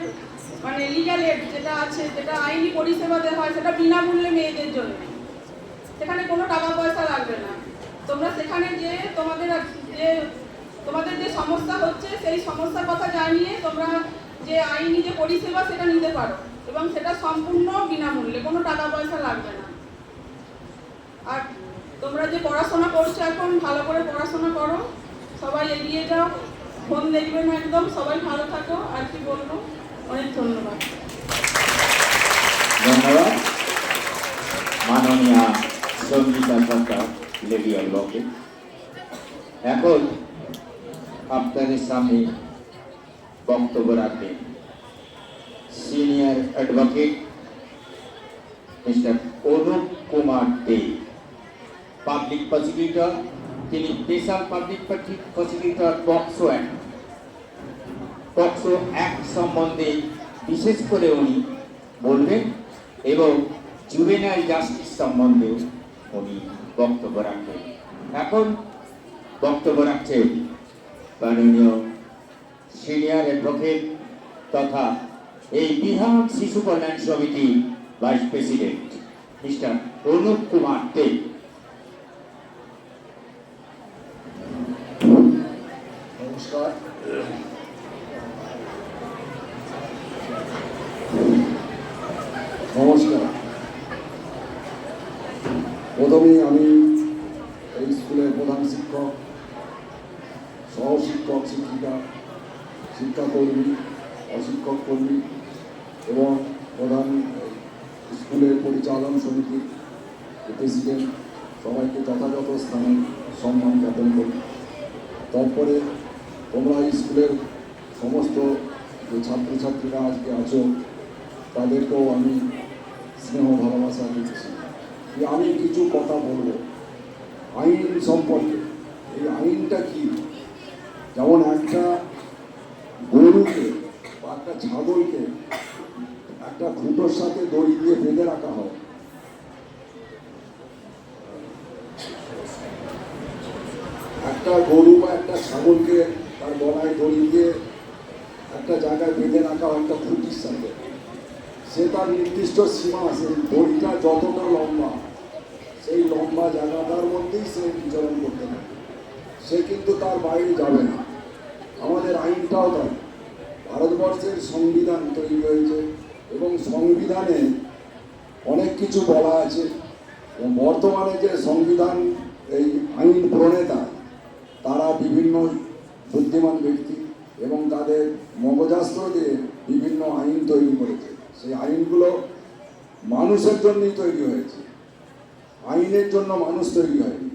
Speaker 6: মানে লিগ্যাল এড যেটা আছে, যেটা আইনি পরিষেবা দেওয়া হয়, সেটা বিনামূল্যে মেয়েদের জন্য, সেখানে কোনো টাকা পয়সা লাগবে না। তোমরা সেখানে যে তোমাদের যে সমস্যা হচ্ছে সেই সমস্যার কথা জানিয়ে তোমরা যে আইনি যে পরিষেবা সেটা নিতে পারো এবং সেটা সম্পূর্ণ বিনামূল্যে, কোনো টাকা পয়সা লাগবে না। আর তোমরা যে পড়াশোনা করছো এখন ভালো করে পড়াশোনা করো, সবাই এগিয়ে যাও, ফোন দেখবে না একদম, সবাই ভালো থাকো। আর কি বলবো, অনেক ধন্যবাদ।
Speaker 3: ধন্যবাদ মাননীয়া সঙ্গীতা সরকার, লেডি অ্যাডভোকেট। এখন আপনাদের সামনে বক্তব্য রাখবেন senior advocate mister Anup Kumar De, public prosecutor. তিনি special public prosecutor POCSO act সম্বন্ধে বিশেষ করে উনি বলবেন এবং জুভেনাইল জাস্টিস সম্বন্ধেও উনি বক্তব্য রাখবেন। এখন বক্তব্য রাখছেন মাননীয় সিনিয়র অ্যাডভোকেট তথা এই বিধান শিশু কল্যাণ সমিতি vice president mister Anup Kumar De.
Speaker 7: নমস্কার। প্রথমেই আমি এই স্কুলের প্রধান শিক্ষক, সহশিক্ষক, শিক্ষিকা, শিক্ষাকর্মী, অশিক্ষক কর্মী এবং প্রধান স্কুলের পরিচালন সমিতির প্রেসিডেন্ট সবাইকে যথাযথ স্থানে সম্মান জ্ঞাপন করি। তারপরে তোমরা এই স্কুলের সমস্ত যে ছাত্রছাত্রীরা আজকে আছো তাদেরকেও আমি স্নেহ ভালোবাসা দিচ্ছি। যে আমি কিছু কথা বলবো আইন সম্পর্কে। এই আইনটা কি? যেমন একটা গরুকে বা একটা ছাগলকে একটা খুঁটোর সাথে দড়ি দিয়ে বেঁধে রাখা হয়, একটা গরু বা একটা ছাগলকে তার গলায় দড়ি দিয়ে একটা জায়গায় বেঁধে রাখা হয় একটা খুঁটির সাথে। সে তার নির্দিষ্ট সীমা আছে, দড়িটা যতটা লম্বা সেই লম্বা জায়গাটার মধ্যেই সে বিচরণ করতে থাকে, সে কিন্তু তার বাইরে যাবে না। আমাদের আইনটাও তাই। ভারতবর্ষের সংবিধান তৈরি হয়েছে এবং সংবিধানে অনেক কিছু বলা আছে এবং বর্তমানে যে সংবিধান এই আইন প্রণেতা তারা বিভিন্ন বুদ্ধিমান ব্যক্তি এবং তাদের মগজাস্ত্র দিয়ে বিভিন্ন আইন তৈরি করেছে। সেই আইনগুলো মানুষের জন্যই তৈরি হয়েছে, আইনের জন্য মানুষ তৈরি হয়নি,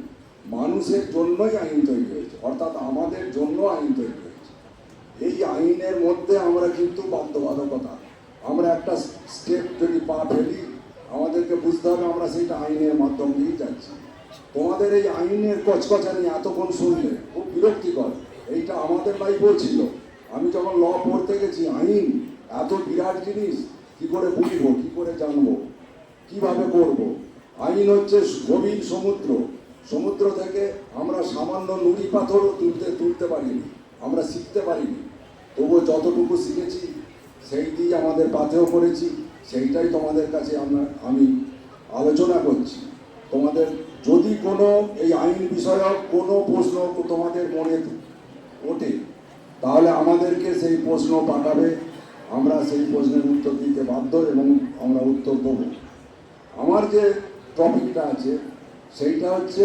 Speaker 7: মানুষের জন্যই আইন তৈরি হয়েছে, অর্থাৎ আমাদের জন্য আইন তৈরি হয়েছে। এই আইনের মধ্যে আমরা কিন্তু বাধ্যবাধকতা, আমরা একটা স্টেপ যদি পা ফেলি আমাদেরকে বুঝতে হবে আমরা সেইটা আইনের মাধ্যম দিয়েই যাচ্ছি। তোমাদের এই আইনের কচকচানি এতক্ষণ শুনলে খুব বিরক্তিকর। এইটা আমাদের লাইফেও ছিল। আমি যখন ল পড়তে গেছি, আইন এত বিরাট জিনিস, কি করে বুঝবো, কি করে জানবো, কিভাবে করব। আইন হচ্ছে গভীর সমুদ্র, সমুদ্র থেকে আমরা সামান্য নুড়ি পাথরও তুলতে পারিনি, আমরা শিখতে পারিনি। তবুও যতটুকু শিখেছি সেই দিয়ে আমাদের পাথেও করেছি, সেইটাই তোমাদের কাছে আমি আলোচনা করছি। তোমাদের যদি কোনো এই আইন বিষয়ক কোনো প্রশ্ন তোমাদের মনে ওঠে তাহলে আমাদেরকে সেই প্রশ্ন পাঠাবে, আমরা সেই প্রশ্নের উত্তর দিতে বাধ্য এবং আমরা উত্তর দেবো। আমার যে টপিকটা আছে সেইটা হচ্ছে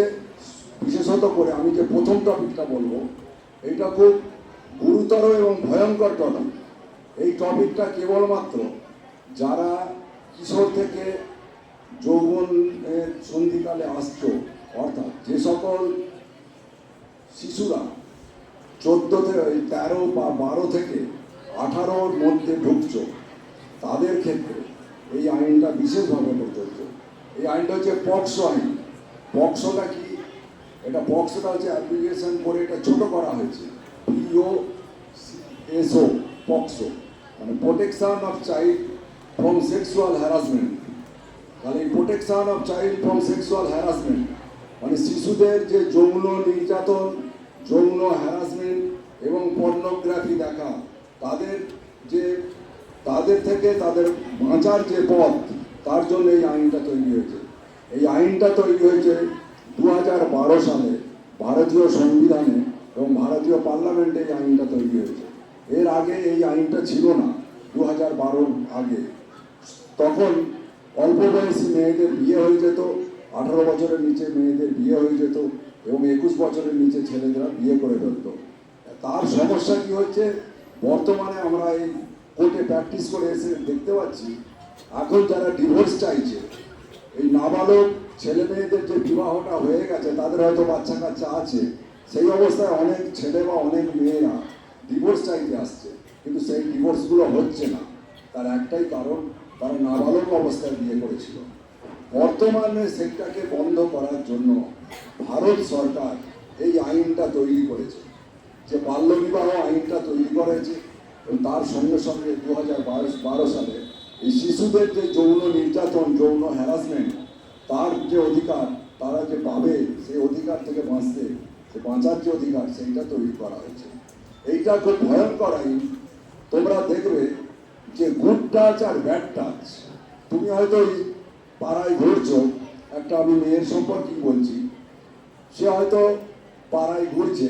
Speaker 7: বিশেষত করে আমি যে প্রথম টপিকটা বলবো এইটা খুব গুরুতর এবং ভয়ঙ্কর টপিক। এই টপিকটা কেবলমাত্র যারা কিশোর থেকে যৌবনের সন্ধিকালে আসছো, অর্থাৎ যে সকল শিশুরা 13 বা 12 থেকে 18-র মধ্যে ঢুকছো তাদের ক্ষেত্রে এই আইনটা বিশেষভাবে প্রযোজ্য। এই আইনটা হচ্ছে পক্সো আইন। পক্সোটা কি? এটা পক্সোটা হচ্ছে অ্যাপ্লিকেশন করে এটা ছোট করা হয়েছে, POCSO, পক্সো মানে protection of child from sexual harassment. তাহলে এই protection of child from sexual harassment মানে শিশুদের যে যৌন নির্যাতন, যৌন হ্যারাসমেন্ট এবং পর্নোগ্রাফি দেখা, তাদের থেকে তাদের বাঁচার যে পথ, তার জন্য এই আইনটা তৈরি হয়েছে। এই আইনটা তৈরি হয়েছে 2012 সালে ভারতীয় সংবিধানে এবং ভারতীয় পার্লামেন্টে এই আইনটা তৈরি হয়েছে। এর আগে এই আইনটা ছিল না। 2012 আগে তখন অল্প বয়সী মেয়েদের বিয়ে হয়ে যেত, 18 বছরের নিচে মেয়েদের বিয়ে হয়ে যেত এবং 21 বছরের নিচে ছেলেরা বিয়ে করে ফেলত। তার সমস্যা কি হচ্ছে, বর্তমানে আমরা এই কোর্টে প্র্যাকটিস করে এসে দেখতে পাচ্ছি এখন যারা ডিভোর্স চাইছে, এই নাবালক ছেলে মেয়েদের যে বিবাহটা হয়ে গেছে তাদের হয়তো বাচ্চা কাচ্চা আছে, সেই অবস্থায় অনেক ছেলে বা অনেক মেয়েরা ডিভোর্স চাইতে আসছে, কিন্তু সেই ডিভোর্সগুলো হচ্ছে না। তার একটাই কারণ, তারা নাবালক অবস্থায় বিয়ে করেছিল। বর্তমানে সেটাকে বন্ধ করার জন্য ভারত সরকার এই আইনটা তৈরি করেছে, যে বাল্যবিবাহ আইনটা তৈরি করেছে এবং তার সঙ্গে সঙ্গে 2012 সালে এই শিশুদের যে যৌন নির্যাতন, যৌন হ্যারাসমেন্ট, তার যে অধিকার তারা যে পাবে, সেই অধিকার থেকে বাঁচার যে অধিকার সেইটা তৈরি করা হয়েছে। এইটা খুব ভয়ঙ্কর আইন। তোমরা দেখবে যে গুড টাচ আর ব্যাড টাচ, তুমি হয়তো পাড়ায় ঘুরছো, একটা আমি মেয়ের সম্পর্কেই বলছি, সে হয়তো পাড়ায় ঘুরছে,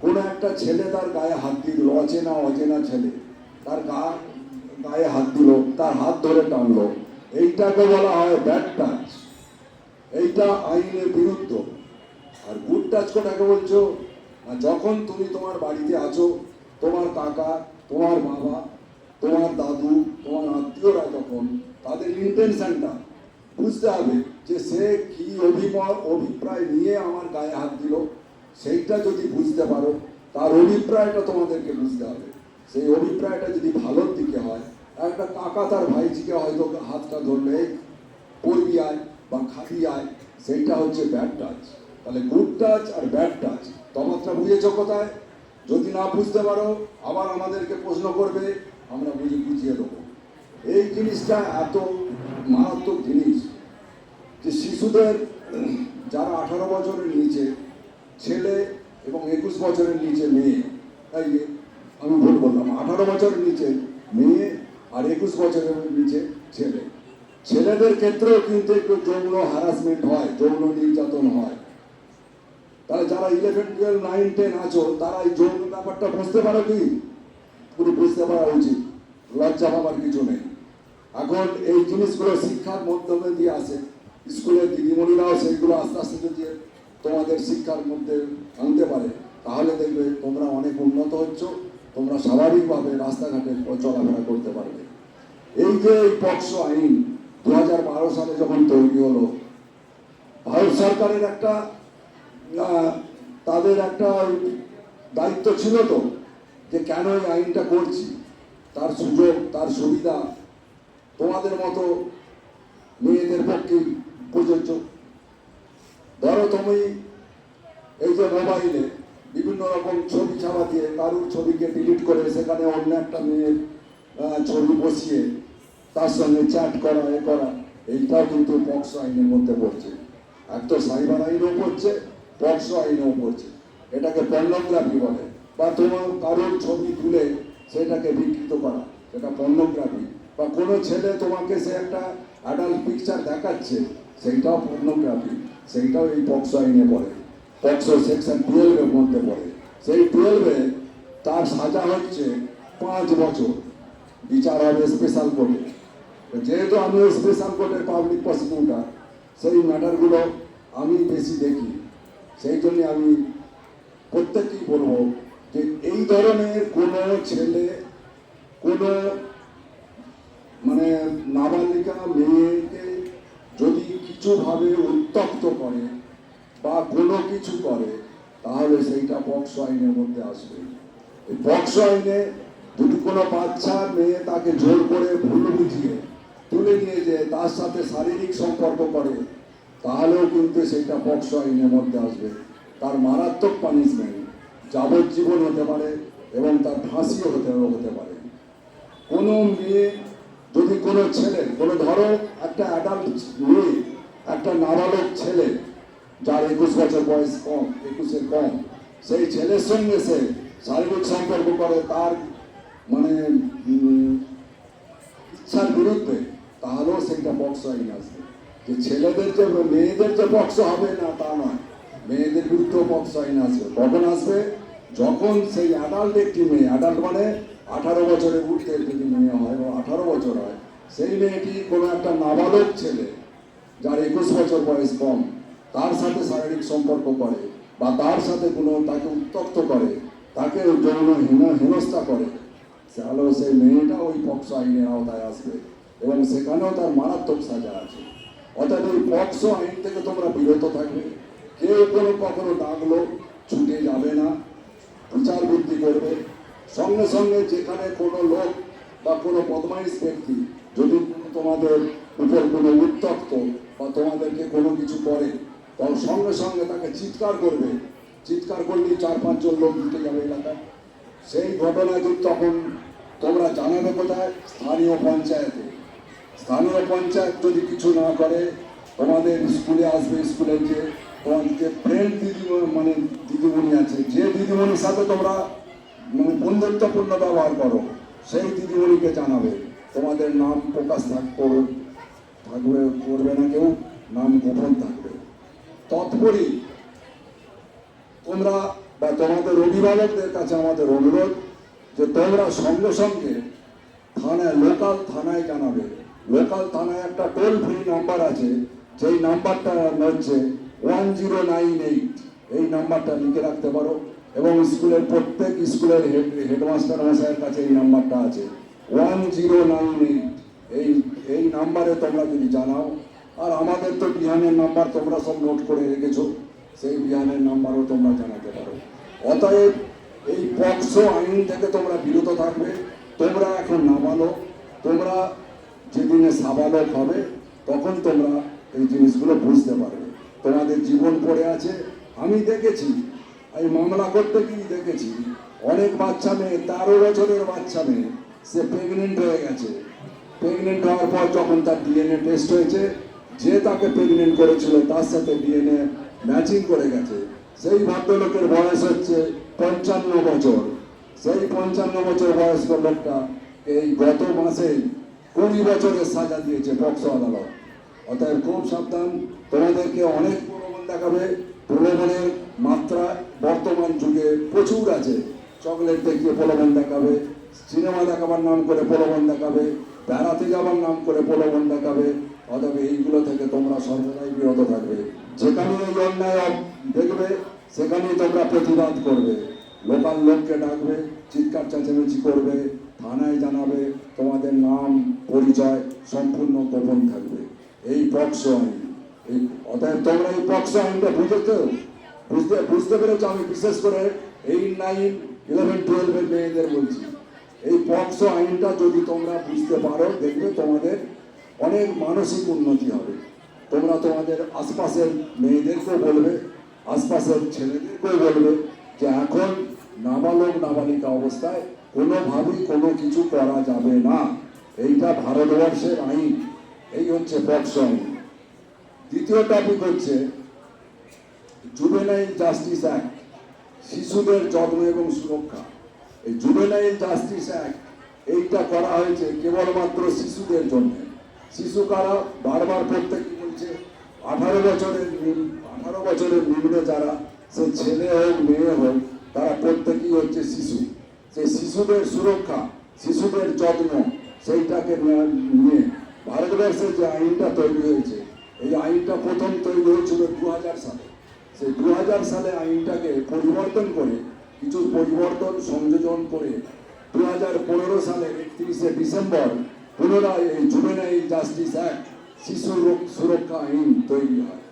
Speaker 7: কোনো একটা ছেলে তার গায়ে হাত দিল, অচেনা ছেলে তার গায়ে হাত দিল, তার হাত ধরে টানলো, এইটাকে বলা হয় ব্যাড টাচ। এইটা আইনের বিরুদ্ধ। আর গুড টাচ কোটাকে বলছো, যখন তুমি তোমার বাড়িতে আছো, তোমার কাকা, তোমার বাবা, তোমার দাদু, তোমার আত্মীয়রা যখন তাদের ইন্টেনশনটা বুঝতে হবে যে সে কি অভিপ্রায় নিয়ে আমার গায়ে হাত দিল, সেইটা যদি বুঝতে পারো, তার অভিপ্রায়টা তোমাদেরকে বুঝতে হবে। সেই অভিপ্রায়টা যদি ভালোর দিকে হয়, একটা কাকা তার ভাইজিকে হয়তো হাতটা ধরলে পড়বি আয় বা খাবি আয়, সেইটা হচ্ছে ব্যাড টাচ। তাহলে গুড টাচ আর ব্যাড টাচ তফাৎটা বুঝেছো কোথায়? যদি না বুঝতে পারো আবার আমাদেরকে প্রশ্ন করবে, আমরা বুঝিয়ে দেবো। এই জিনিসটা এত মারাত্মক জিনিস যে শিশুদের যারা 18 বছরের নিচে ছেলে এবং 21 বছরের নিচে মেয়ে, তাই আমি ভুল বললাম, 18 বছরের নিচে মেয়ে আর 21 বছরের নিচে ছেলে। ছেলেদের ক্ষেত্রেও কিন্তু একটু যৌন হ্যারাসমেন্ট হয়, যৌন নির্যাতন হয়। তাহলে যারা 11, 12, 9, 10 আছো তারা এই যৌন ব্যাপারটা বুঝতে পারো কি? পুরো বুঝতে পারা উচিত, লজ্জা পাবার কিছু নেই। এখন এই জিনিসগুলো শিক্ষার মাধ্যমে দিয়ে আসে, স্কুলের দিদিমণিরাও সেইগুলো আস্তে আস্তে যদি তোমাদের শিক্ষার মধ্যে আনতে পারে, তাহলে দেখবে তোমরা অনেক উন্নত হচ্ছ, তোমরা স্বাভাবিকভাবে রাস্তাঘাটে চলাফেরা করতে পারবে। এই যে এই পক্সো আইন 2012 সালে যখন তৈরি হলো, ভারত সরকারের একটা তাদের একটা দায়িত্ব ছিল তো, যে কেন এই আইনটা করছি, তার সুযোগ তার সুবিধা তোমাদের মতো মেয়েদের পক্ষে প্রযোজ্য। ধরো তুমি এই যে মোবাইলে বিভিন্ন রকম ছবি ছাপা দিয়ে কারুর ছবিকে ডিলিট করে সেখানে অন্য একটা মেয়ের ছবি বসিয়ে তার সঙ্গে চ্যাট করা, এ করা, এইটাও কিন্তু পক্সো আইনের মধ্যে পড়ছে। এক তো সাইবার আইনও পড়ছে, পক্সো আইনও পড়ছে। এটাকে পর্নোগ্রাফি বলে। বা তোমার কারোর ছবি তুলে সেটাকে বিকৃত করা, সেটা পর্নোগ্রাফি। বা কোনো ছেলে তোমাকে সে একটা অ্যাডাল্ট পিকচার দেখাচ্ছে, সেইটাও পর্নোগ্রাফি, সেইটাও এই পক্সো আইনে পড়ে। পক্সো সেকশন 12-এর মধ্যে পড়ে। সেই 12-এ তার সাজা হচ্ছে 5 বছর, বিচার হবে স্পেশাল কোর্টে। যেহেতু আমি স্পেশাল কোর্টের পাবলিক প্রসিকিউটর, সেই ম্যাটারগুলো আমি বেশি দেখি, সেই জন্য আমি প্রত্যেককেই বলবো যে এই ধরনের কোনো ছেলে কোনো মানে নাবালিকা মেয়েকে যদি কিছুভাবে উত্তপ্ত করে বা কোনো কিছু করে, তাহলে সেইটা পক্সো আইনের মধ্যে আসবে। এই পক্সো আইনে যদি কোনো বাচ্চা মেয়ে তাকে জোর করে ভুল বুঝিয়ে তুলে নিয়ে যে তার সাথে শারীরিক সম্পর্ক করে, তাহলেও কিন্তু সেইটা পক্সো আইনের মধ্যে আসবে। তার মারাত্মক পানিশমেন্ট যাবজ্জীবন হতে পারে এবং তার ফাঁসিও হতে পারে। কোনো মেয়ে যদি কোনো ছেলে, কোনো ধরো একটা অ্যাডাল্ট মেয়ে, একটা নাবালক ছেলে যার 21 বছর বয়স কম, 21-এর কম, সেই ছেলের সঙ্গে সে শারীরিক সম্পর্ক করে তার মানে ইচ্ছার বিরুদ্ধে, তাহলেও সেইটা পক্সো আইন আসবে। যে ছেলেদের যে মেয়েদের যে পক্সো হবে না তা নয়, মেয়েদের বিরুদ্ধেও পক্সো আইন আসবে। কখন আসবে? যখন সেই অ্যাডাল্ট একটি মেয়ে, অ্যাডাল্ট মানে 18 বছরের ঊর্ধ্বে যদি মেয়ে হয় বা 18 বছর হয়, সেই মেয়েটি কোনো একটা নাবালক ছেলে যার 21 বছর বয়স কম, তার সাথে শারীরিক সম্পর্ক করে বা তার সাথে কোনো তাকে উত্তপ্ত করে, তাকে যৌন হেনস্থা করে, তাহলে সেই মেয়েটা ওই পক্সো আইনের আওতায় আসবে এবং সেখানেও তার মারাত্মক সাজা আছে। অর্থাৎ এই পক্সো আইন থেকে তোমরা বিরত থাকবে। কেউ কখনো ডাকলো ছুটে যাবে না, বিচার বুদ্ধি করবে। সঙ্গে সঙ্গে যেখানে কোনো লোক বা কোনো বদমাইশ ব্যক্তি যদি তোমাদের উপর কোনো উত্তপ্ত বা তোমাদেরকে কোনো কিছু করে, তখন সঙ্গে সঙ্গে তাকে চিৎকার করবে। চিৎকার করলেই 4-5 জন লোক উঠে যাবে এলাকায়। সেই ঘটনা কিন্তু তখন তোমরা জানাবে কোথায়? স্থানীয় পঞ্চায়েতে। স্থানীয় পঞ্চায়েত যদি কিছু না করে, তোমাদের স্কুলে আসবে, স্কুলের যে তোমাদের যে ফ্রেন্ড দিদিমণি আছে, যে দিদিমণির সাথে তোমরা বন্ধুত্বপূর্ণ ব্যবহার করো, সেই দিদিমণিকে জানাবে। তোমাদের নাম প্রকাশ করবে না কেউ, নাম গোপন থাকবে। তৎপরই তোমরা বা তোমাদের অভিভাবকদের কাছে আমাদের অনুরোধ যে তোমরা সঙ্গে সঙ্গে থানায়, লোকাল থানায় জানাবে। লোকাল থানায় একটা টোল ফ্রি নাম্বার আছে, যেই নাম্বারটা হচ্ছে 1098। এই নাম্বারটা লিখে রাখতে পারো এবং স্কুলের প্রত্যেক স্কুলের হেডমাস্টার মশাইয়ের কাছে এই নাম্বারটা আছে 1098। এই নাম্বারে তোমরা যদি জানাও, আর আমাদের তো বিহানের নাম্বার তোমরা সব নোট করে রেখেছো, সেই বিহানের নাম্বারও তোমরা জানাতে পারো। অতএব এই পক্সো আইন থেকে তোমরা বিরত থাকবে। তোমরা এখন নাবালক, তোমরা যেদিনে সাবালক হবে তখন তোমরা এই জিনিসগুলো বুঝতে পারবে। তোমাদের জীবন পড়ে আছে। আমি দেখেছি, এই মামলা করতে গিয়ে দেখেছি অনেক বাচ্চা মেয়ে, 13 বছরের বাচ্চা মেয়ে, সে প্রেগনেন্ট হয়ে গেছে। প্রেগনেন্ট হওয়ার পর যখন তার ডিএনএ টেস্ট হয়েছে, যে তাকে প্রেগনেন্ট করেছিল তার সাথে ডিএনএ ম্যাচিং করে গেছে। সেই ভদ্রলোকের বয়স হচ্ছে 55 বছর। সেই 55 বছর বয়স্ক লোকটা এই গত মাসে 20 বছরের সাজা দিয়েছে পক্সো আদালত। অতএব খুব সাবধান, তোমাদেরকে অনেক প্রলোভন দেখাবে। প্রলোভনের মাত্রা বর্তমান যুগে প্রচুর আছে। চকলেট দেখিয়ে প্রলোভন দেখাবে, সিনেমা দেখাবার নাম করে প্রলোভন দেখাবে, বেড়াতে যাবার নাম করে প্রলোভন দেখাবে। অতএব এইগুলো থেকে তোমরা সর্বদাই বিরত থাকবে। যেখানে এই অন্যায় দেখবে সেখানেই তোমরা প্রতিবাদ করবে, লোকাল লোককে ডাকবে, চিৎকার চেঁচামেচি করবে, থানায় জানাবে, তোমাদের নাম পরিচয় সম্পূর্ণ গোপন থাকবে। এই পক্সো আইন, এই অতএব তোমরা এই পক্সো আইনটা বুঝতে পেরেছো। আমি বিশেষ করে 8, 9, 11, 12 মেয়েদের বলছি, এই পক্সো আইনটা যদি তোমরা বুঝতে পারো, দেখবে তোমাদের অনেক মানসিক উন্নতি হবে। তোমরা তোমাদের আশপাশের মেয়েদেরকেও বলবে, আশপাশের ছেলেদেরকেও বলবে যে এখন নাবালক নাবালিকা অবস্থায় কোনোভাবেই কোনো কিছু করা যাবে না। এইটা ভারতবর্ষের আইন, এই হচ্ছে পক্সো আইন। দ্বিতীয় টপিক হচ্ছে জুভেনাইল জাস্টিস অ্যাক্ট, শিশুদের যত্ন এবং সুরক্ষা। এই জুভেনাইল জাস্টিস অ্যাক্ট এইটা করা হয়েছে কেবলমাত্র শিশুদের জন্য। শিশু কারা? বারবার প্রত্যেকে বলছে 18 বছরের নিম্নে যারা, সে ছেলে হোক মেয়ে হোক, তারা প্রত্যেকেই হচ্ছে শিশু। সেই শিশুদের সুরক্ষা, শিশুদের যত্ন, সেইটাকে নিয়ে ভারতবর্ষের যে আইনটা তৈরি হয়েছে, এই আইনটা প্রথম তৈরি হয়েছিল 2000 সালে। সেই 2000 সালে আইনটাকে পরিবর্তন করে, কিছু পরিবর্তন সংযোজন করে 2015 সালের 31শে ডিসেম্বর পুনরায় এই জুভেনাইল জাস্টিস অ্যাক্ট, শিশু সুরক্ষা আইন তৈরি হয়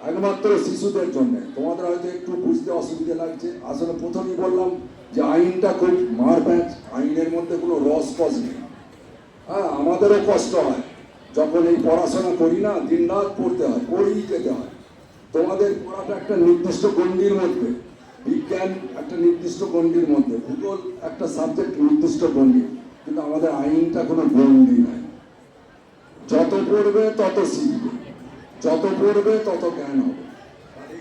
Speaker 7: একমাত্র শিশুদের জন্য। তোমাদের হয়তো একটু বুঝতে অসুবিধা লাগছে। আসলে প্রথমেই বললাম যে আইনটা খুব মারপ্যাঁচ, আইনের মধ্যে কোনো রস নেই। হ্যাঁ, আমাদেরও কষ্ট হয় যখন এই পড়াশোনা করি না, দিন রাত পড়তে হয়, পড়েই যেতে হয়। তোমাদের পড়াটা একটা নির্দিষ্ট গণ্ডির মধ্যে, বিজ্ঞান একটা নির্দিষ্ট গণ্ডির মধ্যে, ভূগোল একটা সাবজেক্ট নির্দিষ্ট গণ্ডি, কিন্তু আমাদের আইনটা কোনো গণ্ডি নাই। যত পড়বে তত শিখবে, যত পড়বে তত জ্ঞান হবে।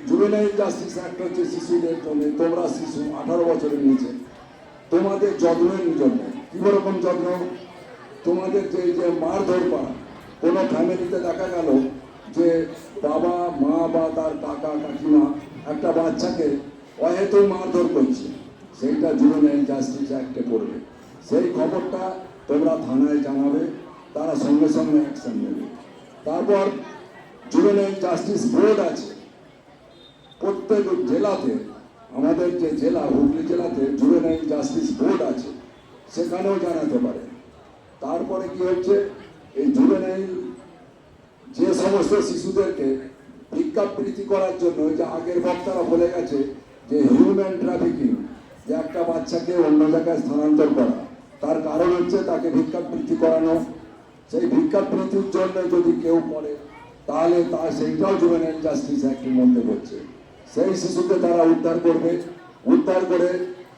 Speaker 7: জুভেনাইল জাস্টিস অ্যাক্ট হচ্ছে শিশুদের জন্য। তোমরা শিশু 18 বছরের নিচে, তোমাদের যত্নের জন্য। কি রকম যত্ন? তোমাদের যে মারধর করা, কোনো ফ্যামিলিতে দেখা গেল যে বাবা মা বা তার কাকা কাকিমা একটা বাচ্চাকে অহেতু মারধর করছে, সেইটা জুভেনাইল জাস্টিস অ্যাক্টে পড়বে। সেই খবরটা তোমরা থানায় জানাবে, তারা সঙ্গে সঙ্গে অ্যাকশন নেবে। তারপর জুভেনাইল জাস্টিস বোর্ড আছে প্রত্যেক জেলাতে। আমাদের যে জেলা, হুগলি জেলাতে জুভেনাইল জাস্টিস বোর্ড আছে, সেখানেও জানাতে পারে। তারপরে কি হচ্ছে, এই জুভেনাইল যে সমস্ত শিশুদেরকে ভিক্ষাবৃত্তি করার জন্য, যে আগের বক্তারা বলে গেছে যে হিউম্যান ট্রাফিকিং, যে একটা বাচ্চাকে অন্য জায়গায় স্থানান্তর করা, তার কারণ হচ্ছে তাকে ভিক্ষাবৃত্তি করানো। সেই ভিক্ষাবৃত্তির জন্য যদি কেউ করে, তাহলে সেইটাও জুভেনাইল জাস্টিস অ্যাক্টের মধ্যে পড়ছে। সেই শিশুকে তারা উদ্ধার করবে, উদ্ধার করে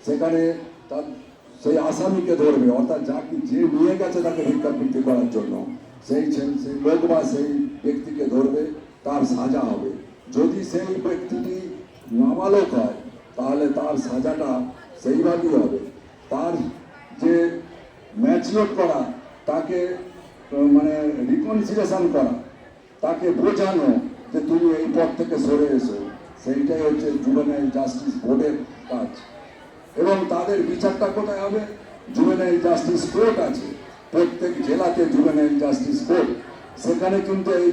Speaker 7: সেখানে তার সেই আসামিকে ধরবে, অর্থাৎ যে নিয়ে গেছে তাকে ভিক্ষাবৃত্তি করার জন্য, সেই লোক বা সেই ব্যক্তিকে ধরবে, তার সাজা হবে। যদি সেই ব্যক্তিটি নাবালক হয়, তাহলে তার সাজাটা সেইভাবেই হবে। তার যে ম্যাচিওর করা, তাকে মানে রিকনসিলেশন করা, তাকে বোঝানো যে তুমি এই পথ থেকে সরে এসো, সেইটাই হচ্ছে জুভেনাইল জাস্টিস বোর্ডের কাজ। এবং তাদের বিচারটা কোথায় হবে? জুভেনাইল জাস্টিস কোর্ট আছে প্রত্যেক জেলাতে, জুভেনাইল জাস্টিস কোর্ট। সেখানে কিন্তু এই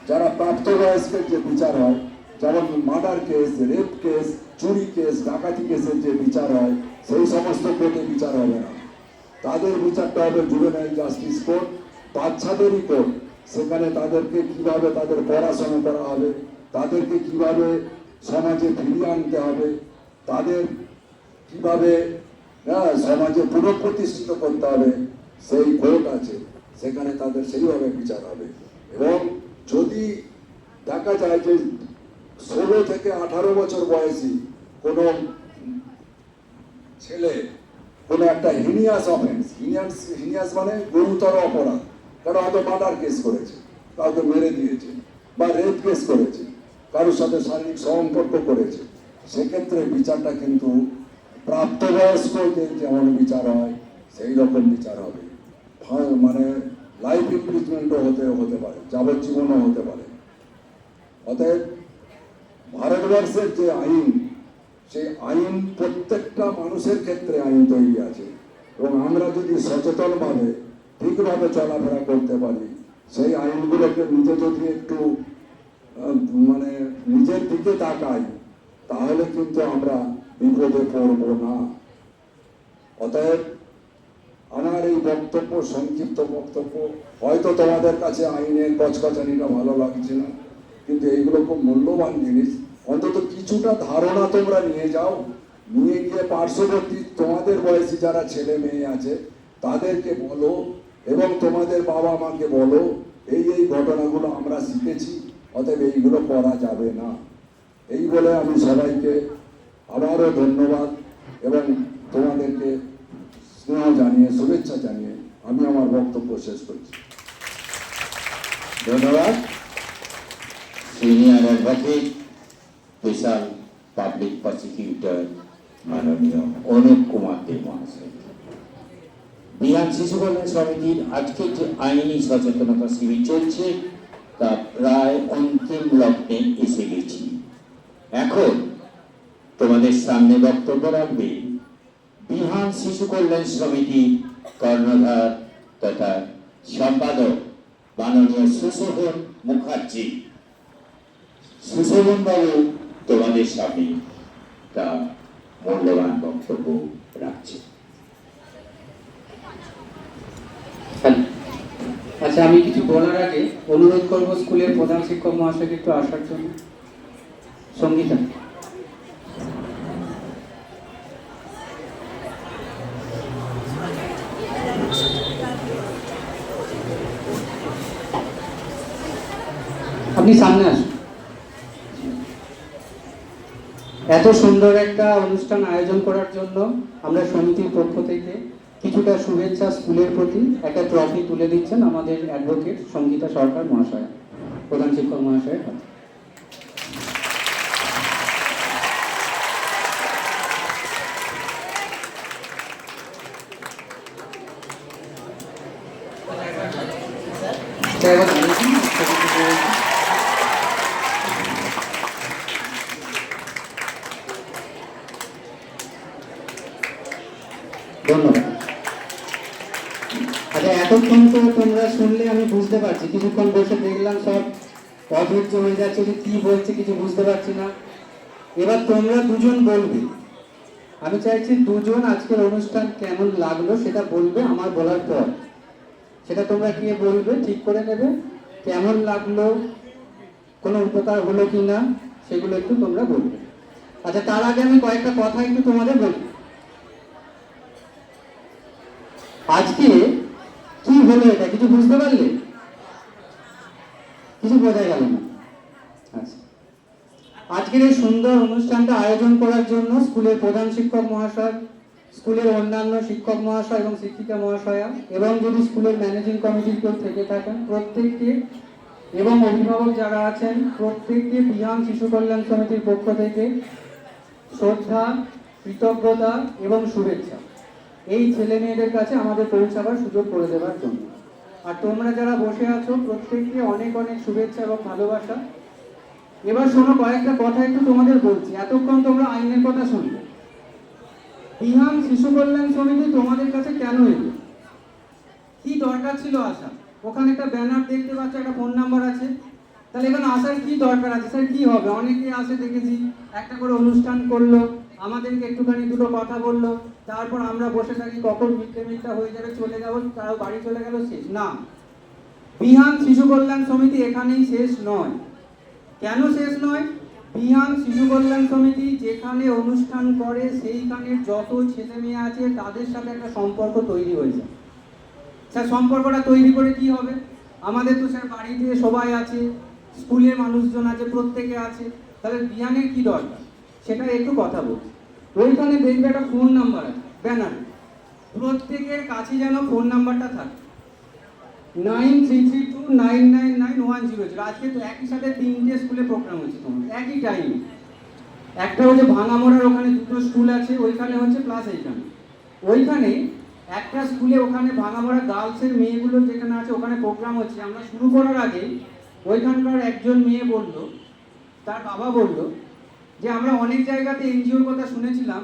Speaker 7: যারা প্রাপ্তবয়স্কের যে বিচার হয়, যেমন মার্ডার কেস, রেপ কেস, চুরি কেস, ডাকাতি কেসের যে বিচার হয়, সেই সমস্ত কোর্টে বিচার হবে না। তাদের বিচারটা হবে জুভেনাইল জাস্টিস কোর্ট, বাচ্চাদেরই কোর্ট। সেখানে তাদেরকে কিভাবে তাদের পড়াশোনা করা হবে, তাদেরকে কিভাবে সমাজে ফিরিয়ে আনতে হবে, তাদের কিভাবে সমাজে পুনঃপ্রতিষ্ঠিত করতে হবে সেই কোর্ট আছে, সেখানে তাদের সেইভাবে বিচার হবে। এবং যদি দেখা যায় যে 16 থেকে 18 বছর বয়সী কোনো ছেলে কোনো একটা হিনিয়াস অফেন্স, হিনিয়াস মানে গুরুতর অপরাধ, কারো হয়তো মার্ডার কেস করেছে, কাউকে মেরে দিয়েছে, বা রেপ কেস করেছে, কারোর সাথে শারীরিক সম্পর্ক করেছে, সেক্ষেত্রে বিচারটা কিন্তু প্রাপ্তবয়স্কদের যেমন বিচার হয় সেই রকম বিচার হবে। মানে লাইফ ইমপ্রিজমেন্টও হতে পারে, যাবজ্জীবনও হতে পারে। অতএব ভারতবর্ষের যে আইন, সেই আইন প্রত্যেকটা মানুষের ক্ষেত্রে আইন তৈরি আছে, এবং আমরা যদি সচেতনভাবে ঠিকভাবে চলাফেরা করতে পারি, সেই আইনগুলোকে নিজে যদি একটু মানে নিজের দিকে তাকাই, তাহলে কিন্তু আমরা বিপদে পড়ব না। অতএব আমার এই বক্তব্য, সংক্ষিপ্ত বক্তব্য, হয়তো তোমাদের কাছে আইনের কচকচানিটা ভালো লাগছে না, কিন্তু এইগুলো খুব মূল্যবান জিনিস। অন্তত কিছুটা ধারণা তোমরা নিয়ে যাও, নিয়ে গিয়ে পার্শ্ববর্তী তোমাদের বয়সী যারা ছেলে মেয়ে আছে তাদেরকে বলো, এবং তোমাদের বাবা মাকে বলো এই ঘটনাগুলো আমরা শিখেছি, অতএব এইগুলো করা যাবে না। এই বলে আমি সবাইকে আবারও ধন্যবাদ এবং তোমাদেরকে স্নেহ জানিয়ে, শুভেচ্ছা জানিয়ে আমি আমার বক্তব্য শেষ করছি।
Speaker 3: ধন্যবাদ senior advocate, special public prosecutor মাননীয় অনুপ কুমার দে মহাশয়। বিহান শিশু কল্যাণ সমিতির আজকের যে আইনি সচেতনতা শিবির চলছে তা প্রায় অন্তিম লগ্নে এসে গেছি। এখন তোমাদের সামনে বক্তব্য রাখবে বিহান শিশু কল্যাণ সমিতির কর্ণধার তথা সম্পাদক মাননীয় সুশোভন মুখার্জি। সুশোভন বাবু তোমাদের সামনে তা মূল্যবান বক্তব্য রাখছে।
Speaker 8: আচ্ছা, আমি কিছু বলার আগে অনুরোধ করব স্কুলের প্রধান শিক্ষক মহাশয়কে একটু আসার জন্য। সঙ্গীতা, আপনি সামনে আসুন। এত সুন্দর একটা অনুষ্ঠান আয়োজন করার জন্য আমরা সমিতির পক্ষ থেকে কিছুটা শুভেচ্ছা স্কুলের প্রতি একটা ট্রফি তুলে দিচ্ছেন আমাদের অ্যাডভোকেট সঙ্গীতা সরকার মহাশয়, প্রধান শিক্ষক মহাশয়ের হাতে। ধন্যবাদ। আচ্ছা, এতক্ষণ তো তোমরা শুনলে আমি বুঝতে পারছি, কিছুক্ষণ বসে দেখলাম সব অধৈর্য হয়ে যাচ্ছে যে কি বলছে কিছু বুঝতে পারছি না। এবার তোমরা দুজন বলবে, আমি চাইছি দুজন আজকের অনুষ্ঠান কেমন লাগলো সেটা বলবে আমার বলার পর। সেটা তোমরা গিয়ে বলবে, ঠিক করে নেবে কেমন লাগলো, কোনো উপকার হলো কি না সেগুলো একটু তোমরা বলবে। আচ্ছা, তার আগে আমি কয়েকটা কথা একটু তোমাদের বলি। আজকে কি হলো এটা কিছু বুঝতে পারলে? কিছু বোঝা গেল না। আচ্ছা, আজকের এই সুন্দর অনুষ্ঠানটা আয়োজন করার জন্য স্কুলের প্রধান শিক্ষক মহাশয়, স্কুলের অন্যান্য শিক্ষক মহাশয় এবং শিক্ষিকা মহাশয়া, এবং যদি স্কুলের ম্যানেজিং কমিটির কেউ থেকে থাকেন প্রত্যেককে, এবং অভিভাবক যারা আছেন প্রত্যেককে বিহান শিশু কল্যাণ সমিতির পক্ষ থেকে শ্রদ্ধা, কৃতজ্ঞতা এবং শুভেচ্ছা এই ছেলে মেয়েদের কাছে আমাদের পৌঁছাবার সুযোগ করে দেওয়ার জন্য। আর তোমরা যারা বসে আছো প্রত্যেককে অনেক অনেক শুভেচ্ছা এবং ভালোবাসা। এবার শোনো, কয়েকটা কথা একটু তোমাদের বলছি। এতক্ষণ তোমরা আইনের কথা শুনলে। বিহান শিশু কল্যাণ সমিতি তোমাদের কাছে কেন এলো, কি দরকার ছিল আসা? ওখানে একটা ব্যানার দেখতে পাচ্ছ, একটা ফোন নাম্বার আছে, তাহলে এখানে আসার কি দরকার আছে? স্যার কি হবে? অনেকেই আসে দেখেছি, একটা করে অনুষ্ঠান করলো, আমাদেরকে একটুখানি দুটো কথা বললো, তারপর আমরা বসে থাকি কখন মিডটা হয়ে যাবে, চলে যাবো, তারাও বাড়ি চলে গেল, শেষ না। বিহান শিশু কল্যাণ সমিতি এখানেই শেষ নয়। কেন শেষ নয়? বিহান শিশু কল্যাণ সমিতি যেখানে অনুষ্ঠান করে সেইখানে যত ছেলে মেয়ে আছে তাদের সাথে একটা সম্পর্ক তৈরি হয়েছে। স্যার সম্পর্কটা তৈরি করে কি হবে? আমাদের তো স্যার বাড়িতে সবাই আছে, স্কুলে মানুষজন আছে, প্রত্যেকে আছে, তাহলে বিহানের কি দরকার সেটা একটু কথা বলছি। ওইখানে দেখবে একটা ফোন নাম্বার আছে ব্যানার, প্রত্যেকের কাছে যেন ফোন নাম্বারটা থাকে 9332999100। আজকে তো একই সাথে 3টে স্কুলে প্রোগ্রাম হচ্ছে তোমার একই টাইমে। একটা হচ্ছে ভাঙামোড়ার ওখানে 2টো স্কুল আছে ওইখানে হচ্ছে, প্লাস এইখানে ওইখানে একটা স্কুলে ওখানে ভাঙামোড়া গার্লসের মেয়েগুলো যেখানে আছে ওখানে প্রোগ্রাম হচ্ছে। আমরা শুরু করার আগে ওইখানকার একজন মেয়ে বলল, তার বাবা বলল যে আমরা অনেক জায়গাতে এনজিওর কথা শুনেছিলাম,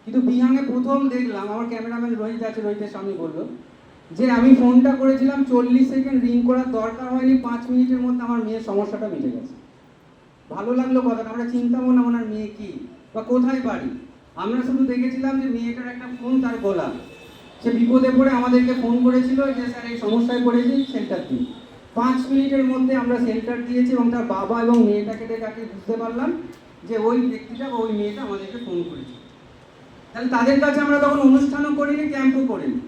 Speaker 8: কিন্তু বিহানে প্রথম দেখলাম। আমার ক্যামেরাম্যান রোহিত আছে, রোহিতের সামনে বললো যে আমি ফোনটা করেছিলাম 40 সেকেন্ড রিং করার দরকার হয়নি, 5 মিনিটের মধ্যে আমার মেয়ের সমস্যাটা মিটে গেছে। ভালো লাগলো কথাটা। আমরা চিন্তাও না ওনার মেয়ে কি বা কোথায় বাড়ি, আমরা শুধু দেখেছিলাম যে মেয়েটার একটা ফোন তার গলা, সে বিপদে পড়ে আমাদেরকে ফোন করেছিল যে স্যার এই সমস্যায় পড়েছি, সেন্টার দিন। 5 মিনিটের মধ্যে আমরা সেন্টার দিয়েছি এবং তার বাবা এবং মেয়েটাকে দেখে বুঝতে পারলাম যে ওই ব্যক্তিটা বা ওই মেয়েটা আমাদেরকে ফোন করেছে। তাহলে তাদের কাছে আমরা তখন অনুষ্ঠানও করিনি, ক্যাম্পও করিনি।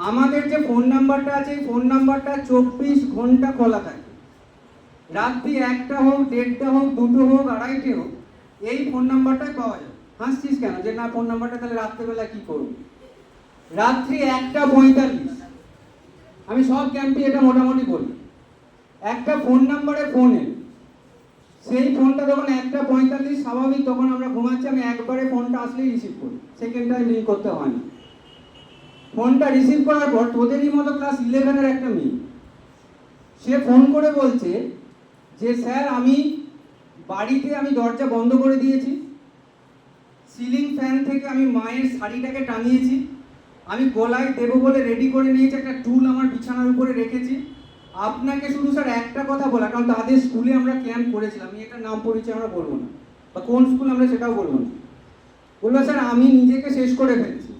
Speaker 8: আমাদের যে ফোন নাম্বারটা আছে এই ফোন নাম্বারটা 24 ঘন্টা খোলা থাকে। রাত্রি 1টা হোক, 1:30 হোক, 2টো হোক, 2:30 হোক, এই ফোন নাম্বারটাই পাওয়া যায়। হাসছিস কেন যে না ফোন নাম্বারটা তাহলে রাত্রেবেলা কি করবো? রাত্রি 1:45, আমি সব ক্যাম্পে এটা মোটামুটি বলি, একটা ফোন নাম্বারে ফোন এলো, সেই ফোনটা যখন 1:45 স্বাভাবিক তখন আমরা ঘুমাচ্ছি, আমি একবারে ফোনটা আসলেই রিসিভ করি, সেকেন্ড টাইম রিং করতে হয় না। ফোনটা রিসিভ করার পর তোদেরই মতো ক্লাস 11-এর একটা মেয়ে, সে ফোন করে বলছে যে স্যার আমি বাড়িতে দরজা বন্ধ করে দিয়েছি, সিলিং ফ্যান থেকে আমি মায়ের শাড়িটাকে টাঙিয়েছি, আমি গলায় দেবো বলে রেডি করে নিয়েছি, একটা টুল আমার বিছানার উপরে রেখেছি, আপনাকে শুধু স্যার একটা কথা বলা, কারণ তাদের স্কুলে আমরা ক্যাম্প করেছিলাম, এটার নাম পরিচয় আমরা বলবো না বা কোন স্কুল আমরা সেটাও বলবো না। বললো স্যার আমি নিজেকে শেষ করে ফেলছি,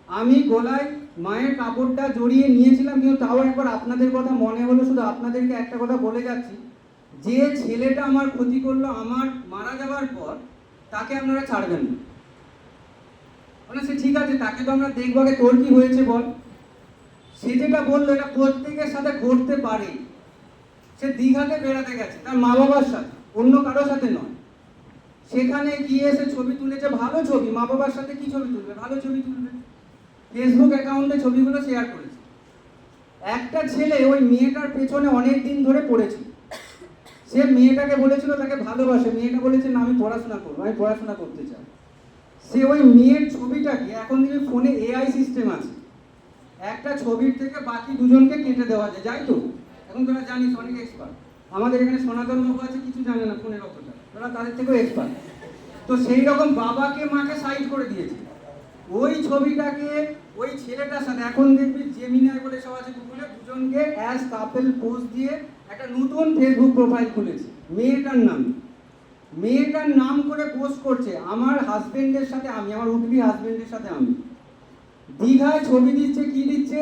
Speaker 8: আমি গলায় মায়ের কাপড়টা জড়িয়ে নিয়েছিলাম, কিন্তু তাও একবার আপনাদের কথা মনে হলো, শুধু আপনাদেরকে একটা কথা বলে যাচ্ছি, যে ছেলেটা আমার ক্ষতি করলো আমার মারা যাওয়ার পর তাকে আপনারা ছাড়বেন না। মানে সে ঠিক আছে, তাকে তো আমরা দেখবো, আগে তোর কি হয়েছে বল। সে যেটা বললো এটা প্রত্যেকের সাথে ঘটতে পারে। সে দীঘাতে বেড়াতে গেছে তার মা বাবার সাথে, অন্য কারোর সাথে নয়। সেখানে গিয়ে সে ছবি তুলেছে, ভালো ছবি, মা বাবার সাথে কি ছবি তুলবে, ভালো ছবি তুলবে, ফেসবুক অ্যাকাউন্টে ছবিগুলো শেয়ার করেছে। একটা ছেলে ওই মেয়েটার পেছনে অনেক দিন ধরে পড়েছিল, সে মেয়েটাকে বলেছিল তাকে ভালোবাসে, মেয়েটা বলেছে না আমি পড়াশোনা করবো, আমি পড়াশোনা করতে চাই। সে ওই মেয়ের ছবিটাকে, এখন যদি ফোনে এআই সিস্টেম আছে, একটা ছবির থেকে বাকি দুজনকে কেটে দেওয়া যায়, যাই তো এখন তোরা জানিস অনেক এক্সপার্ট, আমাদের এখানে সনাতন বাবু আছে, কিছু জানে না ফোনের অতটা, তোরা তাদের থেকেও এক্সপার্ট। তো সেই রকম বাবাকে মাকে সাইড করে দিয়েছে, ওই ছবিটাকে ওই ছেলেটার সাথে, এখন দেখবি জেমিনাই বলে সব আছে গুগলে, দুজনকে অ্যাজ কাপল পোস্ট দিয়ে একটা নতুন ফেসবুক প্রোফাইল খুলেছে মেয়েটার নাম করে পোস্ট করছে আমার হাজবেন্ডের সাথে আমি, আমার উঠবি হাজবেন্ডের সাথে আমি, দীঘায় ছবি দিচ্ছে, কি দিচ্ছে,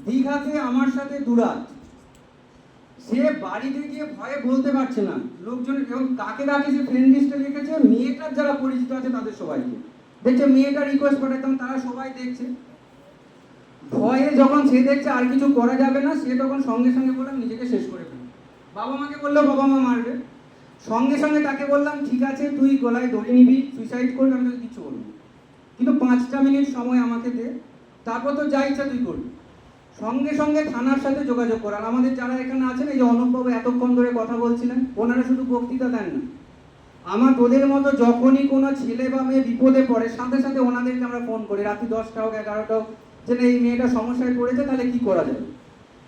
Speaker 8: দীঘাতে আমার সাথে দুরাত। সে বাড়িতে গিয়ে ভয়ে বলতে পারছে না লোকজনের, এবং কাকে কাকে সে ফ্রেন্ড লিস্টে রেখেছে, মেয়েটার যারা পরিচিত আছে তাদের সবাইকে দেখছে, মেয়েটা রিকোয়েস্ট পাঠাতাম তারা সবাই দেখছে। ভয়ে যখন সে দেখছে আর কিছু করা যাবে না, সে তখন সঙ্গে সঙ্গে বললাম নিজেকে শেষ করে ফেলবে। বাবা মাকে বললো বাবা মা মারবে, সঙ্গে সঙ্গে তাকে বললাম ঠিক আছে তুই গলায় দড়ি নিবি, সুইসাইড করবি, আমি তোকে কিছু বলবো, কিন্তু 5টা মিনিট সময় আমাকে দে, তারপর তো যা ইচ্ছা তুই করবি। সঙ্গে সঙ্গে থানার সাথে যোগাযোগ করার, আমাদের যারা এখানে আছেন, এই যে অনুপবাবু এতক্ষণ ধরে কথা বলছিলেন, ওনারা শুধু বক্তৃতা দেন না, আমার তোদের মতো যখনই কোনো ছেলে বা মেয়ে বিপদে পড়ে সাথে সাথে ওনাদেরকে আমরা ফোন করি, রাত্রি 10টা হোক 11টা হোক, যে এই মেয়েটা সমস্যায় পড়েছে তাহলে কি করা যাবে,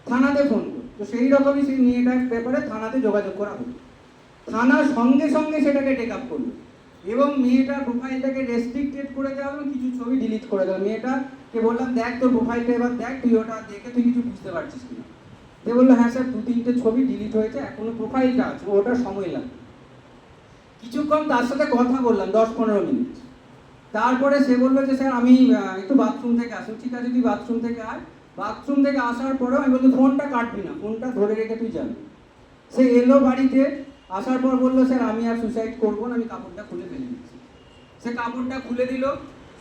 Speaker 8: থানাতে ফোন করি। তো সেই রকমই সেই মেয়েটার ব্যাপারে থানাতে যোগাযোগ করা হলো, থানা সঙ্গে সঙ্গে সেটাকে টেক আপ করলো এবং মেয়েটার প্রোফাইলটাকে রেস্ট্রিক্টেড করে দেওয়া হলো, কিছু ছবি ডিলিট করে দেওয়া। মেয়েটাকে বললাম দেখ তোর প্রোফাইলটা এবার দেখ, তুই ওটা দেখে তুই কিছু বুঝতে পারছিস কিনা। সে বললো হ্যাঁ স্যার 2-3টে ছবি ডিলিট হয়েছে, এখনো প্রোফাইলটা আছে, ওটা সময় লাগবে। কিছুক্ষণ তার সাথে কথা বললাম 10-15 মিনিট, তারপরে সে বললো যে স্যার আমি একটু বাথরুম থেকে আসি। ঠিক আছে তুই বাথরুম থেকে আয়। বাথরুম থেকে আসার পরেও আমি বলছি ফোনটা কাটবি না, ফোনটা ধরে রেখে তুই যাবি। সে এলো বাড়িতে, আসার পর বললো, স্যার আমি আর সুসাইড করবো না, আমি কাপড়টা খুলে ফেলে দিচ্ছি। সে কাপড়টা খুলে দিল।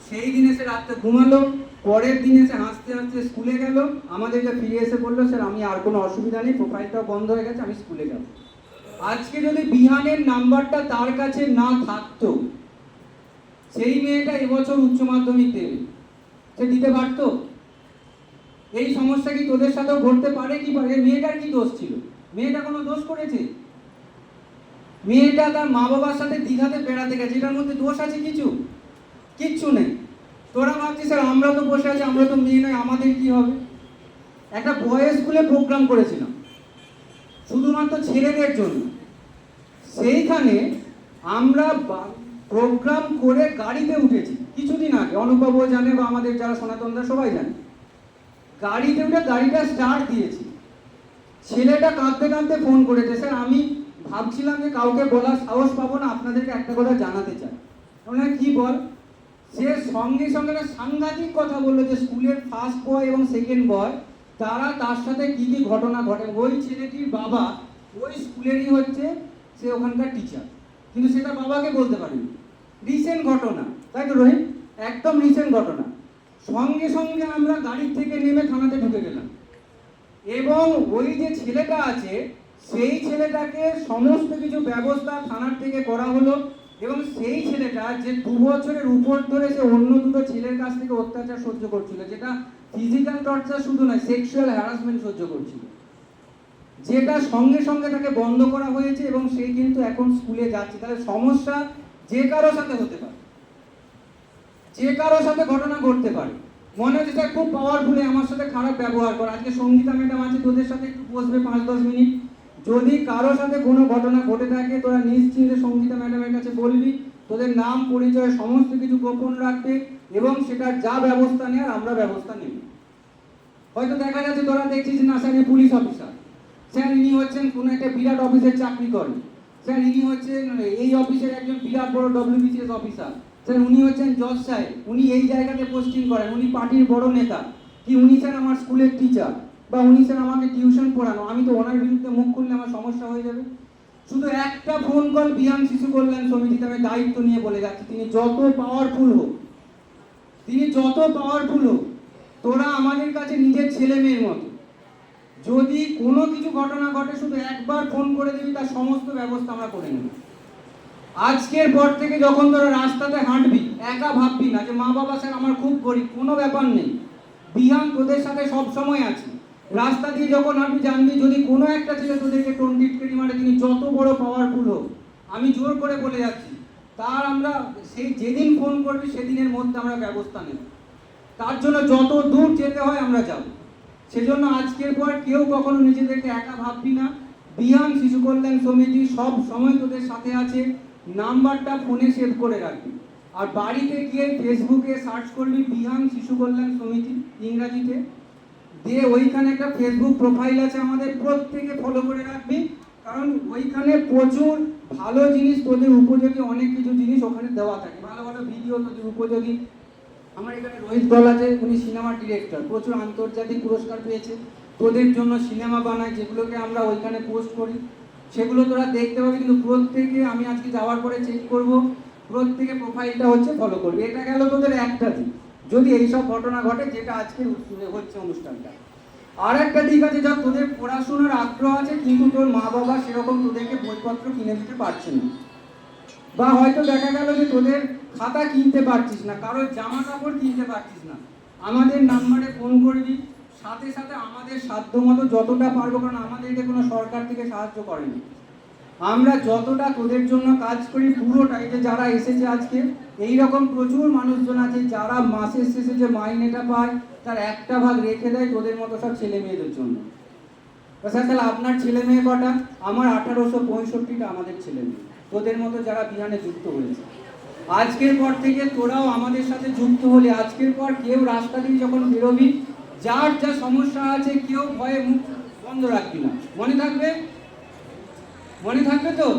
Speaker 8: সেই দিনে সে রাত্রে ঘুমালো। পরের দিনে সে হাসতে হাসতে স্কুলে গেল। আমাদেরকে ফিরে এসে বললো, স্যার আমি আর কোনো অসুবিধা নেই, প্রোফাইলটাও বন্ধ হয়ে গেছে, আমি স্কুলে যাব। আজকে যদি বিহানের নাম্বারটা তার কাছে না থাকতো, সেই মেয়েটা এবছর উচ্চ মাধ্যমিক দেবে, সে দিতে পারতো? এই সমস্যা কি তোদের সাথেও ঘটতে পারে কি পারে? মেয়েটার কি দোষ ছিল? মেয়েটা কোনো দোষ করেছে? মেয়েটা তার মা বাবার সাথে দীঘাতে বেড়াতে গেছে, এটার মধ্যে দোষ আছে কিছু? কিচ্ছু নেই। তোরা ভাবছিস স্যার আমরা তো বসে আছি, আমরা তো মেয়ে নয়, আমাদের কি হবে? একটা বয়েজ স্কুলে প্রোগ্রাম করেছিলাম শুধুমাত্র ছেলেদের জন্য। সেইখানে আমরা প্রোগ্রাম করে গাড়িতে উঠেছি কিছুদিন আগে, অনুভবও জানে বা আমাদের যারা সনাতনরা সবাই জানে। গাড়িতে উঠে গাড়িটা স্টার্ট দিয়েছি, ছেলেটা কাঁদতে কাঁদতে ফোন করেছে, স্যার আমি ভাবছিলাম যে কাউকে বলার সাহস পাবো না, আপনাদেরকে একটা কথা জানাতে চাই। আমরা কি বল? সে সঙ্গে সঙ্গে সাংঘাতিক কথা বললো যে স্কুলের ফার্স্ট বয় এবং সেকেন্ড বয় তারা তার সাথে কি কি ঘটনা ঘটে। ওই ছেলেটির বাবা ওই স্কুলেরই হচ্ছে, সে ওখানকার টিচার, কিন্তু সেটা বাবাকে বলতে পারেনি। রিসেন্ট ঘটনা, তাই তো রোহিত? একদম রিসেন্ট ঘটনা। সঙ্গে সঙ্গে আমরা গাড়ির থেকে নেমে থানাতে ঢুকে গেলাম, এবং ওই যে ছেলেটা আছে সেই ছেলেটাকে সমস্ত কিছু ব্যবস্থা থানার থেকে করা হলো। এবং সেই ছেলেটা যে 2 বছরের উপর ধরে সে অন্য দুটো ছেলের কাছ থেকে অত্যাচার সহ্য করছিল, যেটা ফিজিক্যাল টর্চার শুধু নয়, সেক্সুয়াল হ্যারাসমেন্ট সহ্য করছিল, যেটা সঙ্গে সঙ্গে তাকে বন্ধ করা হয়েছে এবং সে কিন্তু এখন স্কুলে যাচ্ছে। তাহলে সমস্যা যে কারো সাথে হতে পারে, যে কারো সাথে ঘটনা ঘটতে পারে। মনে হচ্ছে স্যার খুব পাওয়ারফুলি আমার সাথে খারাপ ব্যবহার করে। আজকে সঙ্গীতা ম্যাডাম আছে, তোদের সাথে একটু বসবে 5-10 মিনিট। যদি কারো সাথে কোনো ঘটনা ঘটে থাকে তোরা নিশ্চিন্তে সঙ্গীতা ম্যাডামের কাছে বলবি, তোদের নাম পরিচয় সমস্ত কিছু গোপন রাখবে এবং সেটার যা ব্যবস্থা নেওয়ার আমরা ব্যবস্থা নেব। হয়তো দেখা যাচ্ছে তোরা দেখছিস না স্যার পুলিশ অফিসার, স্যার ইনি হচ্ছেন কোনো একটা বিরাট অফিসের চাকরি করেন, স্যার ইনি হচ্ছেন এই অফিসের একজন বিরাট বড় WBCS অফিসার, স্যার উনি হচ্ছেন জজ সাহেব, উনি এই জায়গাতে পোস্টিং করেন, উনি পার্টির বড় নেতা, কি উনি স্যার আমার স্কুলের টিচার, বা উনি স্যার আমাকে টিউশন পড়ানো, আমি তো ওনার বিরুদ্ধে মুখ খুললে আমার সমস্যা হয়ে যাবে। শুধু একটা ফোন কল বিহান শিশু কল্যাণ সমিতিতে আমি দায়িত্ব নিয়ে বলে যাচ্ছি, তিনি যত পাওয়ারফুল হোক, তিনি যত পাওয়ারফুল হোক, তোরা আমাদের কাছে নিজের ছেলে মেয়ের মতো। যদি কোনো কিছু ঘটনা ঘটে শুধু একবার ফোন করে দিবি, তার সমস্ত ব্যবস্থা আমরা করে নেব। আজকের পর থেকে যখন তোরা রাস্তাতে হাঁটবি, একা ভাববি না যে মা বাবা স্যার আমার খুব গরিব, কোনো ব্যাপার নেই, বিহান তোদের সাথে সব সময় আছে। রাস্তা দিয়ে যখন হাঁটবি জানবি যদি কোনো একটা ছেলে তোদেরকে টোনটিটকেরি মারে, তিনি যত বড় পাওয়ারফুল হোক, আমি জোর করে বলে যাচ্ছি, তার আমরা সেই যেদিন ফোন করবি সেদিনের মধ্যে আমরা ব্যবস্থা নেব। তার জন্য যত দূর যেতে হয় আমরা যাব। সেজন্য আজকের পর কেউ কখনো নিজেদেরকে একা ভাববি না। বিহান শিশু কল্যাণ সমিতি সব সময় তোদের সাথে আছে। নাম্বারটা ফোনে সেভ করে রাখবি, আর বাড়িতে গিয়ে ফেসবুকে সার্চ করবি বিহান শিশু কল্যাণ সমিতি ইংরাজিতে, দিয়ে ওইখানে একটা ফেসবুক প্রোফাইল আছে আমাদের, প্রত্যেকে ফলো করে রাখবি, কারণ ওইখানে প্রচুর ভালো জিনিস, তোদের উপযোগী অনেক কিছু জিনিস ওখানে দেওয়া থাকে, ভালো ভালো ভিডিও তোদের উপযোগী। আমার এখানে রোহিত দল আছে, উনি সিনেমা ডিরেক্টর, প্রচুর আন্তর্জাতিক পুরস্কার পেয়েছে, তোদের জন্য সিনেমা বানায়, যেগুলোকে আমরা ওইখানে পোস্ট করি, সেগুলো তোরা দেখতে পাবি। কিন্তু প্রত্যেকে আমি আজকে যাওয়ার পরে চেক করব, প্রত্যেকে প্রোফাইলটা হচ্ছে ফলো করবি। এটা গেল তোদের একটা দিক, যদি এইসব ঘটনা ঘটে যেটা আজকে হচ্ছে অনুষ্ঠানটা। আর একটা দিক আছে, যা তোদের পড়াশোনার আগ্রহ আছে কিন্তু তোর মা বাবা সেরকম তোদেরকে বইপত্র কিনে দিতে পারছে না, বা হয়তো দেখা গেল যে তোদের খাতা কিনতে পারছিস না, কারোর জামা কাপড় কিনতে পারছিস না, আমাদের নাম্বারে ফোন করবি, সাথে সাথে আমাদের সাধ্যমতো যতটা পারবো, কারণ আমাদেরকে কোনো সরকার থেকে সাহায্য করেনি, আমরা যতটা তোদের জন্য কাজ করি পুরোটাই। যে যারা এসেছে আজকে, এইরকম প্রচুর মানুষজন আছে যারা মাসের শেষে যে মাইনেটা পায় তার একটা ভাগ রেখে দেয় তোদের মতো সব ছেলে মেয়েদের জন্য। স্যার তাহলে আপনার ছেলে মেয়ে কটা? আমার 1865টা আমাদের ছেলে মেয়ে, তোদের মতো যারা বিহানে যুক্ত হয়েছে। আজকের পর থেকে তোরাও আমাদের সাথে যুক্ত হলে, আজকের পর কেউ রাস্তা দিয়ে যখন বেরোবি, যার যা সমস্যা আছে কেউ ভয়ে মুখ বন্ধ রাখবি না, মনে থাকবে? মনে থাকবে তো?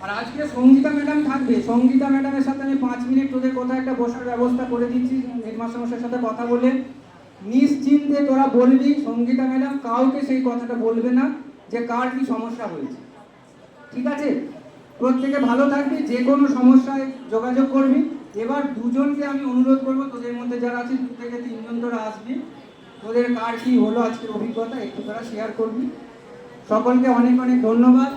Speaker 8: আর আজকে সঙ্গীতা ম্যাডাম থাকবে, সঙ্গীতা ম্যাডামের সাথে আমি 5 মিনিট তোদের কোথাও একটা বসার ব্যবস্থা করে দিচ্ছি, হেডমাস্টারের সাথে কথা বলে নিশ্চিন্তে তোরা বলবি। সঙ্গীতা ম্যাডাম কাউকে সেই কথাটা বলবে না যে কার কি সমস্যা হয়েছে, ঠিক আছে? প্রত্যেকে ভালো থাকবি, যে কোনো সমস্যায় যোগাযোগ করবি। এবার দুজনকে আমি অনুরোধ করবো, তোদের মধ্যে যারা আছে 2 থেকে 3 জন তোরা আসবি, তোদের কার কি হলো আজকের অভিজ্ঞতা একটু তোরা শেয়ার করবি। সকলকে অনেক অনেক ধন্যবাদ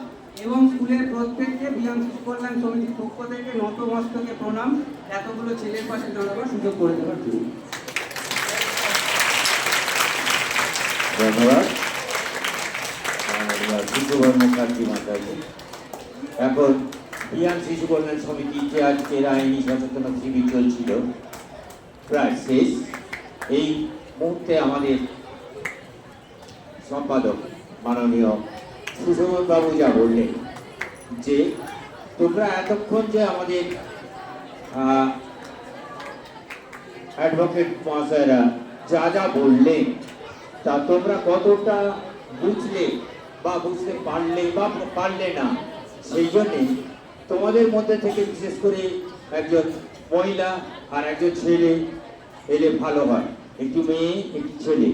Speaker 8: এবং স্কুলের প্রত্যেককে বিয়াম শিশু কল্যাণ সমিতির পক্ষ থেকে নতমস্তকে প্রণাম, এতগুলো ছেলের পাশে দাঁড়াবার সুযোগ করে দেওয়ার জন্য।
Speaker 3: ধন্যবাদ বিশ্ববর্ণ মুখার্জি মাতাকে। এখন বিয়াম শিশু কল্যাণ সমিতি যে আজকের আইনি সচেতনতা শিবির চলছিল প্রায় শেষ। এই মুহূর্তে আমাদের সম্পাদক মাননীয় সুশোভন বাবু যা বললেন যে তোমরা এতক্ষণ যে আমাদের অ্যাডভোকেট মহাশয়রা যা যা বললেন তা তোমরা কতটা বুঝলে বা বুঝতে পারলে বা পারলে না, সেই জন্যে তোমাদের মধ্যে থেকে বিশেষ করে একজন মহিলা আর একজন ছেলে এলে ভালো হয়, একটি মেয়ে একটি ছেলে।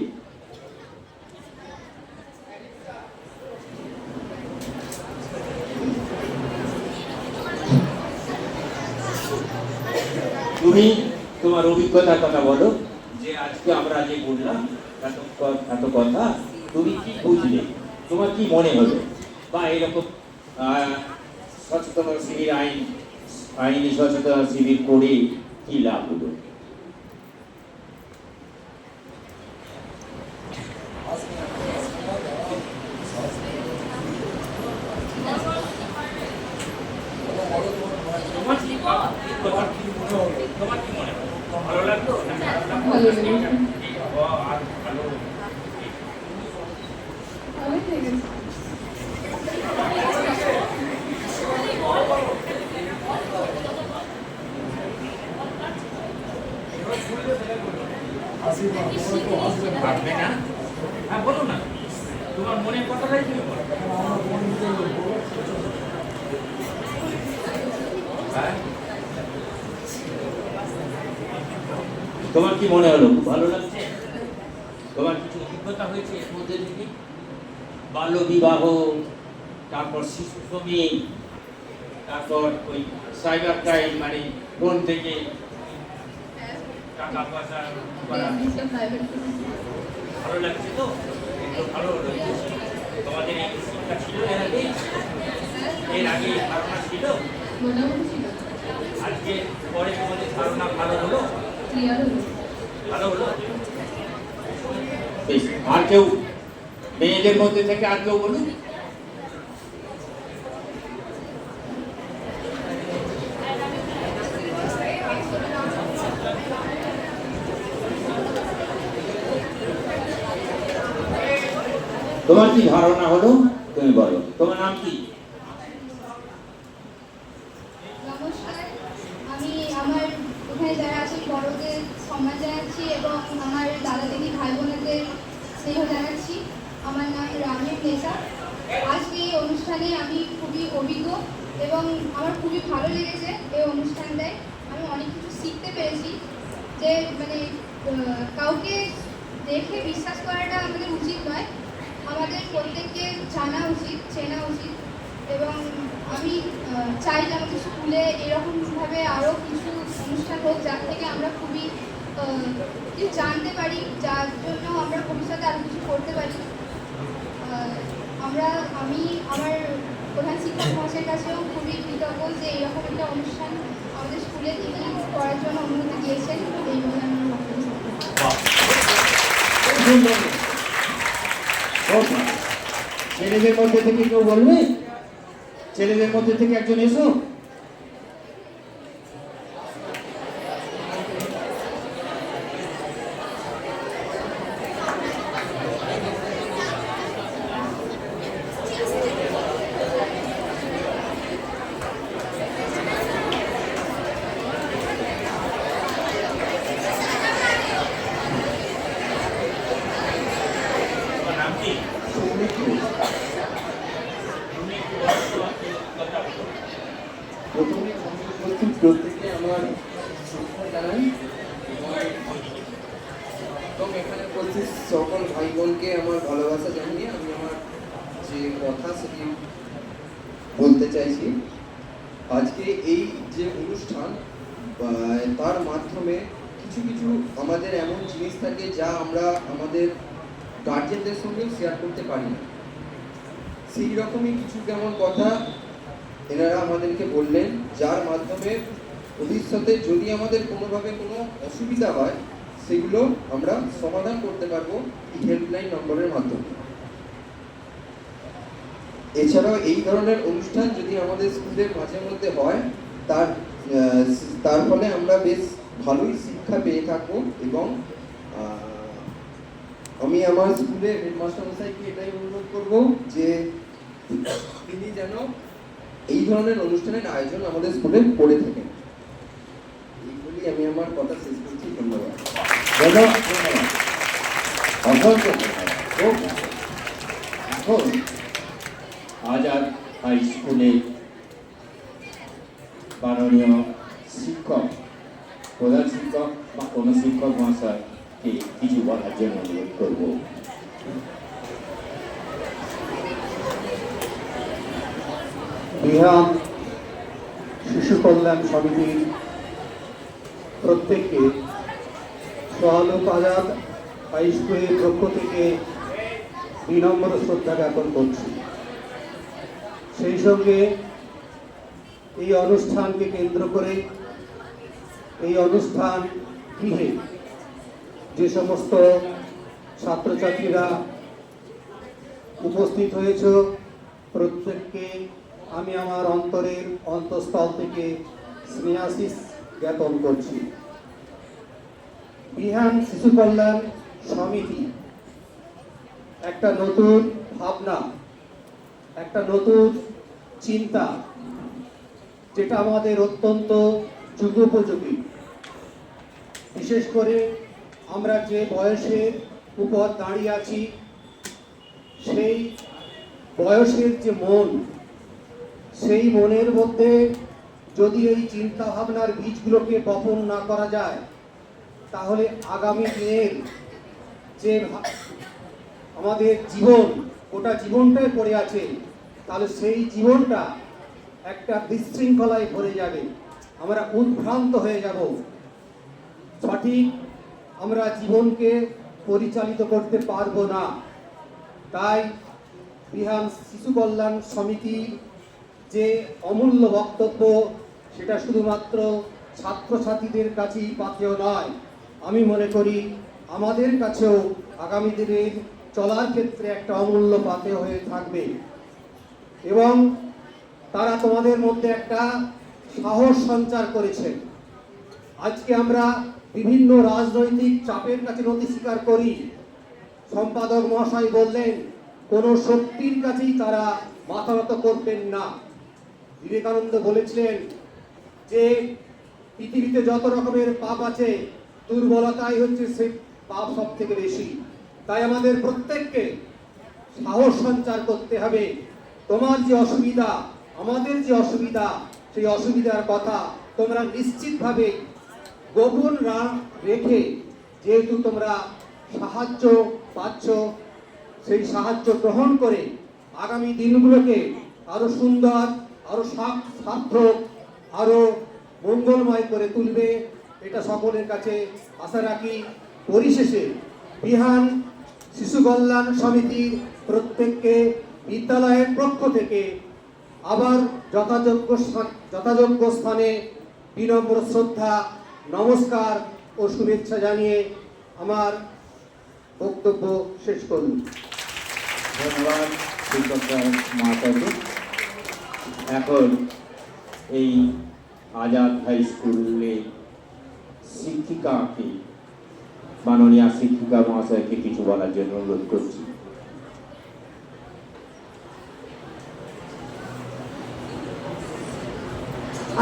Speaker 3: তুমি তোমার অভিজ্ঞতার কথা বলো, যে আজকে আমরা যে বললাম এত কথা তুমি কি বুঝলে, তোমার কি মনে হলো, বা এরকম সচেতনতা শিবির আইনি সচেতনতা শিবির করে কি লাভ হলো?
Speaker 6: ভালো লাগলো?
Speaker 3: হ্যাঁ বলো না, তোমার মনে কথাটাই তুমি বলো। তোমার কি মনে হলো? খুব ভালো লাগছে? তোমার কিছু অভিজ্ঞতা হয়েছে এর মধ্যে থেকে? বাল্য বিবাহ, তারপর শিশু শ্রমিক, তারপর ওই সাইবার ক্রাইম, মানে ফোন থেকে টাকা পয়সা করা, ভালো লাগছে তো? এগুলো ভালো হলো। তোমাদের এই শিক্ষা ছিল এর আগে? এর আগে ধারণা ছিল? আজকে পরে তোমাদের ধারণা ভালো হলো? ভালো হলো? বেশ, আর কেউ মেয়েদের মধ্যে থেকে আর কেউ বলুন? তোমার কি ধারণা হলো তুমি বলো। তোমার নাম কি?
Speaker 9: নমস্কার, আমি আমার এখানে যারা আছেন বড়দের সম্মান জানাচ্ছি এবং আমার দাদা দিদি ভাই বোনেদের স্নেহ জানাচ্ছি। আমার নাম রামিম নেসা। আজকে এই অনুষ্ঠানে আমি খুবই অভিজ্ঞ এবং আমার খুবই ভালো লেগেছে এই অনুষ্ঠানটায়। আমি অনেক কিছু শিখতে পেরেছি, যে মানে কাউকে দেখে বিশ্বাস করাটা আমাদের উচিত নয়, আমাদের প্রত্যেককে জানা উচিত, চেনা উচিত। এবং আমি চাই যে আমাদের স্কুলে এরকমভাবে আরও কিছু অনুষ্ঠান হোক, যার থেকে আমরা খুবই কিছু জানতে পারি, যার জন্য আমরা ভবিষ্যতে আরও কিছু করতে পারি। আমি আমার প্রধান শিক্ষক মহাশয়ের কাছেও খুবই কৃতজ্ঞ যে এরকম একটা অনুষ্ঠান আমাদের স্কুলে তিনি করার জন্য অনুমতি দিয়েছেন। এই বলে আমার বক্তব্য।
Speaker 3: ছেলেদের মধ্যে থেকে কেউ বলবে? ছেলেদের মধ্যে থেকে একজন এসো।
Speaker 10: প্রথমে প্রত্যেকে আমার শুভেচ্ছা জানাই এবং এখানে উপস্থিত সকল ভাই বোনকে আমার ভালোবাসা জানিয়ে আমি আমার যে কথা সেটি বলতে চাইছি আজকে এই যে অনুষ্ঠান তার মাধ্যমে কিছু কিছু আমাদের এমন জিনিস থাকে যা আমরা আমাদের গার্জেনদের সঙ্গে শেয়ার করতে পারি না। সেই রকমই কিছু কেমন কথা এনারা আমাদেরকে বললেন, যার মাধ্যমে ভবিষ্যতে যদি আমাদের কোনোভাবে কোনো অসুবিধা হয় সেগুলো আমরা সমাধান করতে পারবো এই হেল্পলাইন নম্বরের মাধ্যমে। এছাড়াও এই ধরনের অনুষ্ঠান যদি আমাদের স্কুলের মাঝে মধ্যে হয় তার ফলে আমরা বেশ ভালোই শিক্ষা পেয়ে থাকবো এবং আমি আমার স্কুলের হেডমাস্টার মশাইকে এটাই অনুরোধ করবো যে তিনি যেন এই ধরনের অনুষ্ঠানের আয়োজন আমাদের স্কুলে করে থাকেন। এইগুলি আমি আমার কথা শেষ করছি। ধন্যবাদ।
Speaker 3: এখন আজাদ হাই স্কুলে মাননীয় শিক্ষক, প্রধান শিক্ষক বা কোনো শিক্ষক মহাশয়কে কিছু বলার জন্য অনুরোধ করব।
Speaker 8: বিহান শিশু কল্যাণ সমিতির প্রত্যেককে সোহালুক আজাদ হাই স্কুলের পক্ষ থেকে বিনম্র শ্রদ্ধা জ্ঞাপন করছি। সেই সঙ্গে এই অনুষ্ঠানকে কেন্দ্র করে এই অনুষ্ঠান গৃহে যে সমস্ত ছাত্রছাত্রীরা উপস্থিত হয়েছে প্রত্যেককে আমি আমার অন্তরের অন্তঃস্থল থেকে স্নেহাশিস জ্ঞাপন করছি। বিহান শিশু কল্যাণ সমিতি একটা নতুন ভাবনা, একটা নতুন চিন্তা, যেটা আমাদের অত্যন্ত যুগোপযোগী। বিশেষ করে আমরা যে বয়সের উপর দাঁড়িয়ে আছি সেই বয়সের যে মন, সেই মনের মধ্যে যদি এই চিন্তা ভাবনার বীজগুলোকে বপন না করা যায় তাহলে আগামী দিনের যে আমাদের জীবন, গোটা জীবনটাই পড়ে আছে, তাহলে সেই জীবনটা একটা বিশৃঙ্খলায় ভরে যাবে, আমরা উদ্ভ্রান্ত হয়ে যাব, সঠিক আমরা জীবনকে পরিচালিত করতে পারবো না। তাই বিহান শিশু কল্যাণ সমিতি যে অমূল্য বক্তব্য, সেটা শুধুমাত্র ছাত্রছাত্রীদের কাছেই পাথেয় নয়, আমি মনে করি আমাদের কাছেও আগামী দিনের চলার ক্ষেত্রে একটা অমূল্য পাথেয় হয়ে থাকবে। এবং তারা তোমাদের মধ্যে একটা সাহস সঞ্চার করেছে। আজকে আমরা বিভিন্ন রাজনৈতিক চাপের কাছে নতি স্বীকার করি। সম্পাদক মহাশয় বললেন কোনো শক্তির কাছেই তারা মাথা নত করতেন না। বিবেকানন্দ বলেছিলেন যে পৃথিবীতে যত রকমের পাপ আছে, দুর্বলতাই হচ্ছে সে পাপ সব থেকে বেশি। তাই আমাদের প্রত্যেককে সাহস সঞ্চার করতে হবে। তোমার যে অসুবিধা, আমাদের যে অসুবিধা, সেই অসুবিধার কথা তোমরা নিশ্চিতভাবে গোপন রেখে, যেহেতু তোমরা সাহায্য পাচ্ছ, সেই সাহায্য গ্রহণ করে আগামী দিনগুলোকে আরো সুন্দর, আরো সার্থক, আরো মঙ্গলময় করে তুলবে, এটা সকলের কাছে আশা রাখি। পরিশেষে বিহান শিশু কল্যাণ সমিতির প্রত্যেককে বিদ্যালয়ের পক্ষ থেকে আবার যথাযোগ্য স্থানে বিনম্র শ্রদ্ধা, নমস্কার ও শুভেচ্ছা জানিয়ে আমার বক্তব্য শেষ করুন।
Speaker 3: ধন্যবাদ শিক্ষক মহাশয়কে। এখন এই আজাদ হাই স্কুলে শিক্ষিকাকে, মাননীয় শিক্ষিকা মহাশয়কে কিছু বলার জন্য অনুরোধ করছি।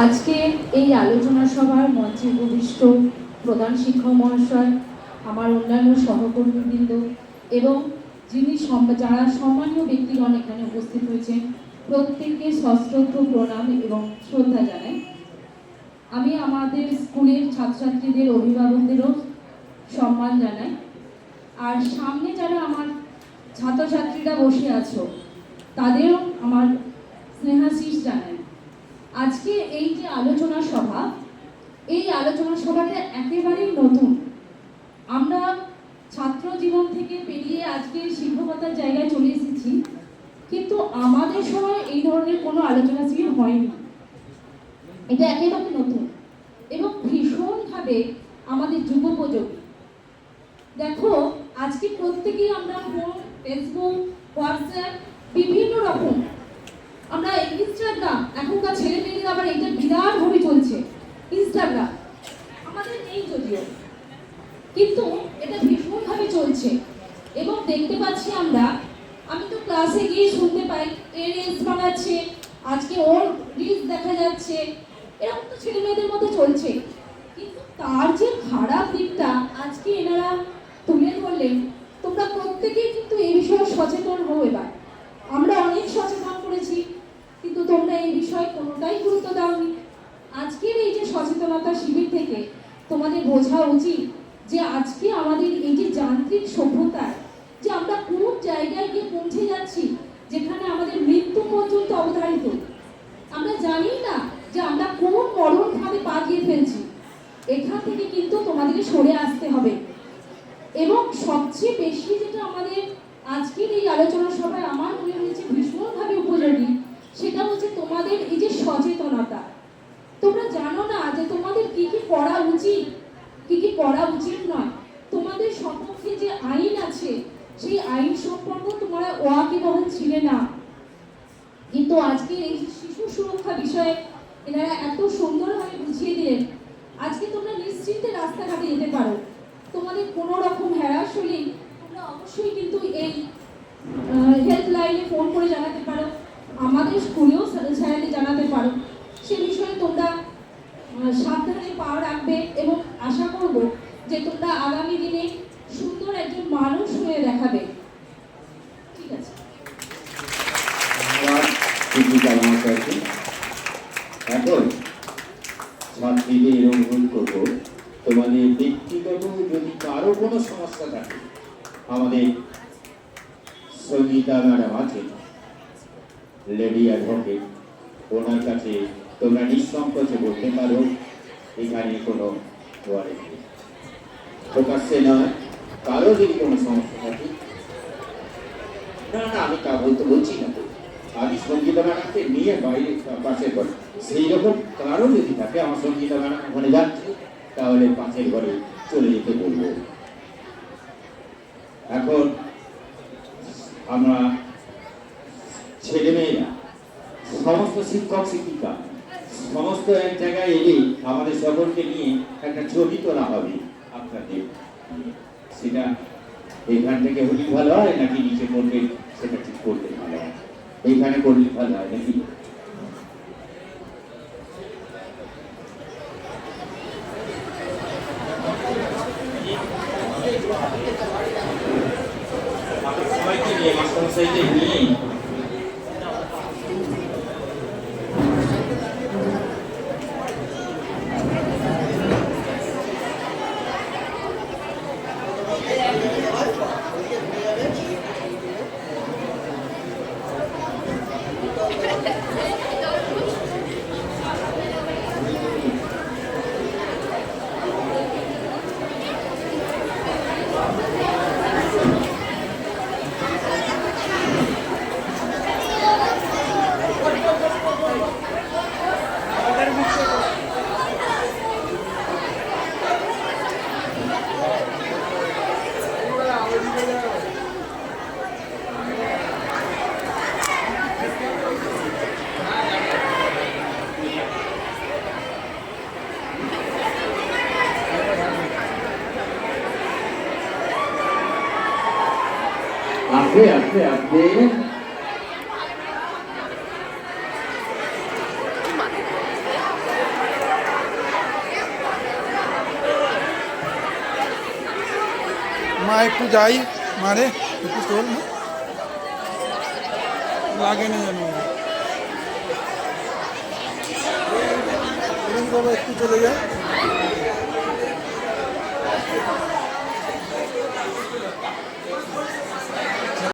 Speaker 11: আজকে এই আলোচনা সভার মঞ্চে উপবিষ্ট প্রধান শিক্ষক মহাশয়, আমার অন্যান্য সহকর্মীবৃন্দ এবং যারা সম্মানীয় ব্যক্তিগণ এখানে উপস্থিত হয়েছেন, প্রত্যেককে সশ্রদ্ধ প্রণাম এবং শ্রদ্ধা জানাই। আমি আমাদের স্কুলের ছাত্রছাত্রীদের অভিভাবকদেরও সম্মান জানাই। আর সামনে যারা আমার ছাত্রছাত্রীরা বসে আছো তাদেরও আমার স্নেহাশী আজকে এই যে আলোচনা সভা, এই আলোচনা সভাটা একেবারেই নতুন। আমরা ছাত্র জীবন থেকে পেরিয়ে আজকে শিক্ষকতার জায়গায় চলে এসেছি, কিন্তু আমাদের সময় এই ধরনের কোনো আলোচনা শিবির হয়নি। এটা একেবারে নতুন এবং ভীষণভাবে আমাদের যুগোপযোগী। দেখো, আজকে প্রত্যেকেই আমরা ফোন, ফেসবুক, হোয়াটসঅ্যাপ, বিভিন্ন রকম, আমরা ইনস্টাগ্রাম, এখনকার ছেলে মেয়েদের আবার এটা বিরাটভাবে চলছে ইনস্টাগ্রাম, আমাদের নেই যদিও, কিন্তু এটা ভীষণভাবে চলছে। এবং দেখতে পাচ্ছি আমি তো ক্লাসে গিয়ে শুনতে পাই এর রিলস বানাচ্ছে, আজকে ওর রিলস দেখা যাচ্ছে, এরকম তো ছেলে মেয়েদের মধ্যে চলছে। কিন্তু তার যে খারাপ দিকটা আজকে এনারা তুলে ধরলেন। তোমরা প্রত্যেকেই কিন্তু এই বিষয়ে সচেতন হও। এবার আমরা অনেক সচেতন করেছি, কিন্তু তোমরা এই বিষয়ে কোনোটাই গুরুত্ব দাওনি। আজকের এই যে সচেতনতা শিবির থেকে তোমাদের বোঝা উচিত যে আজকে আমাদের এই যে যান্ত্রিক সভ্যতায় যে আমরা কোন জায়গায় গিয়ে পৌঁছে যাচ্ছি, যেখানে আমাদের মৃত্যু পর্যন্ত অবধারিত। আমরা জানি না যে আমরা কোন মরণ ভাবে পা দিয়ে ফেলছি। এখান থেকে কিন্তু তোমাদেরকে সরে আসতে হবে। এবং সবচেয়ে বেশি যেটা আমাদের আজকের এই আলোচনা সভায় আমার মনে হয়েছে ভীষণভাবে উপযোগী, সেটা হচ্ছে তোমাদের এই যে সচেতনতা। তোমরা জানো না যে তোমাদের কি কি করা উচিত, কি কি করা উচিত নয়। তোমাদের সম্পর্কে যে আইন আছে, সেই আইন সম্পর্কে তোমরা ওয়াকিবহাল ছিলে না। কিন্তু আজকে এই শিশু সুরক্ষা বিষয়ে এনারা এত সুন্দরভাবে বুঝিয়ে দিলেন। আজকে তোমরা নিশ্চিন্তে রাস্তাঘাটে যেতে পারো। তোমাদের কোনো রকম হ্যারাস হলে তোমরা অবশ্যই কিন্তু এই হেল্পলাইনে ফোন করে জানাতে পারো, আমাদের স্কুলেও স্যারেতে জানাতে পারো। সে বিষয়ে তোমরা সাবধানে পা রাখবে এবং আশা করব যে তোমরা আগামী দিনে সুন্দর একজন মানুষ হয়ে দেখাবে। ঠিক আছে।
Speaker 3: এখন ছাত্রীদের অনুরোধ করবো, তোমাদের ব্যক্তিগত যদি কারো কোনো সমস্যা থাকে, আমাদের সঙ্গীতা ম্যাডাম আছেন, লেডি অ্যাডভোকেট, ওনার কাছে তোমরা নিঃসংকোচে বলতে পারো। এখানে কোনো প্রকাশ্যে নয়, কারো যদি কোনো সমস্যা থাকে, না না আমি তা বলছি না তো, আমি সঙ্গীতা ম্যাডামকে নিয়ে বাইরে পাশের ঘরে, সেই রকম কারো যদি থাকে, আমার সঙ্গীতা ম্যাডাম ওখানে যাচ্ছে, তাহলে পাশের ঘরে চলে যেতে বলবো। এখন আমরা ছেলেমেয়েরা সমস্ত শিক্ষক শিক্ষিকা সমস্ত এক জায়গায় এলে আমাদের সকলকে নিয়ে একটা ছবি তোলা হবে আপনাদের। সেটা এখান থেকে হলে ভালো হয় নাকি নিচে করবে, সেটা ঠিক করতে ভালো হয়। এইখানে করলে ভালো হয় নাকি? সবাইকে নিয়ে মাস্টারমশাইকে নিয়ে আস্তে আস্তে আস্তে
Speaker 12: মা একটু যাই, মারে একটু চল না, লাগে না জানো বাবা, একটু চলে যায়।